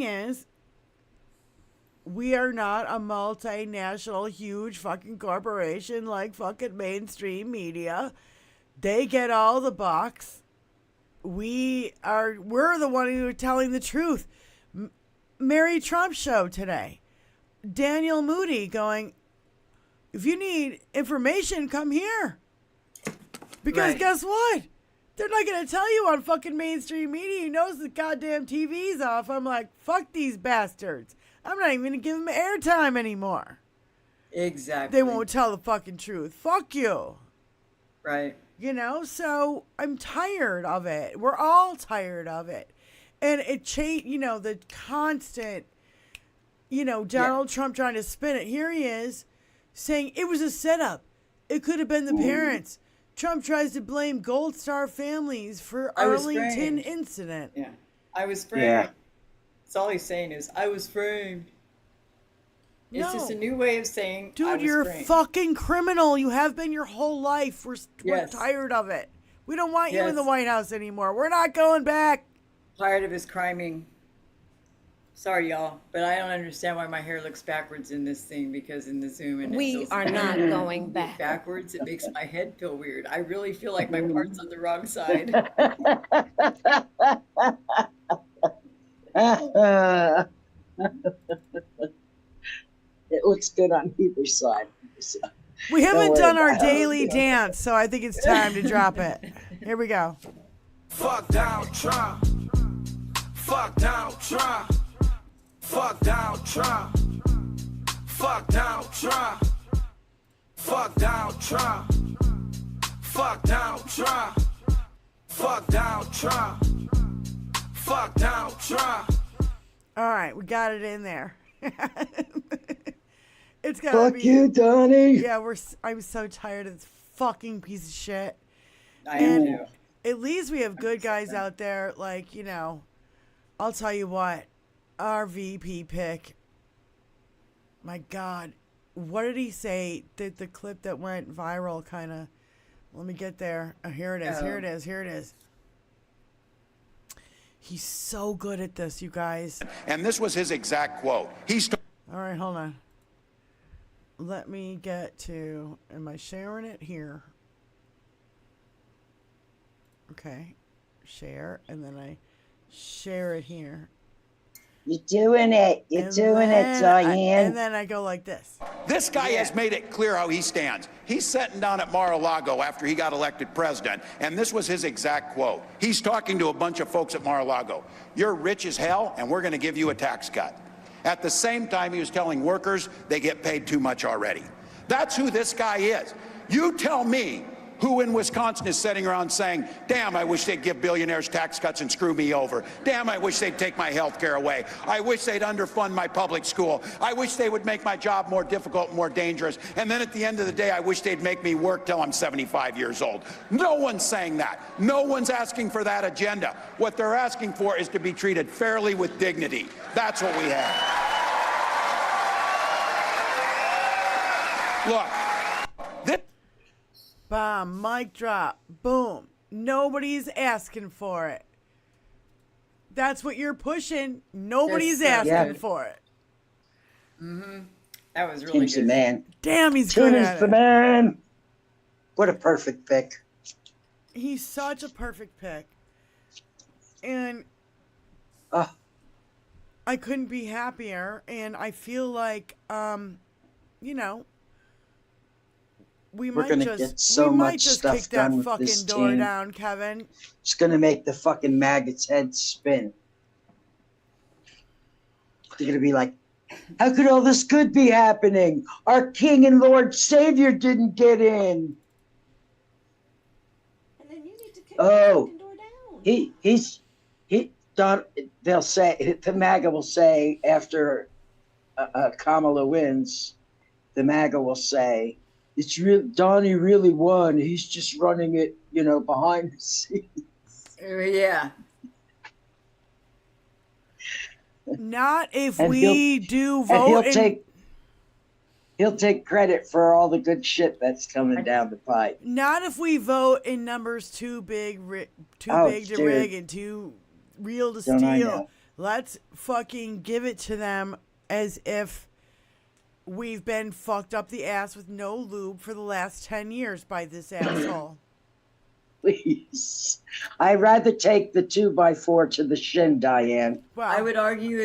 is, we are not a multinational, huge fucking corporation like fucking mainstream media. They get all the bucks. We're the one who are telling the truth. Mary Trump show today. Daniel Moody going, if you need information, come here. Because guess what? They're not going to tell you on fucking mainstream media. He knows the goddamn TV's off. I'm like, fuck these bastards. I'm not even going to give them airtime anymore. Exactly. They won't tell the fucking truth. Fuck you. Right. You know, so I'm tired of it. We're all tired of it. And the constant, Donald Trump trying to spin it. Here he is saying it was a setup. It could have been the parents. Trump tries to blame Gold Star families for Arlington incident. Yeah. I was framed. Yeah. That's all he's saying is, I was framed. It's just a new way of saying, dude, I was you're framed. a fucking criminal. You have been your whole life. We're tired of it. We don't want you in the White House anymore. We're not going back. Tired of his criming. Sorry, y'all, but I don't understand why my hair looks backwards in this thing, because in the Zoom and we are not going back. Backwards, it makes my head feel weird. I really feel like my part's on the wrong side. It looks good on either side. So we haven't done our daily dance, so I think it's time to drop it. Here we go. Fuck Donald Trump. Fuck Donald Trump. Fuck Donald Trump. Fuck Donald Trump. Fuck Donald Trump. Fuck Donald Trump. Fuck Donald Trump. Fuck Donald Trump. All right, we got it in there. It's gotta Fuck be you, Donnie. Yeah, I'm so tired of this fucking piece of shit. I am too. At least we have good guys out there, like, I'll tell you what, our VP pick, my God, what did he say? The clip that went viral kind of, let me get there. Oh, here it is. He's so good at this, you guys. And this was his exact quote. All right, hold on. Let me get to, am I sharing it here? Okay, share, and then I share it here. You're doing it. You're doing it, Diane. And then I go like this. This guy has made it clear how he stands. He's sitting down at Mar-a-Lago after he got elected president, and this was his exact quote. He's talking to a bunch of folks at Mar-a-Lago. You're rich as hell, and we're going to give you a tax cut. At the same time, he was telling workers they get paid too much already. That's who this guy is. You tell me who in Wisconsin is sitting around saying, damn, I wish they'd give billionaires tax cuts and screw me over. Damn, I wish they'd take my health care away. I wish they'd underfund my public school. I wish they would make my job more difficult and more dangerous. And then at the end of the day, I wish they'd make me work till I'm 75 years old. No one's saying that. No one's asking for that agenda. What they're asking for is to be treated fairly with dignity. That's what we have. Look. Bomb, mic drop, boom. Nobody's asking for it. That's what you're pushing. Nobody's asking for it. Mm-hmm. That was really Tim's good. the man. Damn, he's good at Tim's the it. man. What a perfect pick. He's such a perfect pick. And I couldn't be happier. And I feel like, we We're might gonna just get so we much might just stuff kick that done with fucking this door team. down, Kevin. It's gonna make the fucking maggots' heads spin. They're gonna be like, how could all this good be happening? Our King and Lord Savior didn't get in. And then you need to kick the fucking door down. They'll say, the MAGA will say after Kamala wins, the MAGA will say, it's real. Donnie really won. He's just running it, behind the scenes. Yeah. Not if And we do vote. He'll take credit for all the good shit that's coming down the pipe. Not if we vote in numbers too big to dude. rig and too real to Don't I steal. know? Let's fucking give it to them as if we've been fucked up the ass with no lube for the last 10 years by this asshole. Please. I'd rather take the 2x4 to the shin, Diane. Well, I would argue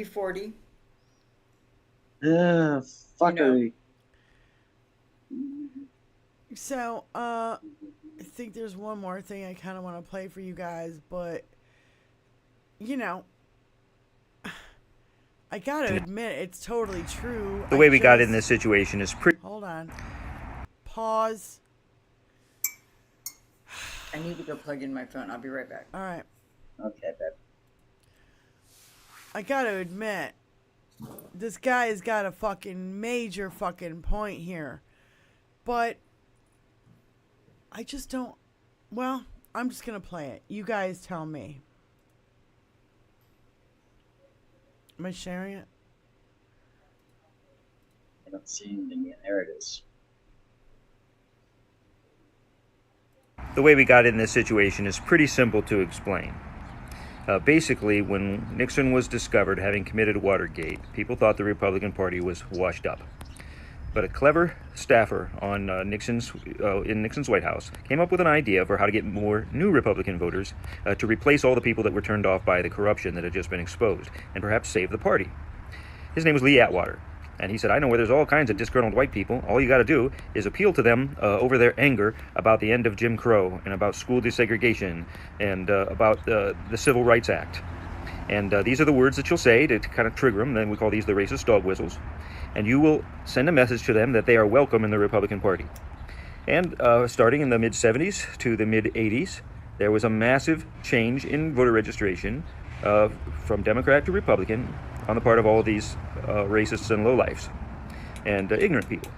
40. Fuckery. So, I think there's one more thing I kind of want to play for you guys, but, you know, I gotta admit, it's totally true. The way we got in this situation is pretty... Hold on. Pause. I need to go plug in my phone. I'll be right back. All right. Okay, babe. I gotta admit, this guy has got a fucking major fucking point here. But I just don't... Well, I'm just gonna play it. You guys tell me. Am I sharing it? I don't see anything yet. There it is. The way we got in this situation is pretty simple to explain. Basically, when Nixon was discovered having committed Watergate, people thought the Republican Party was washed up. But a clever staffer on in Nixon's White House came up with an idea for how to get more new Republican voters to replace all the people that were turned off by the corruption that had just been exposed, and perhaps save the party. His name was Lee Atwater. And he said, I know where there's all kinds of disgruntled white people. All you got to do is appeal to them over their anger about the end of Jim Crow and about school desegregation and about the Civil Rights Act. And these are the words that you'll say to kind of trigger them. Then we call these the racist dog whistles. And you will send a message to them that they are welcome in the Republican Party. And starting in the mid-70s to the mid-80s, there was a massive change in voter registration from Democrat to Republican on the part of all of these racists and lowlifes and ignorant people.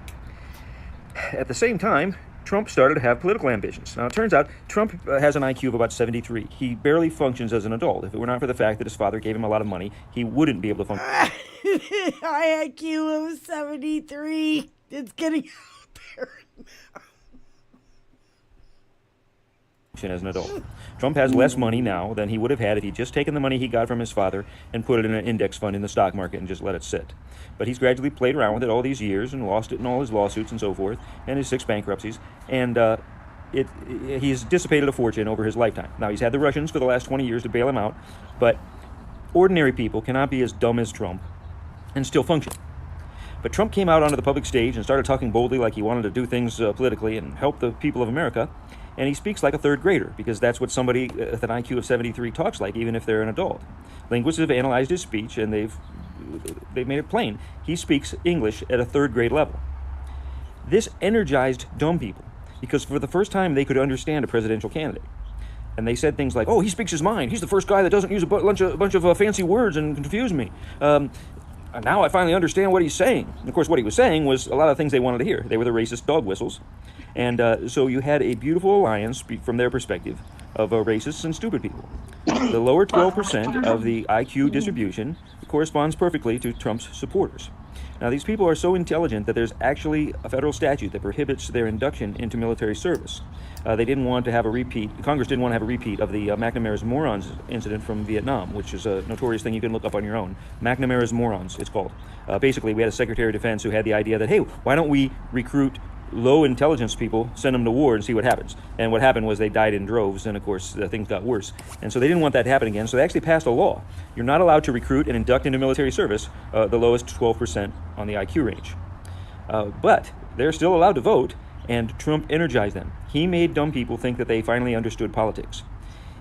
At the same time, Trump started to have political ambitions. Now, it turns out Trump has an IQ of about 73. He barely functions as an adult. If it were not for the fact that his father gave him a lot of money, he wouldn't be able to function. High IQ of 73. It's getting out there now. As an adult. Trump has less money now than he would have had if he'd just taken the money he got from his father and put it in an index fund in the stock market and just let it sit. But he's gradually played around with it all these years and lost it in all his lawsuits and so forth, and his 6 bankruptcies, and he's dissipated a fortune over his lifetime. Now, he's had the Russians for the last 20 years to bail him out, but ordinary people cannot be as dumb as Trump and still function. But Trump came out onto the public stage and started talking boldly like he wanted to do things politically and help the people of America. And he speaks like a third grader, because that's what somebody with an IQ of 73 talks like, even if they're an adult. Linguists have analyzed his speech, and they've made it plain. He speaks English at a third grade level. This energized dumb people, because for the first time they could understand a presidential candidate. And they said things like, oh, he speaks his mind. He's the first guy that doesn't use a bunch of fancy words and confuse me. Now I finally understand what he's saying. And of course, what he was saying was a lot of things they wanted to hear. They were the racist dog whistles. And so you had a beautiful alliance, from their perspective, of racists and stupid people. The lower 12% of the IQ distribution corresponds perfectly to Trump's supporters. Now, these people are so intelligent that there's actually a federal statute that prohibits their induction into military service. They didn't want to have a repeat. Congress didn't want to have a repeat of the McNamara's Morons incident from Vietnam, which is a notorious thing you can look up on your own. McNamara's Morons, it's called. Basically, we had a Secretary of Defense who had the idea that, hey, why don't we recruit low intelligence people, send them to war and see what happens. And what happened was they died in droves, and of course things got worse. And so they didn't want that to happen again, so they actually passed a law. You're not allowed to recruit and induct into military service the lowest 12% on the IQ range. But they're still allowed to vote, and Trump energized them. He made dumb people think that they finally understood politics.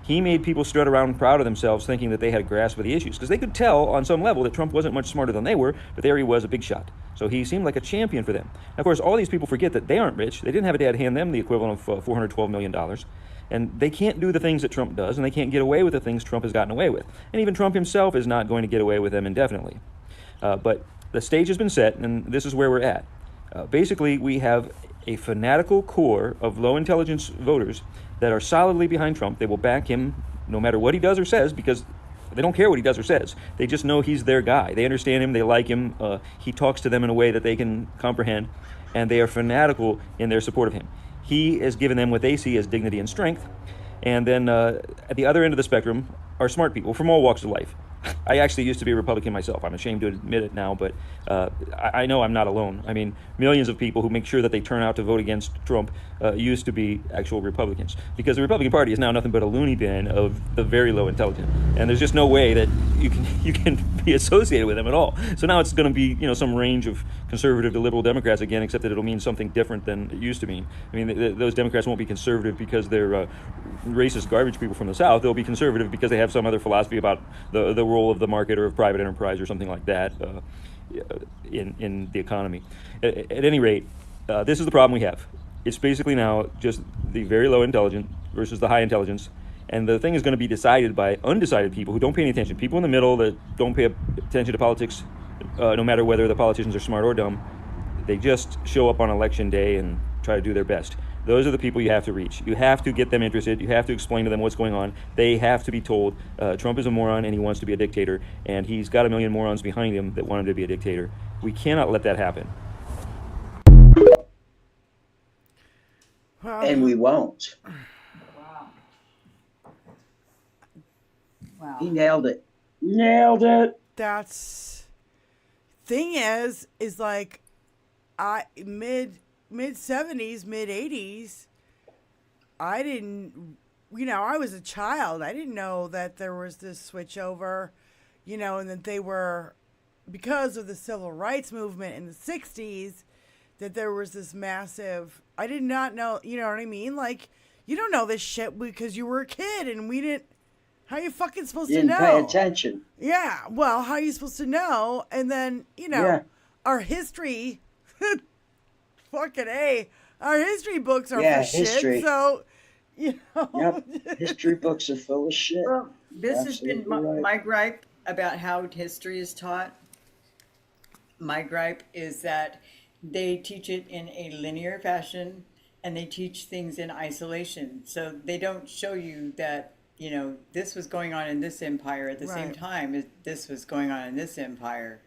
He made people strut around proud of themselves, thinking that they had a grasp of the issues, because they could tell on some level that Trump wasn't much smarter than they were, but there he was, a big shot. So he seemed like a champion for them. Now, of course, all these people forget that they aren't rich. They didn't have a dad hand them the equivalent of $412 million. And they can't do the things that Trump does, and they can't get away with the things Trump has gotten away with. And even Trump himself is not going to get away with them indefinitely. But the stage has been set, and this is where we're at. Basically, we have a fanatical core of low intelligence voters that are solidly behind Trump. They will back him no matter what he does or says, because they don't care what he does or says. They just know he's their guy. They understand him. They like him. He talks to them in a way that they can comprehend, and they are fanatical in their support of him. He has given them what they see as dignity and strength. And then at the other end of the spectrum are smart people from all walks of life. I actually used to be a Republican myself. I'm ashamed to admit it now, but I know I'm not alone. I mean, millions of people who make sure that they turn out to vote against Trump used to be actual Republicans, because the Republican Party is now nothing but a loony bin of the very low intelligence. And there's just no way that you can be associated with him at all. So now it's going to be, some range of conservative to liberal Democrats again, except that it'll mean something different than it used to mean. I mean, those Democrats won't be conservative because they're racist garbage people from the South. They'll be conservative because they have some other philosophy about the role of the market or of private enterprise or something like that in the economy. At any rate, this is the problem we have. It's basically now just the very low intelligence versus the high intelligence. And the thing is going to be decided by undecided people who don't pay any attention. People in the middle that don't pay attention to politics, no matter whether the politicians are smart or dumb. They just show up on election day and try to do their best. Those are the people you have to reach. You have to get them interested. You have to explain to them what's going on. They have to be told Trump is a moron and he wants to be a dictator. And he's got a million morons behind him that want him to be a dictator. We cannot let that happen. And we won't. Wow. He nailed it. Nailed it. That's thing is like I mid 70s, mid 80s, I didn't, I was a child. I didn't know that there was this switch over, and that they were, because of the civil rights movement in the 60s, that there was this massive, I did not know, you know what I mean? Like, you don't know this shit because you were a kid and we didn't. How are you fucking supposed to know? Didn't pay attention. Yeah, well, how are you supposed to know? And then, our history, fucking A, our history books are for history. shit, so, Yep, history books are full of shit. Well, this Absolutely has been right. my gripe about how history is taught. My gripe is that they teach it in a linear fashion and they teach things in isolation. So they don't show you that, this was going on in this empire at the same time this was going on in this empire.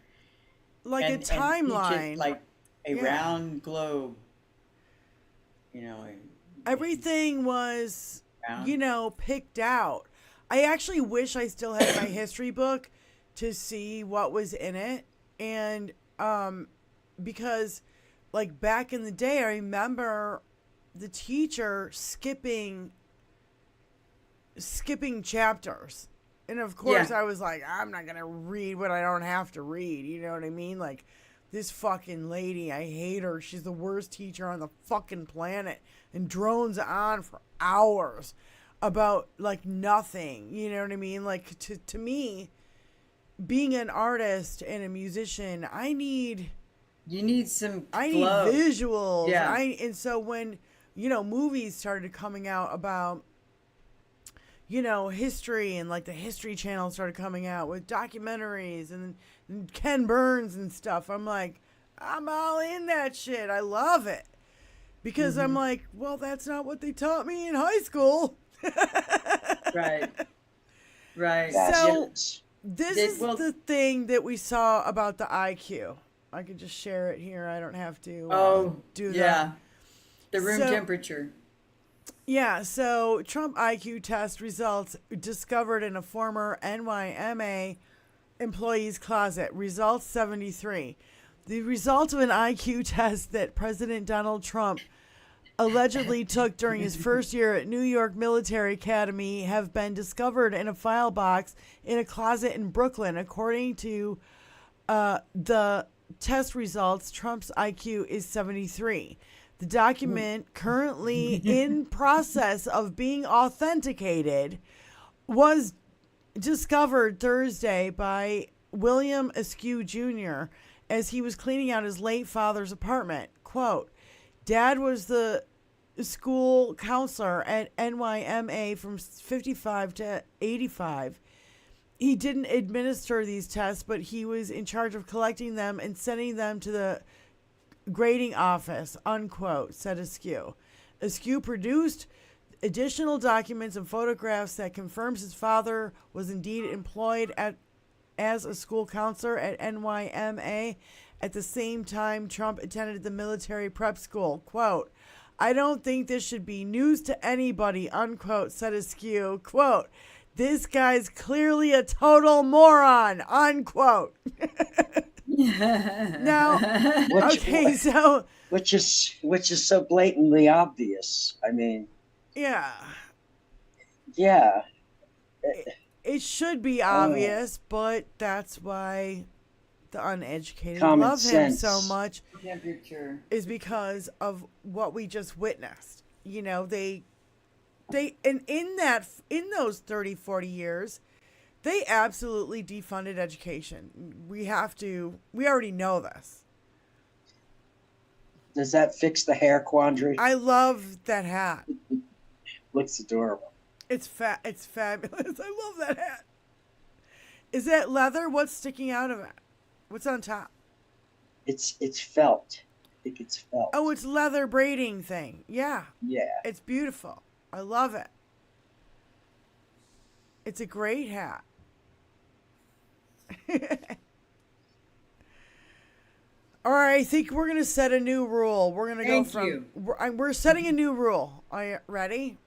Like and a timeline. teach it like a round globe. Everything was, round. picked out. I actually wish I still had my history book to see what was in it. And because, like, back in the day, I remember the teacher skipping chapters. And of course I was like, I'm not going to read what I don't have to read. You know what I mean? Like, this fucking lady, I hate her. She's the worst teacher on the fucking planet. And drones on for hours about, like, nothing. You know what I mean? Like, to me, being an artist and a musician, you need some I flow. need visuals. Yeah. And so when, movies started coming out about, history, and like the History Channel started coming out with documentaries and Ken Burns and stuff, I'm like, I'm all in that shit. I love it. Because I'm like, well, that's not what they taught me in high school. Right. So this is the thing that we saw about the IQ. I could just share it here. I don't have to do that. The room temperature. Yeah, so Trump IQ test results discovered in a former NYMA employee's closet. Results 73. The result of an IQ test that President Donald Trump allegedly took during his first year at New York Military Academy have been discovered in a file box in a closet in Brooklyn. According to the test results, Trump's IQ is 73. The document, currently in process of being authenticated, was discovered Thursday by William Askew Jr. as he was cleaning out his late father's apartment. Quote, Dad was the school counselor at NYMA from 55 to 85. He didn't administer these tests, but he was in charge of collecting them and sending them to the grading office, unquote, said Askew. Askew produced additional documents and photographs that confirms his father was indeed employed as a school counselor at NYMA. At the same time, Trump attended the military prep school. Quote, I don't think this should be news to anybody, unquote, said Askew. Quote, this guy's clearly a total moron, unquote. Now, which is so blatantly obvious. I mean, yeah. It should be obvious, but that's why the uneducated Common love him sense. so much. Temperature. Is because of what we just witnessed. You know, they and in those 30, 40 years, they absolutely defunded education. We already know this. Does that fix the hair quandary? I love that hat. Looks adorable. It's fabulous. I love that hat. Is that leather? What's sticking out of it? What's on top? It's felt. I think it's felt. Oh, it's leather braiding thing. Yeah. Yeah. It's beautiful. I love it. It's a great hat. All right, I think we're going to set a new rule. We're going to go from... We're setting a new rule. Are you ready?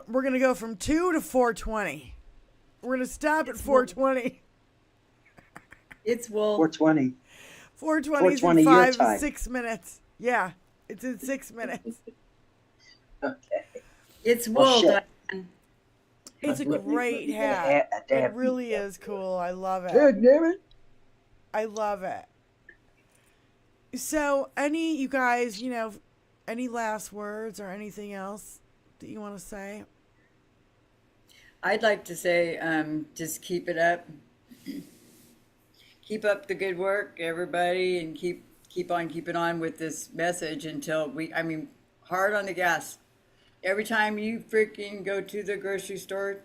We're going to go from 2 to 420. We're going to stop at 420. It's wool. 420. 420 is 420 in your 5 time. and 6 minutes. Yeah, it's in 6 minutes. Okay. It's wool. shit. Diane. It's a great hat. It really is cool. I love it. God damn it. I love it. So, you guys, any last words or anything else that you want to say? I'd like to say, just keep it up. Keep up the good work, everybody, and keep on keeping on with this message until hard on the gas. Every time you freaking go to the grocery store,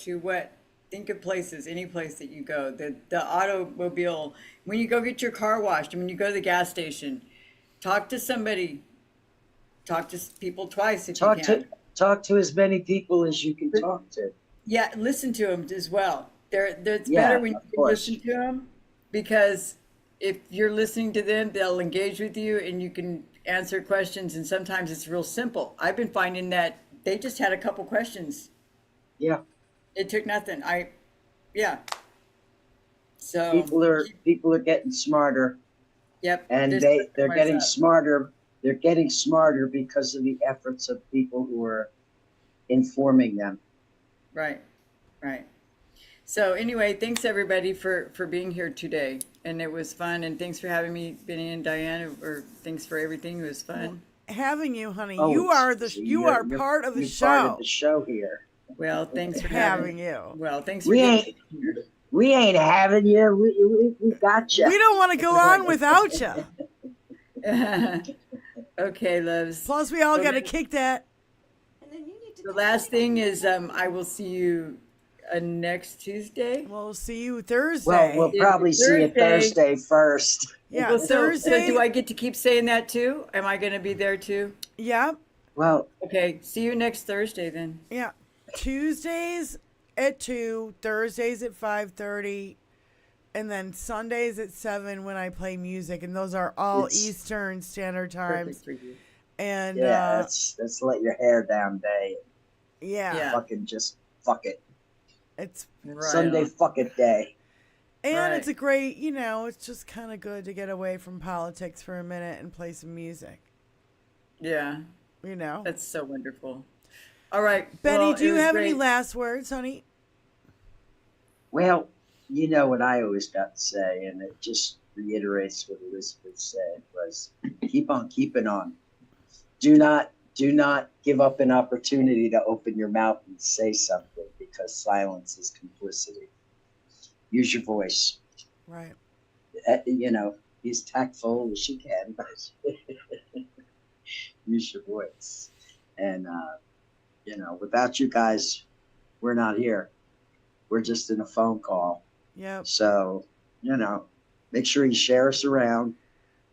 think of places, any place that you go, the automobile, when you go get your car washed, and when you go to the gas station, talk to somebody, talk to people twice if you can. Talk to as many people as you can talk to. Yeah, listen to them as well. It's Yeah, better when you of can course. listen to them, because if you're listening to them, they'll engage with you and you can answer questions, and sometimes it's real simple. I've been finding that they just had a couple questions. Yeah. It took nothing. So people are getting smarter. Yep. And they're getting smarter. They're getting smarter because of the efforts of people who are informing them. Right. So anyway, thanks everybody for being here today, and it was fun. And thanks for having me, Benny and Diane. Or thanks for everything. It was fun. Having you, honey. Oh, you are part of the show. Part of the show here. Well, thanks for having you. Well, thanks for we ain't having you. We got you. We don't want to go on without you. Okay, loves. Plus, we all got to kick that. The last thing is, I will see you next Tuesday. We'll see you Thursday. Well, we'll probably see you Thursday first. Yeah, well, Thursday. So do I get to keep saying that too? Am I going to be there too? Yeah. Well. Okay. See you next Thursday then. Yeah. Tuesdays at 2, Thursdays at 5:30, and then Sundays at 7 when I play music, and those are all Eastern Standard Times. And that's let your hair down day. Yeah. Fucking just fuck it. It's Sunday fuck it day. And it's a great, it's just kind of good to get away from politics for a minute and play some music. Yeah. That's so wonderful. All right. Benny, do you have any last words, honey? Well, you know what I always got to say, and it just reiterates what Elizabeth said, was keep on keeping on. Do not give up an opportunity to open your mouth and say something, because silence is complicity. Use your voice. Right. Be as tactful as you can, but use your voice. And, without you guys, we're not here. We're just in a phone call. Yep. So, make sure you share us around.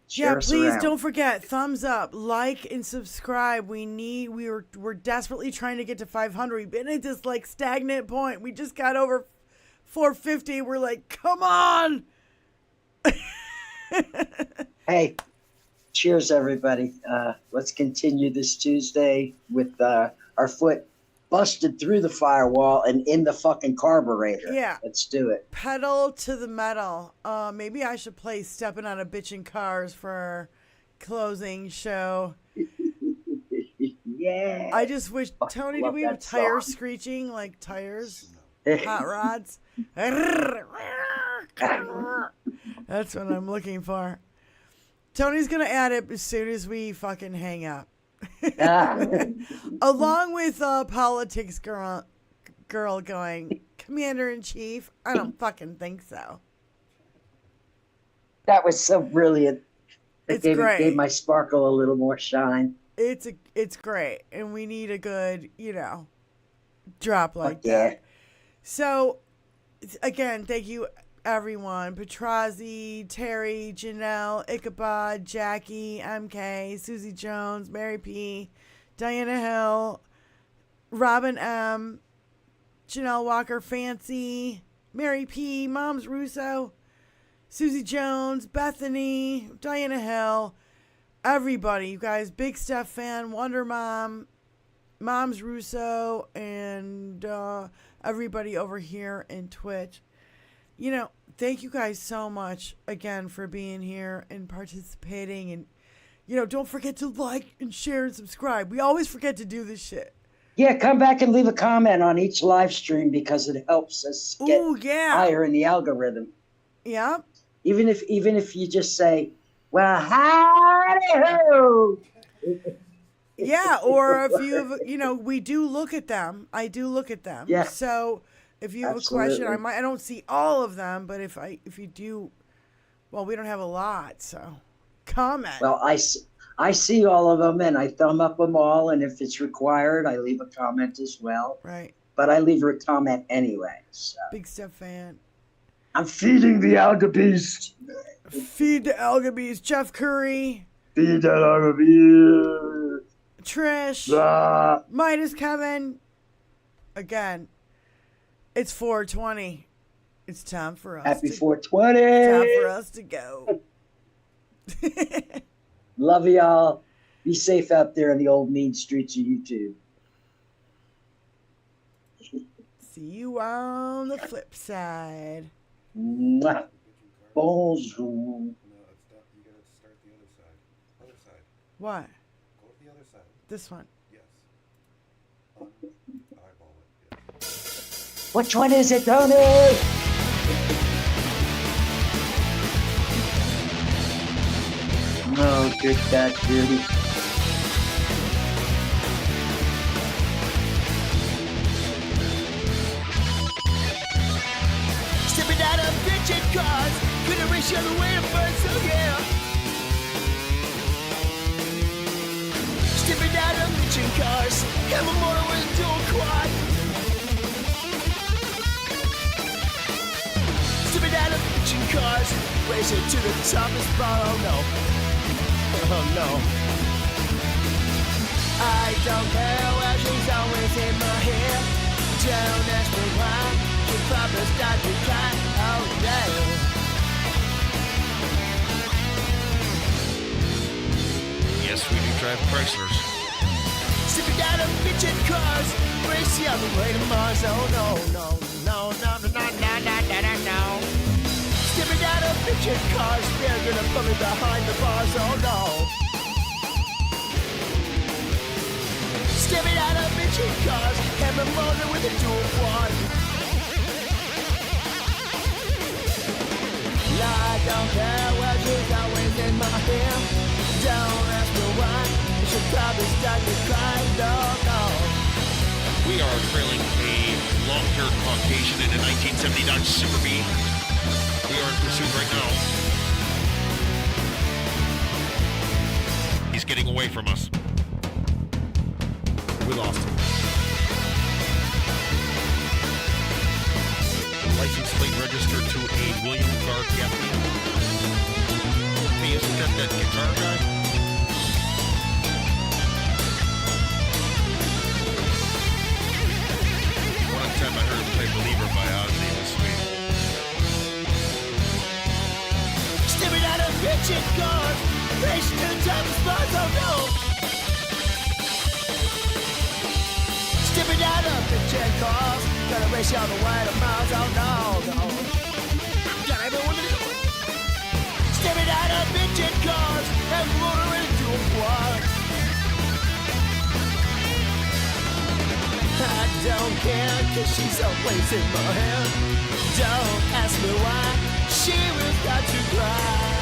Please don't forget, thumbs up, like, and subscribe. We're desperately trying to get to 500. We've been at this stagnant point. We just got over 450. We're like, come on. Hey, cheers, everybody. Let's continue this Tuesday with our foot busted through the firewall and in the fucking carburetor. Yeah. Let's do it. Pedal to the metal. Maybe I should play Stepping on a Bitchin' Cars for our closing show. Yeah. I just wish, Tony, do we have tires screeching like tires? Hot rods. That's what I'm looking for. Tony's going to add it as soon as we fucking hang up. Along with politics girl going, Commander-in-Chief? I don't fucking think so. That was so brilliant. It Great. gave my sparkle a little more shine. It's great. And we need a good, drop like that. So, again, thank you, everyone. Petrazi, Terry, Janelle, Ichabod, Jackie, MK, Susie Jones, Mary P, Diana Hill, Robin M, Janelle Walker, Fancy, Mary P, Moms Russo, Susie Jones, Bethany, Diana Hill, everybody, you guys, Big Steph fan, Wonder Mom, Moms Russo, and everybody over here in Twitch. Thank you guys so much again for being here and participating. And, don't forget to like and share and subscribe. We always forget to do this shit. Yeah, come back and leave a comment on each live stream because it helps us get higher in the algorithm. Yeah. Even if you just say, well, howdy-ho. Yeah, or if we do look at them. I do look at them. Yeah. So if you have a question, I don't see all of them, but if you do, well, we don't have a lot, so comment. Well, I see all of them and I thumb up them all, and if it's required, I leave a comment as well. Right. But I leave a comment anyway. So. Big Steph fan. I'm feeding the alga beast. Feed the alga beast. Jeff Curry. Feed that alga beast. Trish. Midas Kevin. Again, it's 4:20. It's time for us. Happy 420. Time for us to go. Love y'all. Be safe out there in the old mean streets of YouTube. See you on the flip side. Mwah. Bonjour. You gotta start the other side. Other side. What? Go to the other side. This one. Yes. Eyeball it. Yeah. Which one is it, Tony? No, good that beauty. Stepping out of bitchin' cars, couldn't reach the other way to burn, so yeah. Stepping out of bitchin' cars, have a motor with a dual quad. Stepping out of bitchin' cars, racing to the top of spot, oh no. Oh no. I don't care where she's always in my hair. Don't ask me why. She probably start to cry. Oh yeah. Yes, we do drive Chryslers. Sipping out of bitchin' cars, race the other way to Mars. Oh no, no, no, no, no, no, no, no, no, no, no. Sipping out of bitchin' cars, they're gonna put me behind the bars. Oh no. Stepping out of bitchin' cars, have a motor with a dual quad. I don't care where she's always in my hair. Don't ask me why, she'll probably start to cry. No, no. We are trailing a long-haired Caucasian in a 1970 Dodge Super Bee. We are in pursuit right now. He's getting away from us. We lost him. License plate registered to a William Carr Gaffney. Hey, isn't that guitar guy? One time I heard him play Believer by Ozzy. It was sweet. Stepping out of bitchin' cars, racing to the top of spots, oh no. Stepping out of bitchin' cars, gonna race you all the way to Mars, oh no, no. Got everyone to do it. Stepping out of bitchin' cars, and motor into a quad. I don't care, cause she's always in my head. Don't ask me why, she was got to cry.